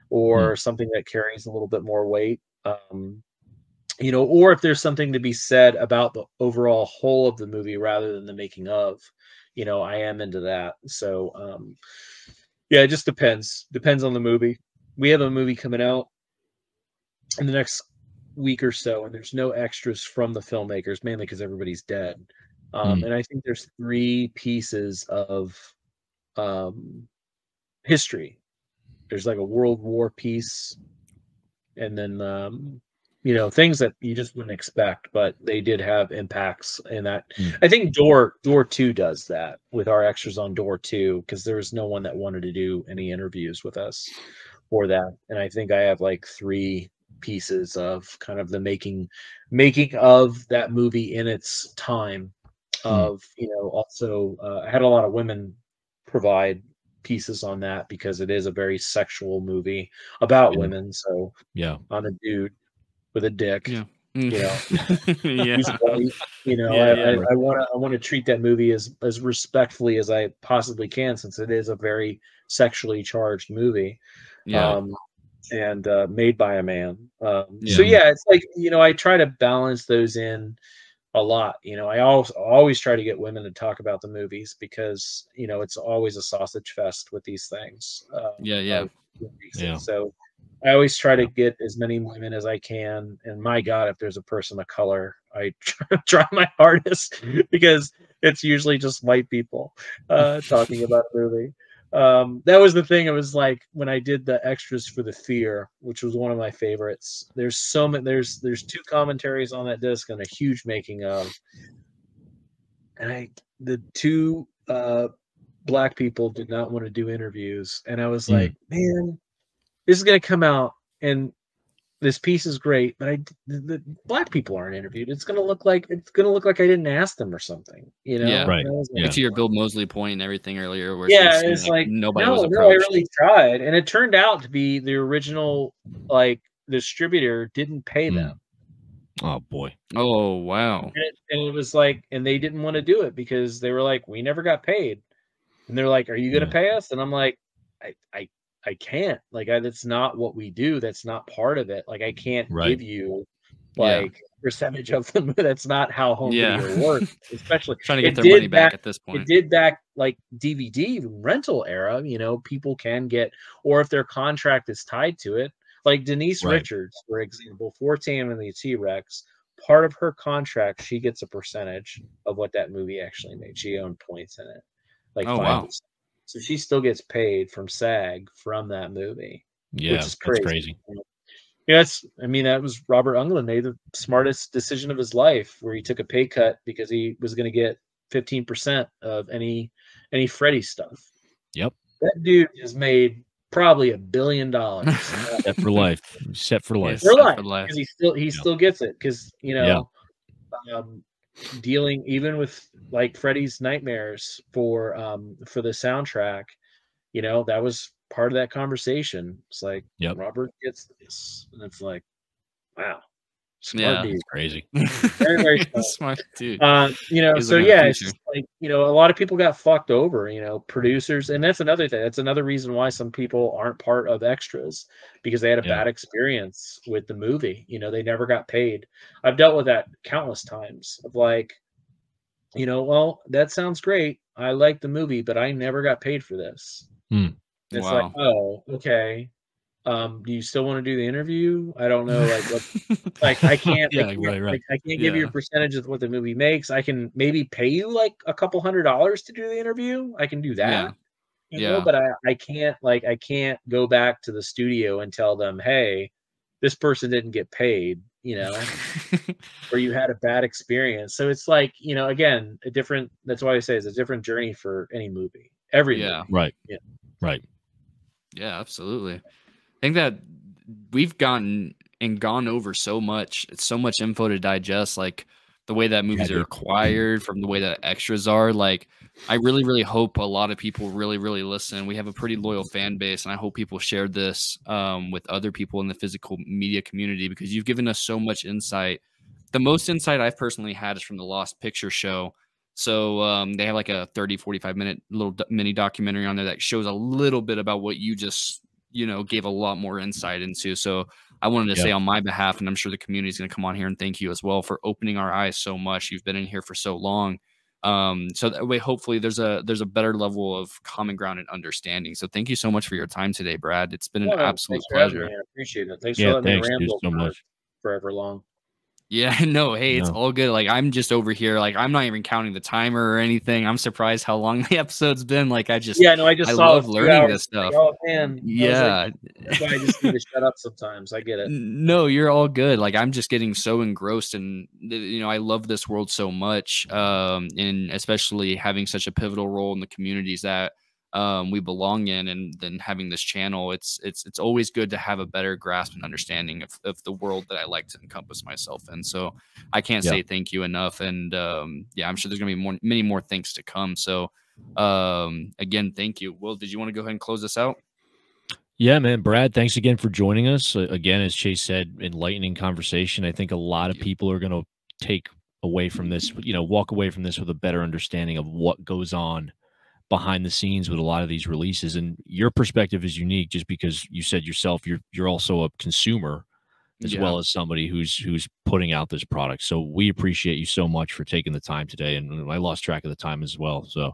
or something that carries a little bit more weight. You know, or if there's something to be said about the overall whole of the movie rather than the making of, you know, I am into that. So, yeah, it just depends on the movie. We have a movie coming out in the next week or so, and there's no extras from the filmmakers, mainly because everybody's dead. And I think there's 3 pieces of history. There's like a World War piece, and then you know, things that you just wouldn't expect, but they did have impacts in that. I think Door 2 does that with our extras on Door 2, because there was no one that wanted to do any interviews with us for that. And I think I have like 3 pieces of kind of the making of that movie in its time. Of, you know, also I had a lot of women provide pieces on that, because it is a very sexual movie about women. So
Yeah.
I'm a dude with a dick.
Yeah.
You know,
Yeah.
who's white. You know,
Yeah,
I want to treat that movie as respectfully as I possibly can, since it is a very sexually charged movie.
Yeah.
And made by a man. So
Yeah.
yeah, it's like, you know, I try to balance those in a lot. You know, I always try to get women to talk about the movies, because, you know, it's always a sausage fest with these things.
Yeah.
Yeah.
So I always try to get as many women as I can. And my God, if there's a person of color, I try my hardest, because it's usually just white people talking about a movie. That was the thing. It was like when I did the extras for The Fear, which was one of my favorites. There's so many. There's 2 commentaries on that disc and a huge making of. And the 2 black people did not want to do interviews, and I was like, man, this is gonna come out, and this piece is great, but the black people aren't interviewed. It's gonna look like I didn't ask them or something, you know?
Yeah,
right.
Like to your Bill Moseley point and everything earlier, where
it's like
nobody
no,
was
no,
approached.
I really tried, and it turned out to be the original like distributor didn't pay them.
Oh boy.
Oh wow.
And it was like, and they didn't want to do it because they were like, we never got paid, and they're like, are you gonna pay us? And I'm like, I can't. Like, that's not what we do. That's not part of it. Like, I can't give you like percentage of them. That's not how home video works. Especially
trying to get their money back at this point.
It did back like DVD rental era. You know, people can get, or if their contract is tied to it, like Denise Richards, for example, for Tam and the T-Rex. Part of her contract, she gets a percentage of what that movie actually made. She owned points in it, like 5%. Wow. So she still gets paid from SAG from that movie.
Yeah,
which is crazy.
That's crazy.
Yes, I mean, that was Robert Englund made the smartest decision of his life, where he took a pay cut because he was going to get 15% of any Freddy stuff.
Yep,
that dude has made probably $1 billion.
Set for life. Set for life.
For life. Because he still gets it. Because dealing even with like Freddy's Nightmares for the soundtrack, you know, that was part of that conversation. It's like Robert gets this, and it's like, wow, smart dude.
Crazy.
Very, very
smart dude.
You know, so yeah, it's just like, you know, a lot of people got fucked over, you know, producers, and that's another thing. That's another reason why some people aren't part of extras, because they had a bad experience with the movie. You know, they never got paid. I've dealt with that countless times of like, you know, well, that sounds great. I like the movie, but I never got paid for this. It's like, oh, okay. Do you still want to do the interview? I don't know, like what, like I can't, like, I can't give you a percentage of what the movie makes. I can maybe pay you like a couple $100 to do the interview. I can do that, you know, but I can't go back to the studio and tell them, hey, this person didn't get paid, you know, or you had a bad experience. So it's like, you know, again, that's why I say it's a different journey for any movie. Every movie.
Right. Yeah. Right.
Yeah, absolutely. I think that we've gone over so much. It's so much info to digest, like the way that movies are acquired, from the way that extras are. Like, I really, really hope a lot of people really, really listen. We have a pretty loyal fan base, and I hope people share this with other people in the physical media community, because you've given us so much insight. The most insight I've personally had is from the Lost Picture Show. So they have like a 30, 45-minute little mini documentary on there that shows a little bit about what you just, you know, gave a lot more insight into. So I wanted to say on my behalf, and I'm sure the community is going to come on here and thank you as well for opening our eyes so much. You've been in here for so long. So that way, hopefully there's a better level of common ground and understanding. So thank you so much for your time today, Brad. It's been an absolute pleasure.
I appreciate it. Thanks for letting me ramble so much. Forever long.
Yeah, no, hey, it's all good. Like, I'm just over here, like, I'm not even counting the timer or anything. I'm surprised how long the episode's been. Like, I love learning this stuff.
Oh man,
yeah,
that's why I just need to shut up sometimes. I get it.
No, you're all good. Like, I'm just getting so engrossed, and you know, I love this world so much, and especially having such a pivotal role in the communities that we belong in, and then having this channel, it's always good to have a better grasp and understanding of the world that I like to encompass myself in. So I can't say thank you enough. And I'm sure there's gonna be many more things to come. So again, thank you. Will, did you want to go ahead and close this out?
Yeah, man. Brad, thanks again for joining us. Again, as Chase said, enlightening conversation. I think a lot of people are going to take away from this, you know, walk away from this with a better understanding of what goes on behind the scenes with a lot of these releases. And your perspective is unique just because you said yourself, you're also a consumer as well as somebody who's putting out this product. So we appreciate you so much for taking the time today. And I lost track of the time as well. So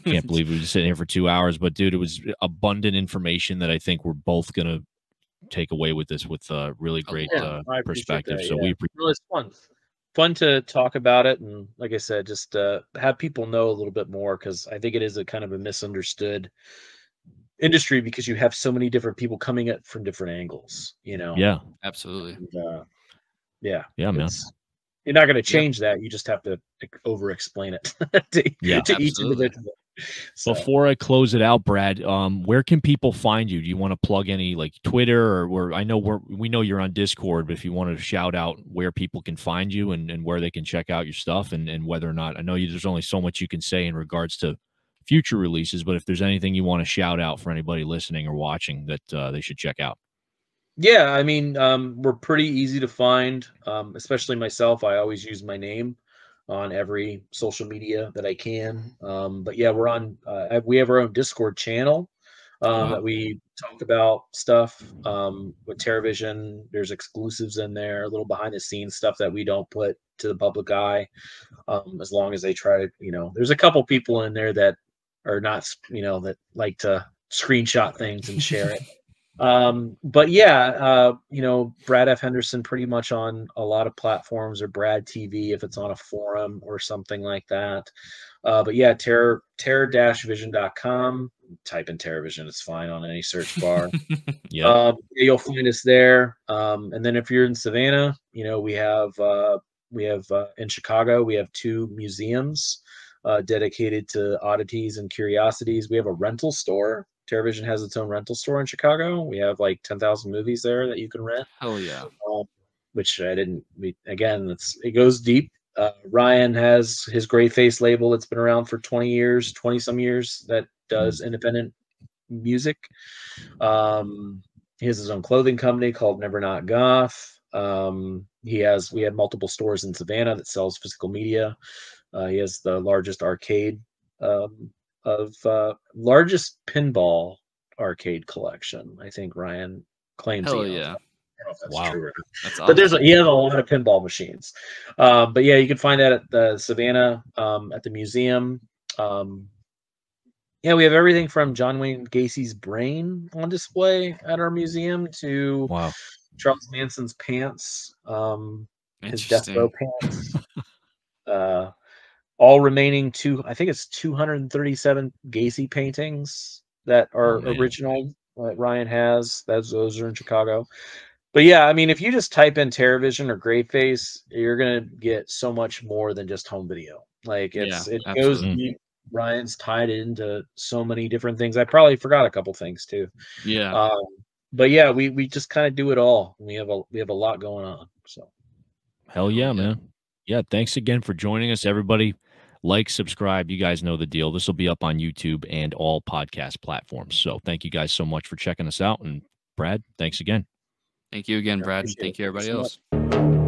can't believe we were sitting here for 2 hours, but dude, it was abundant information that I think we're both going to take away with this with really great perspective. So we appreciate
it. It's fun to talk about it, and like I said, just have people know a little bit more, because I think it is a kind of a misunderstood industry because you have so many different people coming at from different angles, you know.
Yeah.
Absolutely.
And, yeah,
Yeah, man.
you're not going to
Yeah.
change that. You just have to over explain it to each
Absolutely.
individual. So,
Before I close it out, Brad, where can people find you? Do you want to plug any like Twitter or where? I know we know you're on Discord, but if you wanted to shout out where people can find you and where they can check out your stuff and whether or not, I know there's only so much you can say in regards to future releases, but if there's anything you want to shout out for anybody listening or watching that they should check out.
yeah, I mean, we're pretty easy to find, especially myself. I always use my name on every social media that I can. But yeah, we're on. We have our own Discord channel
Wow.
that we talk about stuff with TerraVision. There's exclusives in there, a little behind the scenes stuff that we don't put to the public eye. As long as they try to, there's a couple people in there that are not, that like to screenshot things and share it. But yeah, Brad F. Henderson pretty much on a lot of platforms, or Brad TV if it's on a forum or something like that. But yeah, terror-vision.com. Type in TerraVision, it's fine on any search bar.
Yeah.
You'll find us there. And then if you're in Savannah, we have in Chicago, we have 2 museums dedicated to oddities and curiosities. We have a rental store. TerraVision has its own rental store in Chicago. We have like 10,000 movies there that you can rent.
Hell yeah.
Which it goes deep. Ryan has his Gray Face label. It's been around for 20 some years that does independent music. He has his own clothing company called Never Not Goth. We had multiple stores in Savannah that sells physical media. He has the largest arcade largest pinball arcade collection. I think Ryan claims.
Hell
he owns.
yeah.
I don't know if that's
Wow.
true or not.
That's
But
awesome.
he has a lot of pinball machines. But yeah, you can find that at the Savannah at the museum. Yeah, we have everything from John Wayne Gacy's brain on display at our museum to
Wow.
Charles Manson's pants, his death row
Interesting.
pants. All remaining I think it's 237 Gacy paintings that are
man.
original that Ryan has. Those are in Chicago. But yeah, I mean, if you just type in TerraVision or Gray Face, you're gonna get so much more than just home video. Like it goes
absolutely.
deep. Ryan's tied into so many different things. I probably forgot a couple things too.
Yeah.
But yeah, we just kind of do it all. We have a lot going on. So
Hell yeah, man. Yeah, thanks again for joining us, everybody. Like, subscribe. You guys know the deal. This will be up on YouTube and all podcast platforms. So thank you guys so much for checking us out. And Brad, thanks again.
Thank you again, Brad.
appreciate
Thank
it.
you, everybody
Thanks so
else.